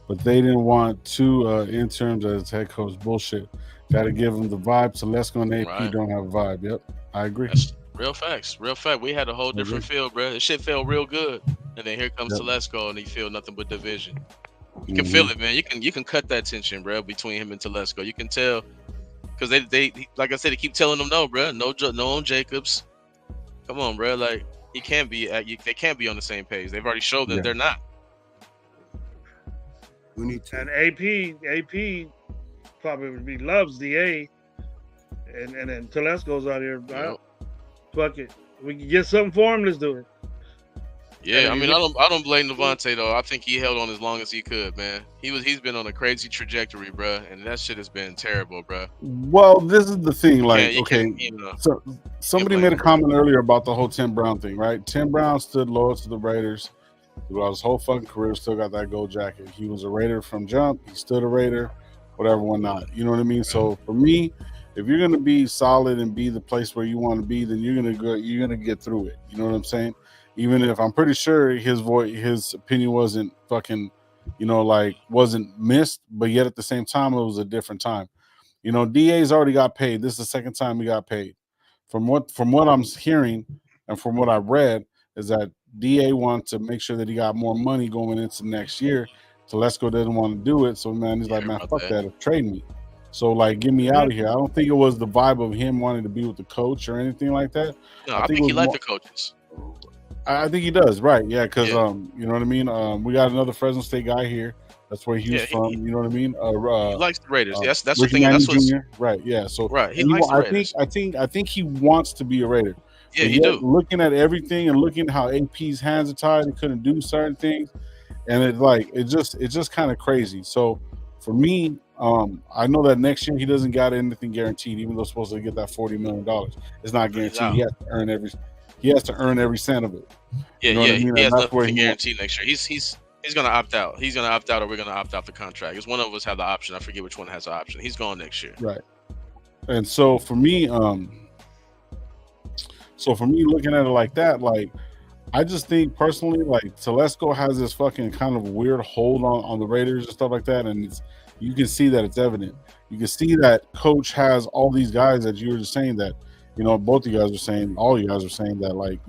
but they didn't want two interns as head coach. Bullshit. Got to give them the vibe. Telesco and AP don't have a vibe. Yep, I agree. That's real facts. Real fact. We had a whole different feel, bro. This shit felt real good, and then here comes Telesco, and he feel nothing but division. You can feel it, man. You can cut that tension, bro, between him and Telesco. You can tell because they like I said, they keep telling him no, bro. No on Jacobs. Come on, bro. Like he can't be. They can't be on the same page. They've already showed that they're not. We need to. And AP probably loves DA, and then Telesco's out here. Fuck it. We can get something for him. Let's do it. Yeah, I mean, I don't blame Devontae though. I think he held on as long as he could, man. He's been on a crazy trajectory, bro, and that shit has been terrible, bro. Well, this is the thing, like, so somebody made a comment earlier about the whole Tim Brown thing, right? Tim Brown stood loyal to the Raiders throughout his whole fucking career. Still got that gold jacket. He was a Raider from jump. He stood a Raider, whatever, whatnot. You know what I mean? So for me, if you're gonna be solid and be the place where you want to be, then you're gonna get through it. You know what I'm saying? Even if I'm pretty sure his opinion wasn't fucking, wasn't missed, but yet at the same time, it was a different time. DA's already got paid. This is the second time he got paid. From what I'm hearing and from what I've read is that DA wants to make sure that he got more money going into next year. Telesco doesn't want to do it. So, man, he's like, man, fuck that. Trade me. So, like, get me out of here. I don't think it was the vibe of him wanting to be with the coach or anything like that. No, I think he liked the coaches. I think he does, right? Yeah, because you know what I mean. We got another Fresno State guy here. That's where he was from. You know what I mean? He likes the Raiders. That's the Ricky thing. That's Jr. Right. Yeah. So he likes the Raiders. I think he wants to be a Raider. Yeah, he do. Looking at everything and looking at how AP's hands are tied, he couldn't do certain things, and it's just kind of crazy. So for me, I know that next year he doesn't got anything guaranteed, even though he's supposed to get that $40 million. It's not guaranteed. He has to earn every cent of it. Yeah, I mean? He has nothing guaranteed next year. He's gonna opt out. He's gonna opt out, or we're gonna opt out the contract. Because one of us have the option. I forget which one has the option. He's going next year. Right. And so for me, looking at it like that, like I just think personally, like Telesco has this fucking kind of weird hold on the Raiders and stuff like that, and you can see that it's evident. You can see that Coach has all these guys that you were just saying that, both you guys are saying, all you guys are saying that, like,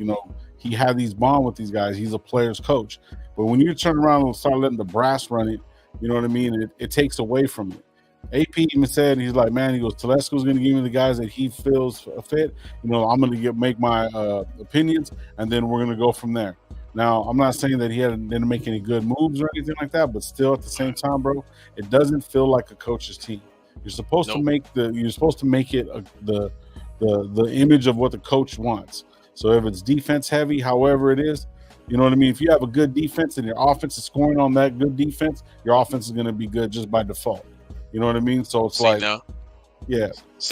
he had these bond with these guys. He's a player's coach, but when you turn around and start letting the brass run it, you know what I mean? It takes away from it. AP even said, he's like, man, he goes, Telesco's going to give me the guys that he feels fit. I'm going to make my opinions, and then we're going to go from there. Now, I'm not saying that he didn't make any good moves or anything like that, but still, at the same time, bro, it doesn't feel like a coach's team. You're supposed to make it the image of what the coach wants. So if it's defense heavy, however it is, you know what I mean? If you have a good defense and your offense is scoring on that good defense, your offense is going to be good just by default. You know what I mean? So it's yeah.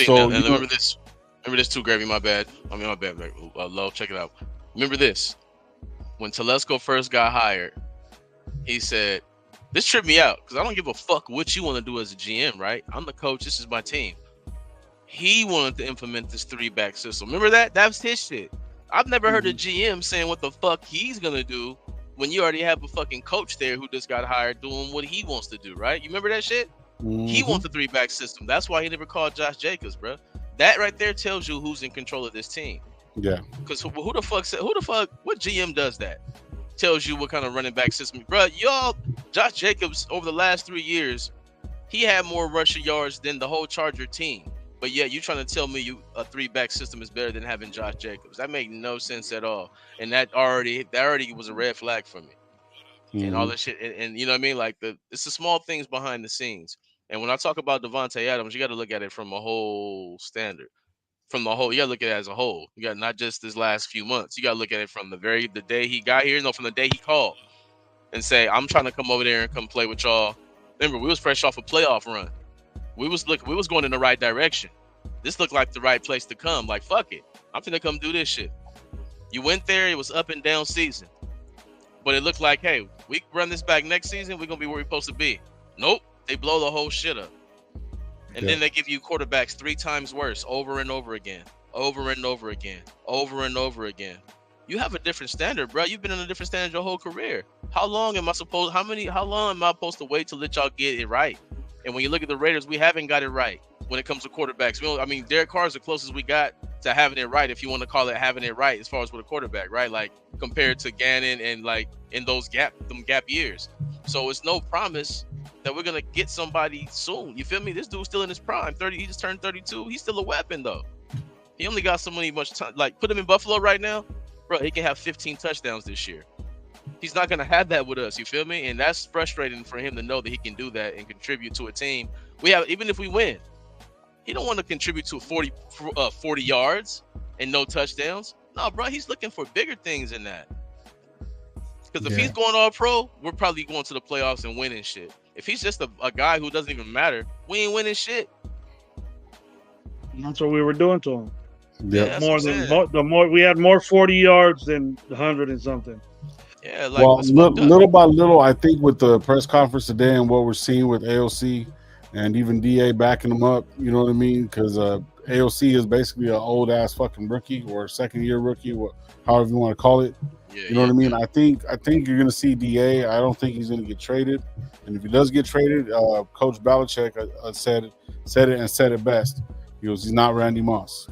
And remember this. Remember this too, Gravy. My bad. My bad. Low, check it out. Remember this. When Telesco first got hired, he said, "This tripped me out because I don't give a fuck what you want to do as a GM, right? I'm the coach. This is my team." He wanted to implement this 3-back system. Remember that? That was his shit. I've never heard a GM saying what the fuck he's gonna do when you already have a fucking coach there who just got hired doing what he wants to do, right? You remember that shit? He wants the 3-back system. That's why he never called Josh Jacobs, bro. That right there tells you who's in control of this team. Yeah. Because what GM does that? Tells you what kind of running back system, bro. Josh Jacobs over the last 3 years, he had more rushing yards than the whole Charger team. But yeah, you trying to tell me a 3-back system is better than having Josh Jacobs? That makes no sense at all. And that already was a red flag for me. And all that shit, and you know what I mean? Like it's the small things behind the scenes. And when I talk about Devontae Adams, you got to look at it from a whole standard. You got to look at it as a whole. You got not just this last few months. You got to look at it from the day he got here. No, from the day he called and say, "I'm trying to come over there and come play with y'all." Remember, we was fresh off a playoff run. We was going in the right direction. This looked like the right place to come. Like, fuck it, I'm finna come do this shit. You went there. It was up and down season. But it looked like, hey, we run this back next season, we're going to be where we're supposed to be. Nope. They blow the whole shit up. And then they give you quarterbacks 3 times worse over and over again. Over and over again. Over and over again. You have a different standard, bro. You've been in a different standard your whole career. How long am I supposed to wait to let y'all get it right? And when you look at the Raiders, we haven't got it right when it comes to quarterbacks. Derek Carr is the closest we got to having it right, if you want to call it having it right, as far as with a quarterback, right? Like compared to Gannon and like in those gap years. So it's no promise that we're gonna get somebody soon. You feel me? This dude's still in his prime. 30, he just turned 32. He's still a weapon though. He only got so much time. Like put him in Buffalo right now, bro. He can have 15 touchdowns this year. He's not gonna have that with us. You feel me? And that's frustrating for him to know that he can do that and contribute to a team. Even if we win, he don't want to contribute to 40 yards and no touchdowns. No, bro, he's looking for bigger things than that. Because if he's going all pro, we're probably going to the playoffs and winning shit. If he's just a guy who doesn't even matter, we ain't winning shit. That's what we were doing to him. Yeah, we had more 40 yards than 100 and something. Yeah, like little by little, I think with the press conference today and what we're seeing with AOC and even DA backing them up, you know what I mean? Because AOC is basically an old ass fucking rookie or second year rookie, however you want to call it. You know what I mean? I think you're gonna see DA. I don't think he's gonna get traded, and if he does get traded, Coach Belichick said it best. He's not Randy Moss,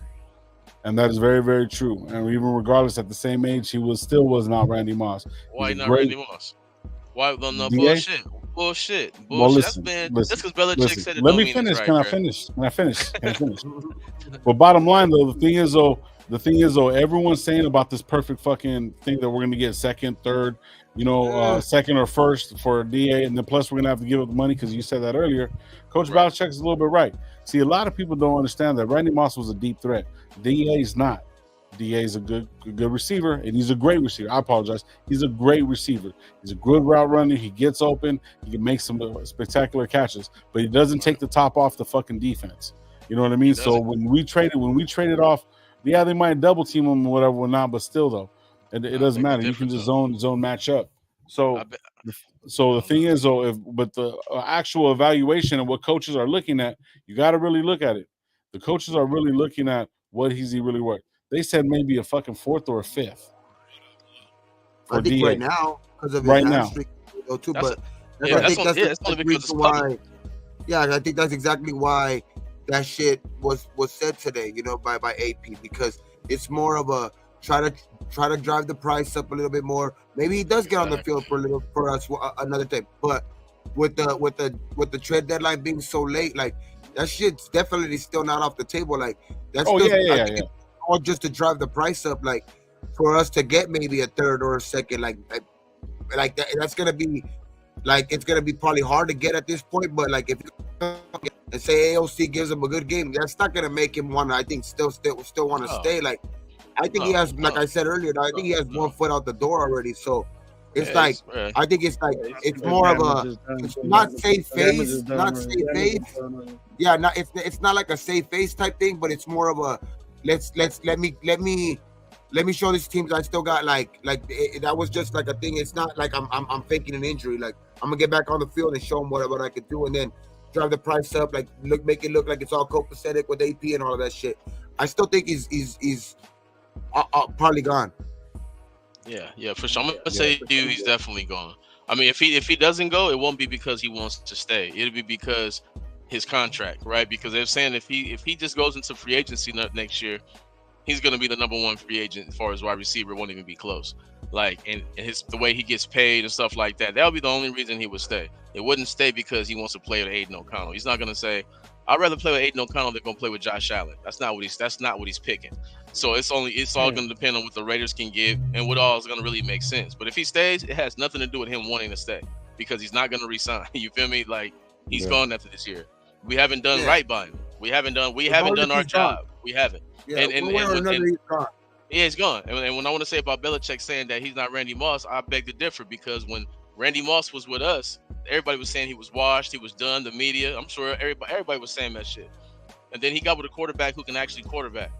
and that is very, very true. And even regardless, at the same age, he was not Randy Moss. Why not Randy Moss? Why? No, bullshit. Well, listen. That's because Belichick said it. Let me finish. Can I finish? But bottom line, though, the thing is, though, everyone's saying about this perfect fucking thing that we're going to get second, third, second or first for DA, and then plus we're going to have to give up the money because you said that earlier. Coach Belichick is a little bit right. See, a lot of people don't understand that Randy Moss was a deep threat. DA is not. DA is a good receiver, and he's a great receiver. I apologize. He's a great receiver. He's a good route runner. He gets open. He can make some spectacular catches, but he doesn't take the top off the fucking defense. You know what I mean? So when we traded off, yeah, they might double team him or whatever or not, but still though, it doesn't matter. You can just zone match up. So the thing is though, but the actual evaluation of what coaches are looking at, you got to really look at it. The coaches are really looking at what he really worth. They said maybe a fucking 4th or a 5th. I think DA right now because of his right now. hamstring though too. That's but yeah, I that's think only, that's yeah, it's only the because it's reason public. why. Yeah, I think that's exactly why that shit was said today. You know, by AP, because it's more of a try to drive the price up a little bit more. Maybe he does get on the field for us another time, but with the trade deadline being so late, like that shit's definitely still not off the table. Like that's Oh still, yeah. It's all just to drive the price up, like for us to get maybe a third or a second, like that's gonna be like it's gonna be probably hard to get at this point. But like if and say AOC gives him a good game, that's not gonna make him want to. I think still want to stay. Like I think he has, like I said earlier, I think he has 1 foot out the door already. So it's I think it's like it's more of a it's not safe face, not safe face. Yeah, not it's not like a safe face type thing, but it's more of a let me show these teams I still got that was just like a thing. It's not like I'm faking an injury. Like I'm gonna get back on the field and show them what I could do, and then drive the price up, like make it look like it's all copacetic with AP and all of that shit. I still think he's probably gone. Yeah, for sure. I'm gonna say to you, he's definitely gone. I mean, if he doesn't go, it won't be because he wants to stay. It'll be because his contract, right? Because they're saying if he just goes into free agency next year, he's gonna be the number 1 free agent as far as wide receiver. Won't even be close. Like and the way he gets paid and stuff like that. That would be the only reason he would stay. It wouldn't stay because he wants to play with Aiden O'Connell. He's not gonna say, "I'd rather play with Aiden O'Connell than gonna play with Josh Allen." That's not what he's picking. So it's all gonna depend on what the Raiders can give and what all is gonna really make sense. But if he stays, it has nothing to do with him wanting to stay because he's not gonna resign. You feel me? Like he's gone after this year. We haven't done right by him. We haven't done our job. We haven't. Yeah, he's gone. Yeah, he's gone. And when I want to say about Belichick saying that he's not Randy Moss, I beg to differ because when Randy Moss was with us, everybody was saying he was washed, he was done. The media, I'm sure everybody was saying that shit. And then he got with a quarterback who can actually quarterback,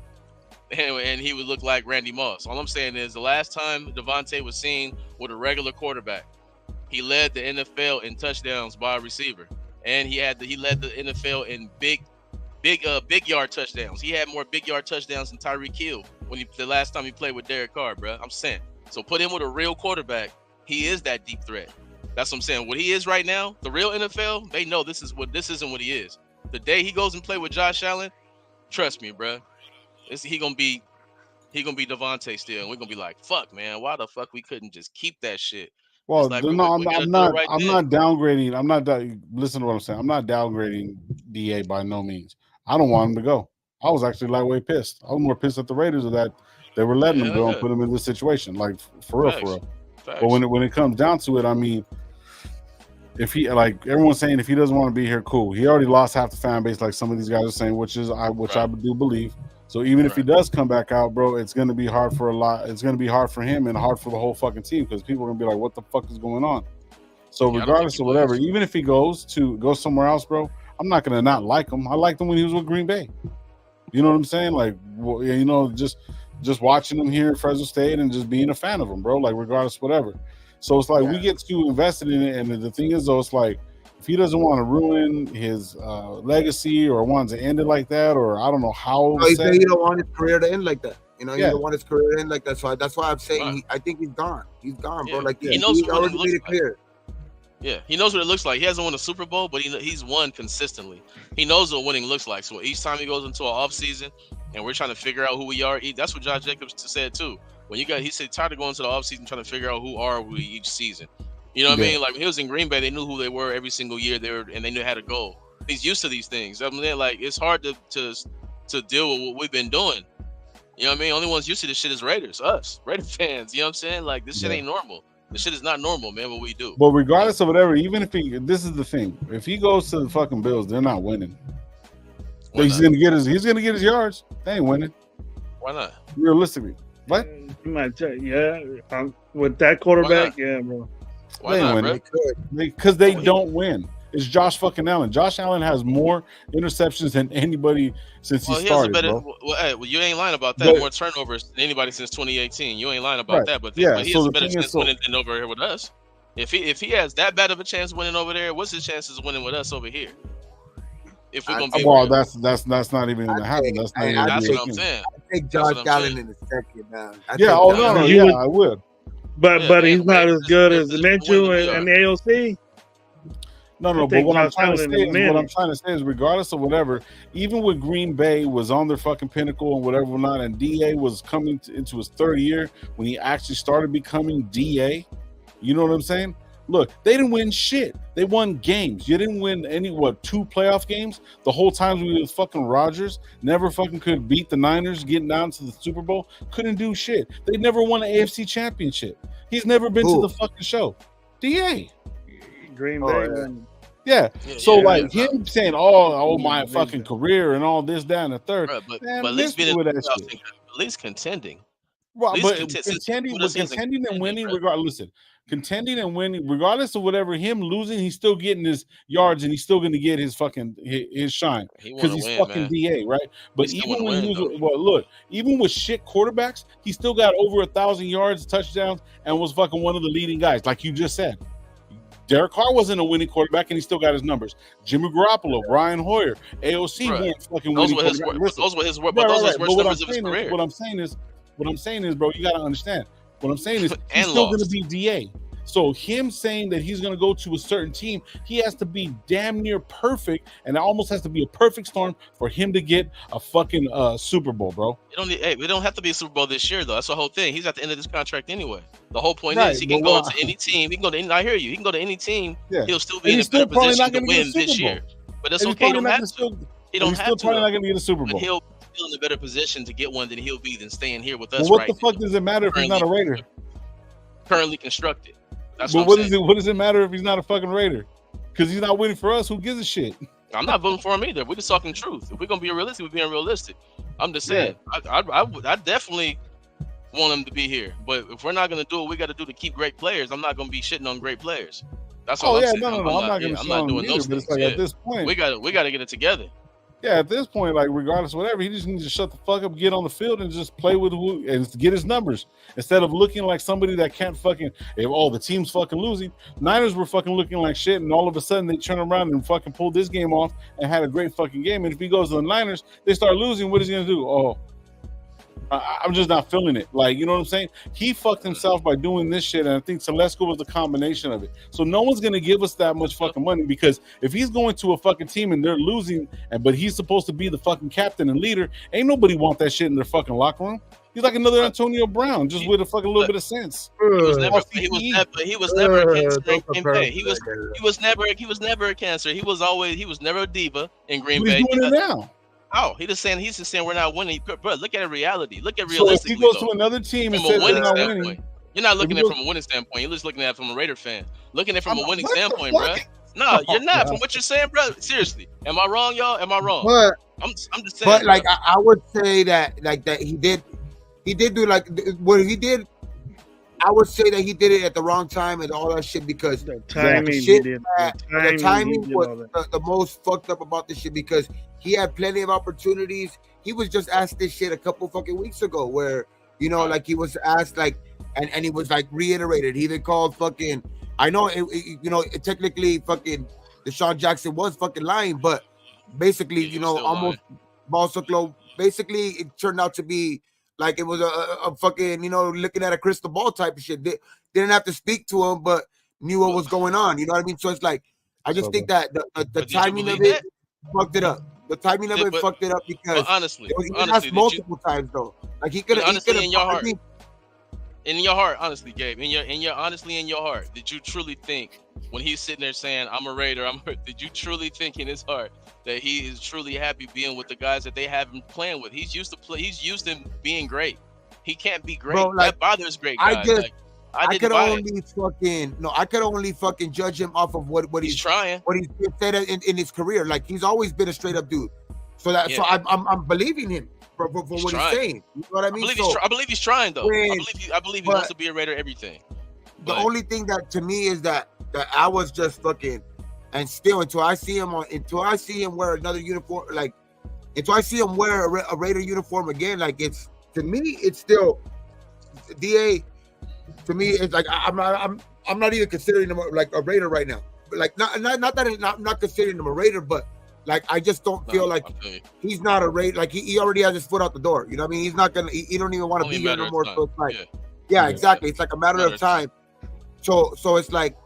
and he would look like Randy Moss. All I'm saying is the last time Devontae was seen with a regular quarterback, he led the NFL in touchdowns by a receiver, and he led the NFL in big yard touchdowns. He had more big yard touchdowns than Tyreek Hill the last time he played with Derek Carr, bro. I'm saying. So put him with a real quarterback. He is that deep threat. That's what I'm saying. What he is right now, the real NFL, they know this isn't what he is. The day he goes and play with Josh Allen, trust me, bro. He gonna be Devontae still, and we're gonna be like, fuck, man, why the fuck we couldn't just keep that shit? Well, like I'm not downgrading. Listen to what I'm saying. I'm not downgrading DA by no means. I don't want him to go. I was actually lightweight pissed. I was more pissed at the Raiders of that they were letting him go and put him in this situation. Like for real. Facts. But when it comes down to it, I mean, if he everyone's saying if he doesn't want to be here, cool. He already lost half the fan base, like some of these guys are saying, which I do believe. So even if he does come back out, bro, it's gonna be hard for a lot. It's gonna be hard for him and hard for the whole fucking team because people are gonna be like, "What the fuck is going on?" So regardless of whatever, even if he goes somewhere else, bro, I'm not gonna not like him. I liked him when he was with Green Bay. You know what I'm saying? Like, you know, just watching him here at Fresno State and just being a fan of him, bro. Like, regardless, whatever. So it's like we get too invested in it, and the thing is, though, it's like if he doesn't want to ruin his legacy or wants to end it like that, or I don't know how. No, he don't want his career to end like that. You know, he don't want his career to end like that. So that's why I'm saying I think he's gone. He's gone, bro. Like he knows what it looks like. Clear. Yeah, he knows what it looks like. He hasn't won a Super Bowl, but he's won consistently. He knows what winning looks like. So each time he goes into an off season, and we're trying to figure out who we are. That's what Josh Jacobs said too. He said tired of going to the off season trying to figure out who are we each season. You know what I mean? Like when he was in Green Bay, they knew who they were every single year. And they knew how to go. He's used to these things. I mean, like it's hard to deal with what we've been doing. You know what I mean? Only ones used to this shit is Raiders, us, Raider fans. You know what I'm saying? Like this shit ain't normal. This shit is not normal, man. What we do. But regardless of whatever, even if this is the thing. If he goes to the fucking Bills, they're not winning. He's gonna get his yards. They ain't winning. Why not? Realistically, what? You might tell, with that quarterback, bro. Why not, bro? Because they don't win. It's Josh fucking Allen. Josh Allen has more interceptions than anybody since he started, bro. Well, you ain't lying about that. More turnovers than anybody since 2018. You ain't lying about that. But he has a better chance of winning than over here with us. If he has that bad of a chance of winning over there, what's his chances of winning with us over here? If we're gonna be that's not even gonna happen. That's what I'm saying. I think Josh Allen in a second, man. I would. but he's and not Raiders as is good in a as position to win Minshew than we and are. AOC. No, I but think what I'm Josh trying to Allen say in a is, what I'm minute. trying to say is, regardless of whatever, even with Green Bay was on their fucking pinnacle and whatever or not, and DA was coming into his third year when he actually started becoming DA. You know what I'm saying? Look, they didn't win shit. They won games. You didn't win any, 2 playoff games? The whole time we was fucking Rodgers, never fucking could beat the Niners, getting down to the Super Bowl, couldn't do shit. They never won an AFC championship. He's never been to the fucking show. DA. Green Oh, Bay. yeah. won. Yeah. Yeah, So yeah, like yeah. him saying, "Oh, my fucking career and all this, that, and the third." Bruh, but Man, at miss least being me in with the that playoffs, shit. at least contending. Well, At least but since he put us in contending and winning, bruh. regardless. Listen, contending and winning, regardless of whatever, him losing, he's still getting his yards and he's still going to get his fucking his shine He because want to he's win, fucking man. DA, right? But still even wanna when win, he was, though. well, look, even with shit quarterbacks, he still got over 1,000 yards, touchdowns, and was fucking one of the leading guys, like you just said. Derek Carr wasn't a winning quarterback, and he still got his numbers. Jimmy Garoppolo, Brian Hoyer, AOC Bruh, weren't fucking Those winning were his quarterbacks. worst. Those were his worst. Right, But those right, were his right. worst But numbers of his career. what I'm saying is, bro, you got to understand. What I'm saying is, he's And still going to lost. be DA. So him saying that he's going to go to a certain team, he has to be damn near perfect, and it almost has to be a perfect storm for him to get a fucking Super Bowl, bro. We don't have to be a Super Bowl this year, though. That's the whole thing. He's at the end of this contract anyway. The whole point Right, is he can but go what to any team. He can go to any. I hear you. He can go to any team. Yeah. He'll still And be in he's a better still probably position not to gonna get a win this Super Bowl. year. But that's And he's okay. He probably don't not have gonna to. still, He and don't he's have still to. probably though. not going to get a Super But Bowl. he'll be still in a better position to get one than he'll be than staying here with us Well, what right the fuck now. does it matter if he's not a Raider? Currently constructed. That's But what I'm saying. what does it matter if he's not a fucking Raider? Because he's not winning for us. Who gives a shit? I'm not voting for him either. We're just talking truth. If we're gonna be realistic, we're being realistic. I'm just saying. I definitely want him to be here. But if we're not gonna do what we got to do to keep great players, I'm not gonna be shitting on great players. That's all Oh I'm yeah, saying. no. I'm not going to I'm show not him doing either. those But it's things. like at this point, we got to get it together. yeah, at this point, like regardless of whatever, he just needs to shut the fuck up, get on the field, and just play with who and get his numbers instead of looking like somebody that can't fucking. If the team's fucking losing, Niners were fucking looking like shit, and all of a sudden they turn around and fucking pulled this game off and had a great fucking game. And if he goes to the Niners, they start losing. What is he gonna do? Oh, I'm just not feeling it. Like, you know what I'm saying? He fucked himself by doing this shit, and I think Telesco was the combination of it. So no one's gonna give us that much fucking money because if he's going to a fucking team and they're losing, but he's supposed to be the fucking captain and leader, ain't nobody want that shit in their fucking locker room. He's like another Antonio Brown, just with a fucking little bit of sense. He was never a cancer in Green Bay. He was never a cancer. He was never a diva in Green But Bay. he's doing it now. Oh, he's just saying we're not winning. Bro, look at reality. Look at So if realistically. he goes though, to another team and from a says they're winning not standpoint, winning, you're not looking If at he it from a winning standpoint. You're just looking at it from a Raider fan. Looking at it from a winning what the standpoint, fuck? bro. No, you're not. God. From what you're saying, bro. Seriously, am I wrong, y'all? Am I wrong? But I'm just saying. but like bro. I would say that he did do like what he did. I would say that he did it at the wrong time and all that shit because The timing he shit did. the timing he did all was that. the most fucked up about this shit because he had plenty of opportunities. He was just asked this shit a couple fucking weeks ago where, you know, like he was asked like, and he was like reiterated. He even called fucking, I know, technically fucking Deshaun Jackson was fucking lying, but basically, Yeah, he was still almost Balsaclo, basically it turned out to be like it was a fucking, looking at a crystal ball type of shit. They didn't have to speak to him, but knew what was going on. You know what I mean? So it's like, I just think that the timing of it fucked it up. The timing of it fucked it up because honestly, he was asked multiple times though. Like he could have honestly in your heart, honestly, Gabe, in your heart, did you truly think when he's sitting there saying I'm a Raider, did you truly think in his heart that he is truly happy being with the guys that they have him playing with? He's used to being great. He can't be great. Bro, like, that bothers great guys. I could only fucking judge him off of what he's trying, what he's said in his career. Like he's always been a straight up dude. So I'm believing him for what he's saying. You know what I mean? I believe he's trying though. I believe he wants to be a Raider. Everything. The only thing that to me is that I was just fucking, and still until I see him wear another uniform, like until I see him wear a Raider uniform again, like it's to me it's still DA. To me, it's like I'm not even considering him like a Raider right now. But like not that I'm not considering him a Raider, but like I just don't feel like he's not a Raider. Like he already has his foot out the door. You know what I mean? He's not gonna. He don't even want to be here no more. So it's like Yeah, exactly. It's like a matter of Matter. time. So it's like,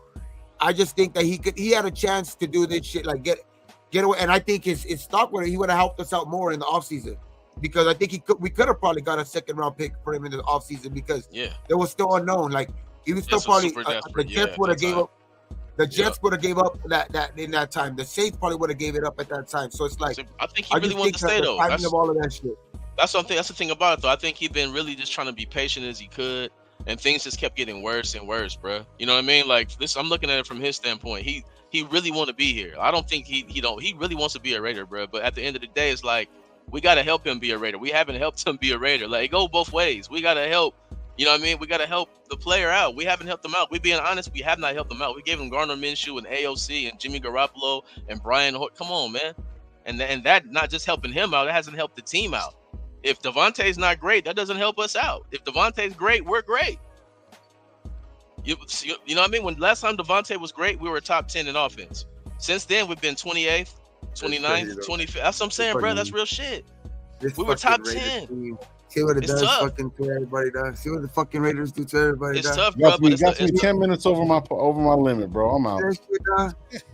I just think that he had a chance to do this shit, like get away. And I think his stock he would have helped us out more in the offseason, because I think we could have probably got a second round pick for him in the offseason, because there was still unknown. Like he was still probably the Jets would have gave up. The Jets would have gave up that in that time. The Saints probably would have gave it up at that time. So it's like, I think he really wanted to stay though. That's of all of that shit. That's something. That's the thing about it though. I think he'd been really just trying to be patient as he could, and things just kept getting worse and worse, bro. You know what I mean? Like this, I'm looking at it from his standpoint. He really want to be here. I don't think he really wants to be a Raider, bro. But at the end of the day, it's like we gotta help him be a Raider. We haven't helped him be a Raider. Like it go both ways. We gotta help. You know what I mean? We got to help the player out. We haven't helped them out. We being honest, we have not helped them out. We gave him Gardner Minshew and AOC and Jimmy Garoppolo and Brian Hoyer. Come on, man. And that not just helping him out, it hasn't helped the team out. If Devontae's not great, that doesn't help us out. If Devontae's great, we're great. You know what I mean? When last time Devontae was great, we were top 10 in offense. Since then, we've been 28th, 29th, 25th. That's what I'm saying, bro. That's real shit. We were top 10. See what it does fucking to everybody does. See what the fucking Raiders do to everybody. It's tough, bro. You got me 10 minutes over my limit, bro. I'm out.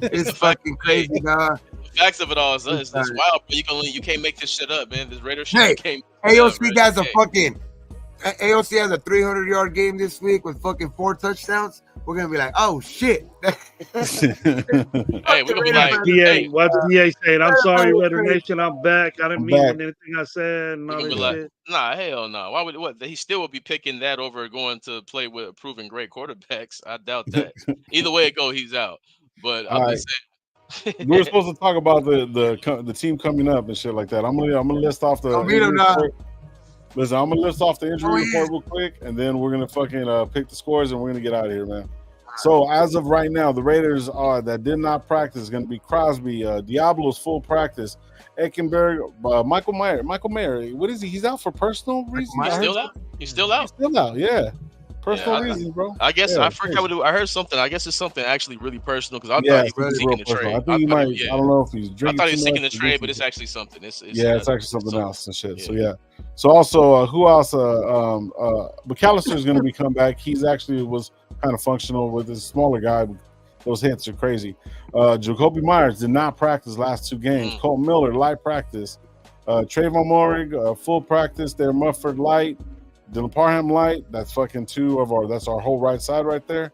It's fucking crazy, dog. The facts of it all is it's wild, bro. You can't make this shit up, man. This Raiders shit can't. AOC has a fucking AOC has a 300-yard game this week with fucking 4 touchdowns. We're gonna be like, oh shit. Hey, we're gonna be like, DA, what's DA saying? I'm sorry, Raider Nation, I'm back. I didn't mean anything I said. And all this shit. Nah, hell no. Why would what? He still would be picking that over going to play with proven great quarterbacks. I doubt that. Either way it go, he's out. But I'm just saying. We were supposed to talk about the team coming up and shit like that. I'm gonna list off the. Listen, I'm gonna list off the injury report real quick, and then we're gonna fucking pick the scores, and we're gonna get out of here, man. So as of right now, the Raiders that did not practice is gonna be Crosby, Diablo's full practice, Eckenberg, Michael Mayer. What is he? He's out for personal reasons. He's still out. He's still out. Yeah. Personal reasons, bro. I guess I forgot what I heard something. I guess it's something actually really personal because I thought he was seeking the trade. I think he might. I don't know if he's drinking. I thought he was seeking the trade, but it's actually something. It's actually something else and shit. So yeah. So also, who else? McAllister is going to be come back. He's actually was kind of functional with this smaller guy. Those hits are crazy. Jacoby Myers did not practice last 2 games. Colt Miller light practice. Trayvon Moehrig full practice. They're Mufford light. Dylan Parham light. That's fucking 2 of our. That's our whole right side right there.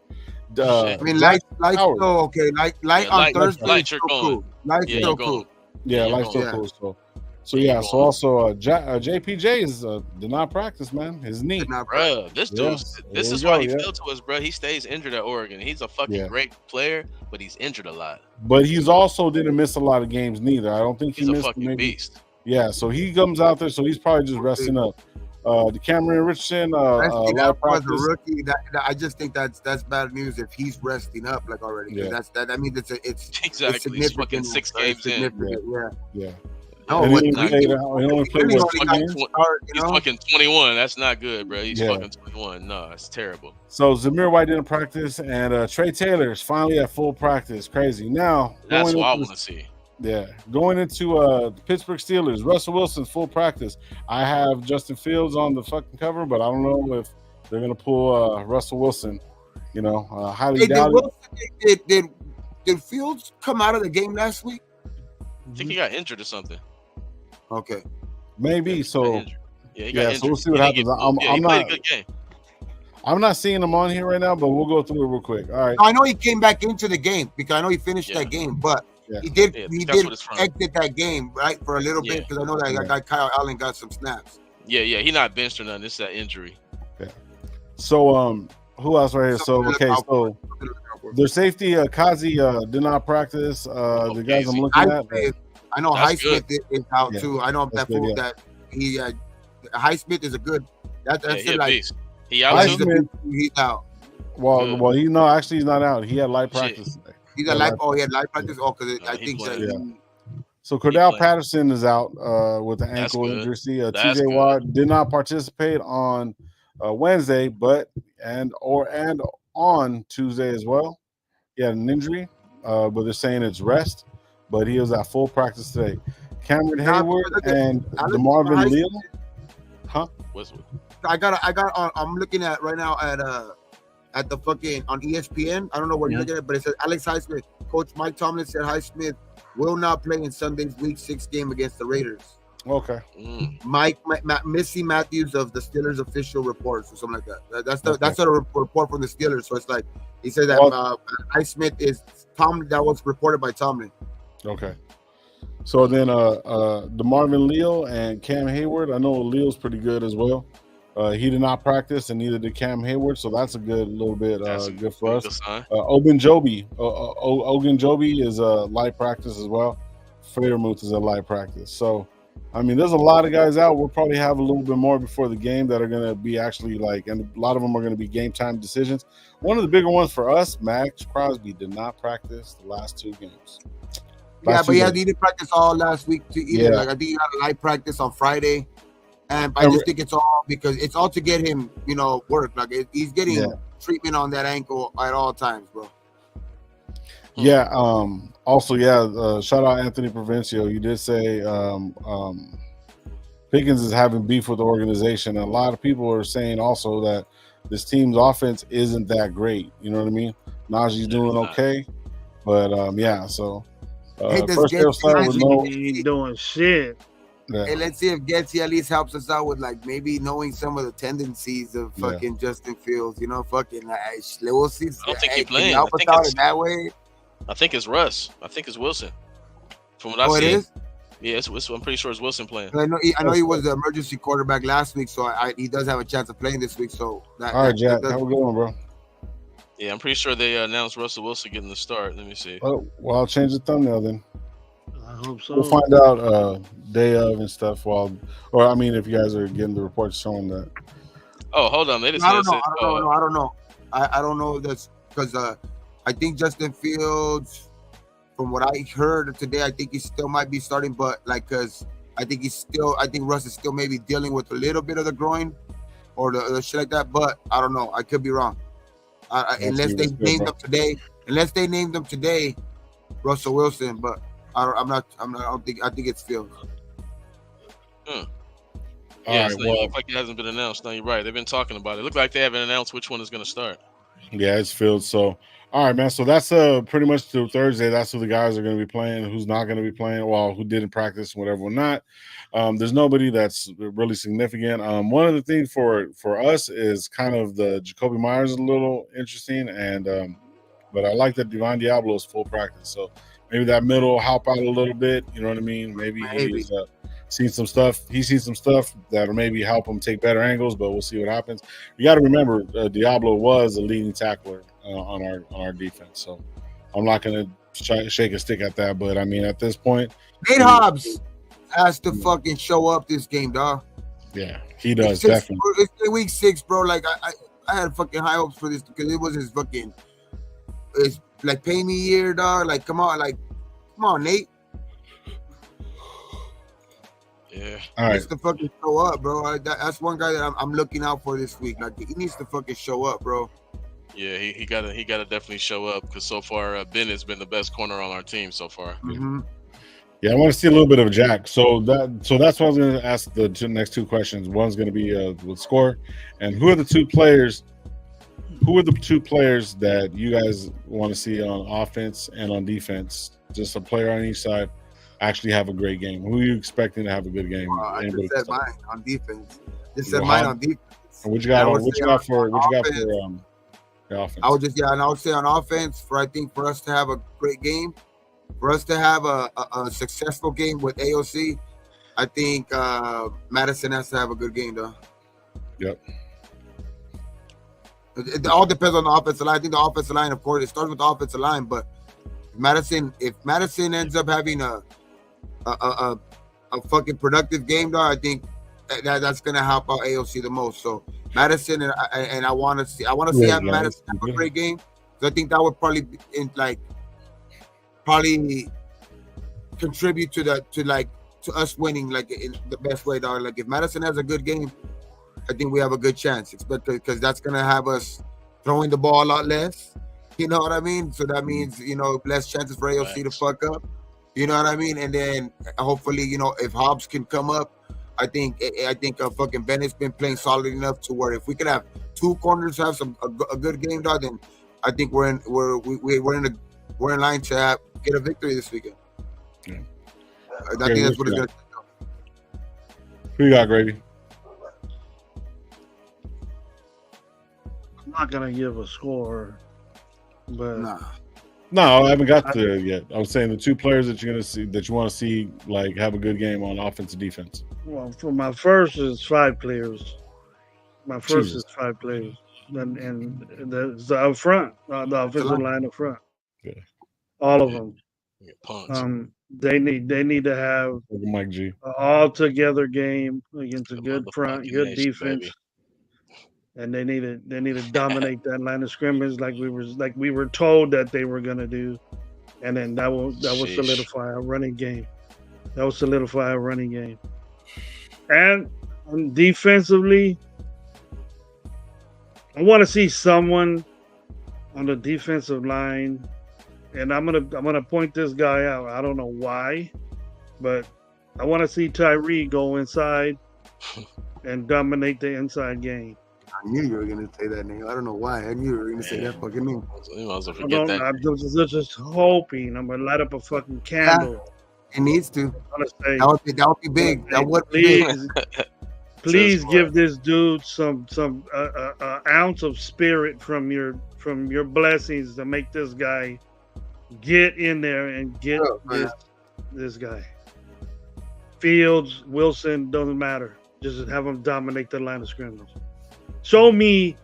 I mean, light still okay. Light on Thursday. Light, you're cool. Light still cool. Yeah, light's still cool. So also JPJ is did not practice, man. His knee. Bro, this is why he fell to us, bro. He stays injured at Oregon. He's a fucking great player, but he's injured a lot. But he's also didn't miss a lot of games neither. I don't think he's a fucking beast. Yeah, so he comes out there, so he's probably just resting up. Cameron Richardson, that was a rookie. I just think that's bad news if he's resting up like already. Yeah. I mean, it's exactly. It's he's fucking 6 games in. Yeah. No, he only played he's fucking 21. That's not good, bro. He's fucking 21. No, it's terrible. So Zamir White didn't practice, and Trey Taylor is finally at full practice. Crazy. Now that's what I want to see. Yeah, going into the Pittsburgh Steelers, Russell Wilson's full practice. I have Justin Fields on the fucking cover, but I don't know if they're gonna pull Russell Wilson. You know, highly doubted. Did Fields come out of the game last week? I think he got injured or something. Okay, maybe so. He got injured. So we'll see what happens. I'm not seeing him on here right now, but we'll go through it real quick. All right. I know he came back into the game because I know he finished that game, but. Yeah. He did exit that game, right, for a little bit because I know that guy Kyle Allen got some snaps. Yeah, he not benched or nothing. It's that injury. Okay. So who else right here? So their safety Kazi did not practice. The guys I'm looking at. I know Highsmith is out too. I know that fool that he Highsmith is a good. That's it. Like beast. He out too. He's out. Well, he's not out. He had light practice today. He had light practice. Oh, because I think so. So Cordell Patterson is out with the ankle injury. TJ Watt did not participate on Wednesday, but on Tuesday as well. He had an injury, but they're saying it's rest. But he was at full practice today. Cameron Hayward and DeMarvin Leal. Huh? I'm looking at right now at the fucking on ESPN. I don't know where you're looking at, but it says Alex Highsmith. Coach Mike Tomlin said Highsmith will not play in Sunday's Week 6 game against the Raiders. Okay. Missy Matthews of the Steelers official reports or something like that. That's a report from the Steelers. So it's like he said that Highsmith is Tomlin. That was reported by Tomlin. Okay. So then DeMarvin Leal and Cam Hayward. I know Leal's pretty good as well. He did not practice, and neither did Cam Hayward, so that's a good little bit good for us. Ogunjobi is a light practice as well. Freiermuth is a light practice. So, I mean, there's a lot of guys out. We'll probably have a little bit more before the game that are going to be actually and a lot of them are going to be game time decisions. One of the bigger ones for us, Max Crosby did not practice the last 2 games. But he didn't practice all last week too either. Yeah. Like I think he had a light practice on Friday. And I just think it's all because it's all to get him, work. Like he's getting treatment on that ankle at all times, bro. Yeah. Also, shout out Anthony Provencio. You did say Pickens is having beef with the organization. And a lot of people are saying also that this team's offense isn't that great. You know what I mean? Najee's doing okay, but so first day of start with no doing shit. Yeah. Hey, let's see if Getsy at least helps us out with maybe knowing some of the tendencies of fucking Justin Fields. We'll see. I don't think he's playing. Help us out in that way. I think it's Russ. I think it's Wilson. From what I see, it is. Yeah, I'm pretty sure it's Wilson playing. I know he was the emergency quarterback last week, so he does have a chance of playing this week. So all right, Jack, how we going, bro? Yeah, I'm pretty sure they announced Russell Wilson getting the start. Let me see. Oh, well, I'll change the thumbnail then. I hope so. We'll find out day of and stuff if you guys are getting the reports showing that. Oh, hold on. I don't know. I don't know. That's because I think Justin Fields, from what I heard today, I think he still might be starting, but because I think Russ is still maybe dealing with a little bit of the groin or the shit like that, but I don't know. I could be wrong. Unless they named them today, Russell Wilson, but I think it's Fields. Yeah, it looks like it hasn't been announced. No, you're right. They've been talking about it. It looks like they haven't announced which one is going to start. Yeah, it's Fields. So, all right, man. So that's pretty much through Thursday. That's who the guys are going to be playing, who's not going to be playing, who didn't practice, whatever, not. There's nobody that's really significant. One of the things for us is kind of the Jacoby Myers is a little interesting, and but I like that Divine Diablo is full practice. So maybe that middle will help out a little bit. You know what I mean? Maybe he's seen some stuff. He's seen some stuff that'll maybe help him take better angles, but we'll see what happens. You got to remember, Diablo was a leading tackler on our defense. So I'm not going to shake a stick at that. But, I mean, at this point. Nate Hobbs has to fucking show up this game, dog. Yeah, he does, definitely. It's week 6, bro. Like, I had fucking high hopes for this because it was his fucking – it's like pay me year, dog. Like, come on, Nate. Yeah. All right. He needs to fucking show up, bro. That's one guy that I'm looking out for this week. Like, he needs to fucking show up, bro. Yeah, he gotta definitely show up because so far Ben has been the best corner on our team so far. Mm-hmm. Yeah, I want to see a little bit of Jack. So that's what I was going to ask the next 2 questions. One's going to be with score, and who are the 2 players? Who are the 2 players that you guys want to see on offense and on defense? Just a player on each side actually have a great game. Who are you expecting to have a good game? I just said mine on defense. Mine on defense. And what you got for offense? I would just and I would say on offense I think for us to have a great game, for us to have a successful game with AOC, I think Madison has to have a good game though. Yep. It all depends on the offensive line. I think the offensive line, of course, it starts with the offensive line, but if Madison ends up having a fucking productive game, though, I think that's gonna help out AOC the most. So Madison and I want to see Madison have a great game. So I think that would probably contribute to us winning in the best way, dog. Like if Madison has a good game, I think we have a good chance, because that's going to have us throwing the ball a lot less. You know what I mean? So that means, less chances for AOC to fuck up. You know what I mean? And then hopefully, if Hobbs can come up, I think fucking Bennett's been playing solid enough to where if we could have two corners have a good game, dog, then I think we're in line to get a victory this weekend. Yeah. I think that's what it's gonna take. Who you got, Grady? I'm not gonna give a score, but No, I haven't got there yet. I was saying the two players that you're gonna see that you want to see like have a good game on offense and defense. well, for my first is 5 players. My first Jesus. is 5 players, and the up front, the offensive line up front, Yeah. all of them. Get punked. They need to have Mike G. an all together game against a The good front, motherfucking good nation, defense, baby. and they need to dominate that line of scrimmage like we were told that they were gonna do, and then that will Sheesh. solidify a running game. That will solidify a running game, and defensively, I want to see someone on the defensive line. And I'm gonna point this guy out. I don't know why, but I want to see Tyree go inside and dominate the inside game. I knew you were gonna say that name. I don't know why. I knew you were gonna say that fucking name. You might as well forget that. I'm just hoping. I'm gonna light up a fucking candle. It needs to. I'm gonna say That would be big. That would be big. please give this dude some ounce of spirit from your blessings to make this guy get in there and get this guy. Fields, Wilson, doesn't matter. Just have him dominate the line of scrimmage. Show me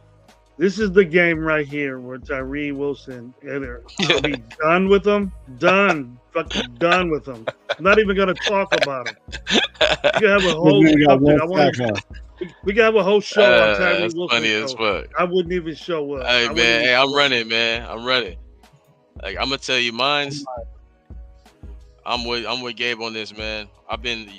this is the game right here where Tyree Wilson, I'll be done with him. Done. Fucking done with him. I'm not even going to talk about him. We can have a whole we can have a whole show on Tyree that's Wilson. funny as fuck. I wouldn't even show up. Hey, man. Hey, I'm running, man. I'm running. Like, I'm gonna tell you, mine's. I'm with Gabe on this, man. I've been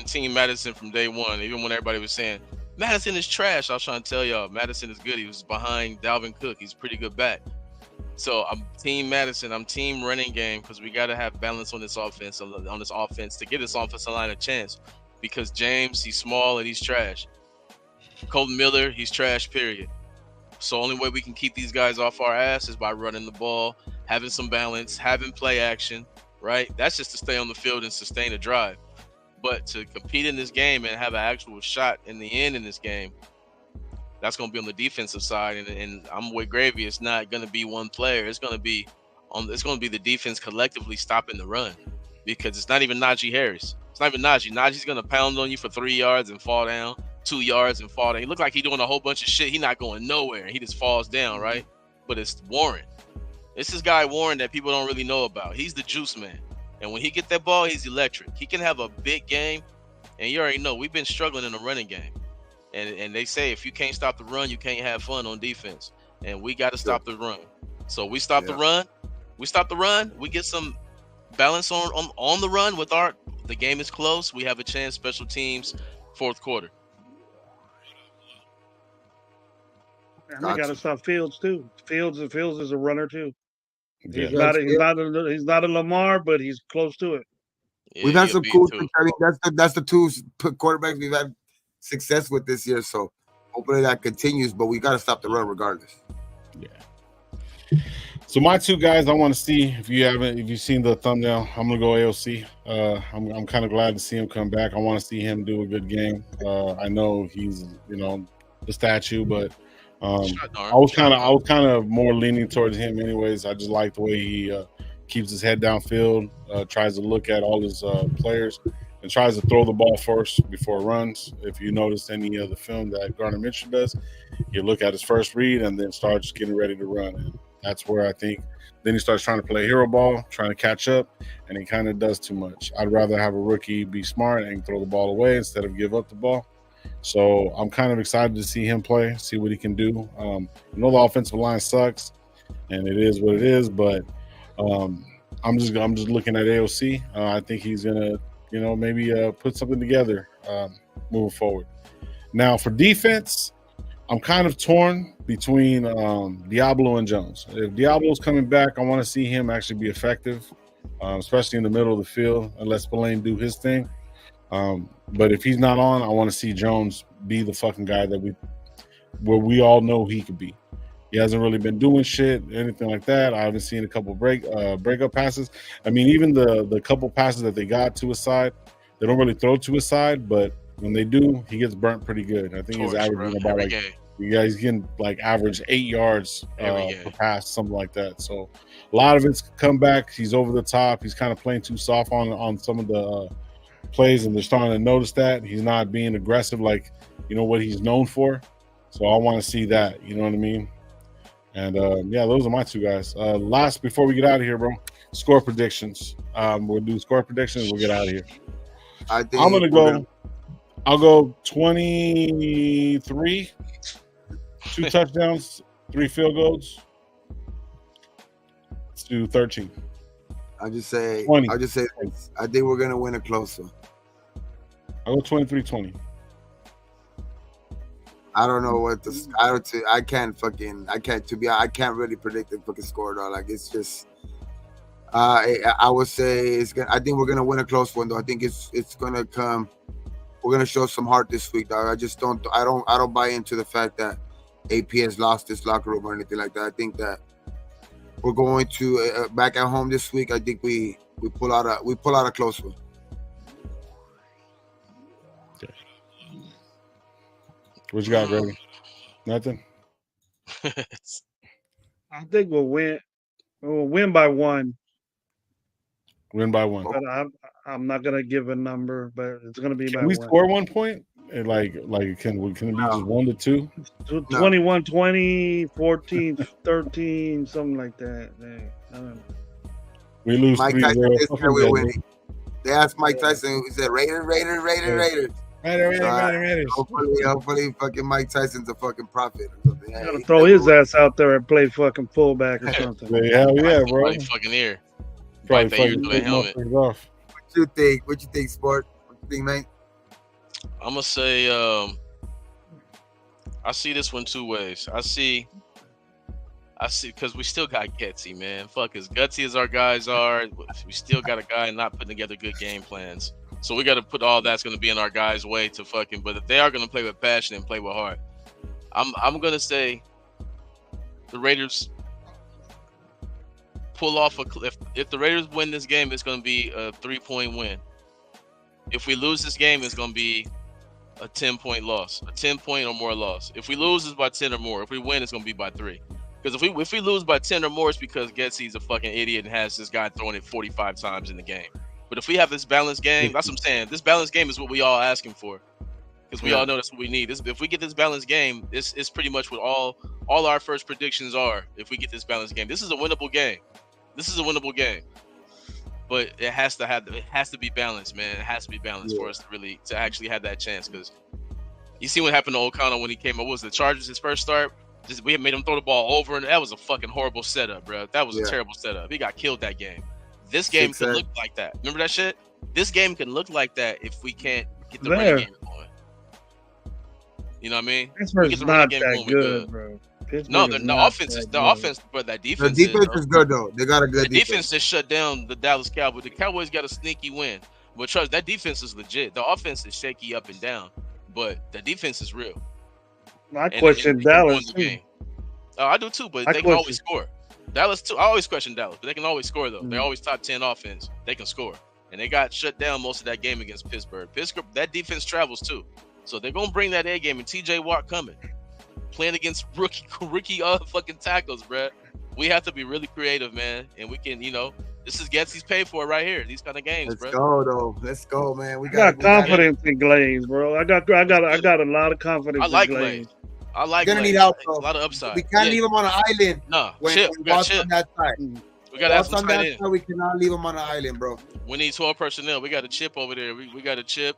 Team Madison from day one. Even when everybody was saying Madison is trash, I was trying to tell y'all Madison is good. He was behind Dalvin Cook. He's a pretty good back. So I'm Team Madison. I'm Team running game because we got to have balance on this offense to give this offensive line a chance. Because James, he's small and he's trash. Colton Miller, he's trash. Period. So only way we can keep these guys off our ass is by running the ball, having some balance, having play action, right? That's just to stay on the field and sustain a drive. But to compete in this game and have an actual shot in the end in this game, that's going to be on the defensive side. And I'm with Gravy. It's not going to be one player. It's going to be the defense collectively stopping the run because it's not even Najee Harris. It's not even Najee. Najee's going to pound on you for 3 yards and fall down. 2 yards and fall down. He looked like he's doing a whole bunch of shit. He's not going nowhere. He just falls down, right? But it's Warren. It's this guy Warren that people don't really know about. He's the juice man. And when he get that ball, he's electric. He can have a big game. And you already know, we've been struggling in the running game. And they say if you can't stop the run, you can't have fun on defense. And we got to stop the run. So we stop the run. We stop the run. We get some balance on the run with the game is close. We have a chance, special teams, fourth quarter. And we got to stop Fields too. Fields is a runner too. Yeah. He's not a Lamar, but he's close to it. Yeah, we've had some cool. I mean, that's the two quarterbacks we've had success with this year. So hopefully that continues. But we got to stop the run regardless. Yeah. So my two guys, I want to see if you've seen the thumbnail. I'm gonna go AOC. I'm kind of glad to see him come back. I want to see him do a good game. I know he's the statue, but. I was kind of more leaning towards him anyways. I just like the way he keeps his head downfield, tries to look at all his players and tries to throw the ball first before it runs. If you notice any of the film that Garner Mitchell does, you look at his first read and then starts getting ready to run. And that's where I think then he starts trying to play hero ball, trying to catch up, and he kind of does too much. I'd rather have a rookie be smart and throw the ball away instead of give up the ball. So I'm kind of excited to see him play, see what he can do. The offensive line sucks, and it is what it is. But I'm just looking at AOC. I think he's gonna, maybe put something together moving forward. Now for defense, I'm kind of torn between Diablo and Jones. If Diablo's coming back, I want to see him actually be effective, especially in the middle of the field, and let Spillane do his thing. But if he's not on, I want to see Jones be the fucking guy that we all know he could be. He hasn't really been doing shit, anything like that. I haven't seen a couple breakup passes. I mean, even the couple passes that they got to his side, they don't really throw to his side, but when they do, he gets burnt pretty good. I think he's averaging about like he's getting like average 8 yards per pass, something like that. So a lot of it's come back. He's over the top. He's kind of playing too soft on some of the plays, and they're starting to notice that he's not being aggressive like what he's known for. So I want to see that. You know what I mean? And yeah, those are my two guys. Last, before we get out of here, bro, score predictions. We'll do score predictions. We'll get out of here. I'm gonna go. I'll go 23, 2 touchdowns, 3 field goals to 13. I'll just say 20. I think we're gonna win a close one. I'll go 23-20. I don't know what I can't really predict the fucking score though. Like it's just I would say I think we're gonna win a close one though. I think it's gonna come. We're gonna show some heart this week, dog. I don't buy into the fact that AP has lost this locker room or anything like that. I think that we're going to back at home this week. I think we pull out a close one. What you got, Greg? Nothing. I think we'll win. We'll win by 1. Win by 1. But I'm not gonna give a number, but it's gonna be by 1. Can we score 1 point? And like can it be just 1 to 2? 21-20, 14-13, something like that. I don't know. We lose 3-0. We're winning. They asked Mike Tyson, he said Raiders. Raiders. Hopefully fucking Mike Tyson's a fucking prophet or something. You gotta throw his ass out there and play fucking fullback or something. Hell yeah, bro. Probably fucking ear. Probably fucking ear helmet. What you think, Sport? What you think, mate? I'm gonna say I see this one 2 ways. I see because we still got Getsy, man. Fuck, as gutsy as our guys are, we still got a guy not putting together good game plans. So we got to put all that's going to be in our guys' way to fucking. But if they are going to play with passion and play with heart, I'm going to say the Raiders pull off if the Raiders win this game, it's going to be a 3-point win. If we lose this game, it's going to be a 10-point loss, a 10-point or more loss. If we lose, it's by 10 or more. If we win, it's going to be by 3. Because if we lose by 10 or more, it's because Getsy's a fucking idiot and has this guy throwing it 45 times in the game. But if we have this balanced game, that's what I'm saying. This balanced game is what we all asking for, because we all know that's what we need. If we get this balanced game, it's pretty much what all our first predictions are. If we get this balanced game, this is a winnable game. But it has to be balanced, man. It has to be balanced for us to actually have that chance. Because you see what happened to O'Connell when he came up. What was the Chargers his first start? We had made him throw the ball over, and that was a fucking horrible setup, bro. That was a terrible setup. He got killed that game. This game could look like that. Remember that shit? This game can look like that if we can't get the running game going. You know what I mean? Pittsburgh's not that good, bro. No, the offense, but that defense. The defense is good though. They got a good defense. The defense just shut down the Dallas Cowboys. The Cowboys got a sneaky win, but trust that defense is legit. The offense is shaky up and down, but the defense is real. I question Dallas too. I do too, but they can always score. Dallas too. I always question Dallas, but they can always score though. They're always top 10 offense. They can score, and they got shut down most of that game against Pittsburgh. That defense travels too, so they're gonna bring that A game. And TJ Watt coming, playing against rookie fucking tackles, bruh. We have to be really creative, man, and we can, this is Getsy's paid for right here. These kind of games, bro. Let's go though. Let's go, man. We got confidence in Glaze, bro. I got a lot of confidence. I like Glaze. I like. Gonna need help, a lot of upside. We can't leave him on an island. No, Chip. We got Chip on that side. We gotta have some tight end. We cannot leave him on an island, bro. We need 12 personnel. We got a Chip over there. We got a Chip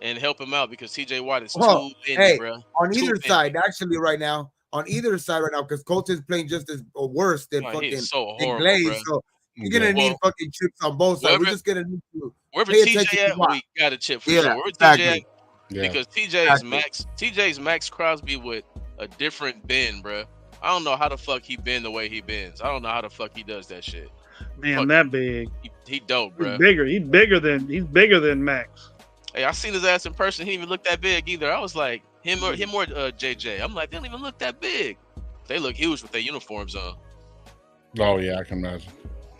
and help him out because TJ Watt is too in, bro. On either side, actually, right now. On either side right now, because Colton's playing just as worse than fucking Glaze. So you're gonna need fucking chips on both sides. We're just gonna need to. Wherever TJ at, we got a chip for sure. Wherever TJ at, because TJ's Max Crosby with a different bend, bro. I don't know how the fuck he bend the way he bends. I don't know how the fuck he does that shit. Man, that big. He dope, bro. He's bigger. He's bigger than Max. Hey, I seen his ass in person. He didn't even look that big either. I was like, him or JJ. I'm like, they don't even look that big. They look huge with their uniforms on. Oh yeah, I can imagine.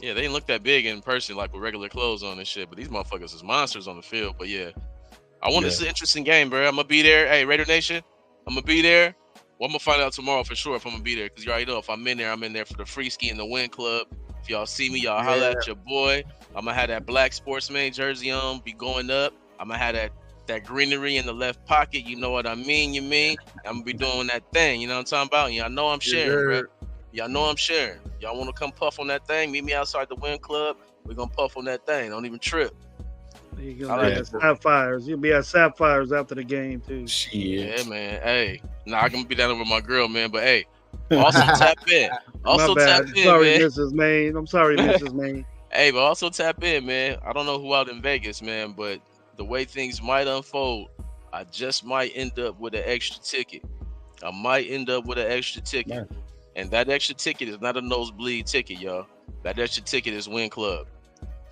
Yeah, they didn't look that big in person, like with regular clothes on and shit. But these motherfuckers is monsters on the field. But yeah, I want this is an interesting game, bro. I'm gonna be there. Hey, Raider Nation, I'm gonna be there. Well, I'm gonna find out tomorrow for sure if I'm gonna be there, because you already know if I'm in there, I'm in there for the free ski and the win club. If y'all see me, y'all holla at your boy. I'm gonna have that black sportsman jersey on, be going up. I'm gonna have that greenery in the left pocket. You know what I mean? You mean? I'm gonna be doing that thing. You know what I'm talking about? Y'all know I'm sharing, bro. Y'all know I'm sharing. Y'all want to come puff on that thing? Meet me outside the win club. We're gonna puff on that thing. Don't even trip. You're gonna be at Sapphires. You'll be at Sapphires after the game too. Shit. Yeah, man. Hey, I'm gonna be down there with my girl, man. But hey, also tap in. Also tap in, sorry, man. Mrs. Maine. I'm sorry, Mrs. Maine. Hey, but also tap in, man. I don't know who out in Vegas, man, but the way things might unfold, I just might end up with an extra ticket. I might end up with an extra ticket. Man. And that extra ticket is not a nosebleed ticket, y'all. That extra ticket is Win Club.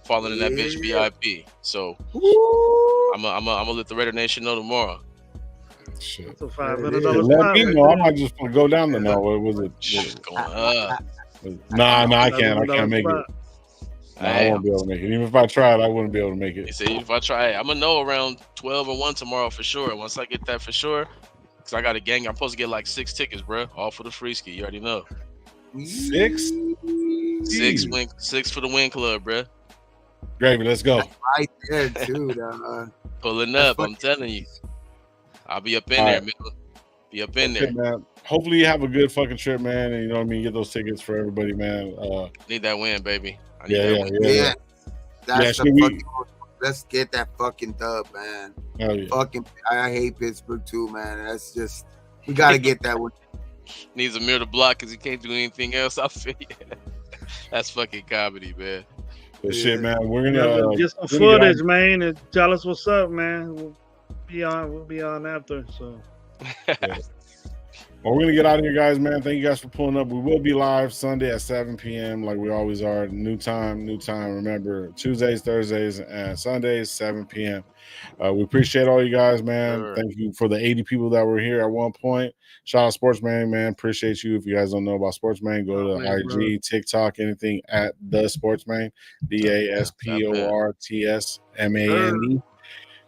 Falling in that bitch VIP. So I'm gonna let the Raider Nation know tomorrow. Shit. That's a $500 Let spot. me know. I might just go down there. No, what was it? Shit's going up. Nah, I can't. I can't make it. Nah, Hey, I won't be able to make it. Even if I tried, I wouldn't be able to make He it. said if I try, I'm gonna know around 12 or 1 tomorrow for sure. Once I get that for sure, because I got a gang. I'm supposed to get like 6 tickets, bro. All for the free ski. You already know. 6? 6 for the Win Club, bro. Gravy, let's go. Right there, too, dog. Pulling up, I'm telling you. I'll be up in there, man. Be up in there. Man. Hopefully you have a good fucking trip, man. And you know what I mean? Get those tickets for everybody, man. Need that win, baby. I need that win. Yeah. That's Yeah, the fucking. Let's get that fucking dub, man. Hell yeah. Fucking, I hate Pittsburgh too, man. That's just, we gotta get that one. Needs a mirror to block because he can't do anything else. I feel you. That's fucking comedy, man. But shit, man. We're gonna get some footage, man, and tell us what's up, man. We'll be on after. So. Yeah. Well, we're gonna get out of here, guys, man. Thank you guys for pulling up. We will be live Sunday at 7 p.m. like we always are. New time. Remember, Tuesdays, Thursdays, and Sundays, 7 p.m. We appreciate all you guys, man. Sure. Thank you for the 80 people that were here at one point. Shout out Sportsman, man. Appreciate you. If you guys don't know about Sportsman, go to IG, bro. TikTok, anything at the Sportsman, DASPORTSMANE.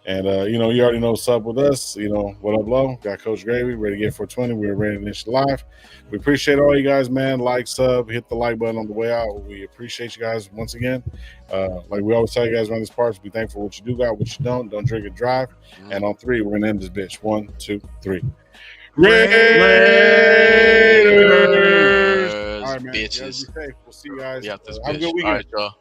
And, you know, you already know what's up with us. You know, what up, low? Got Coach Gravy, ready to get 420. We're RaiderNationLive. We appreciate all you guys, man. Like, sub, hit the like button on the way out. We appreciate you guys once again. Like we always tell you guys around these parts, be thankful for what you do got, what you don't. Don't drink and drive. And on 3, we're going to end this bitch. 1, 2, 3. Raiders! All right, man. Bitches. We'll see you guys. Have a good weekend. All right, y'all.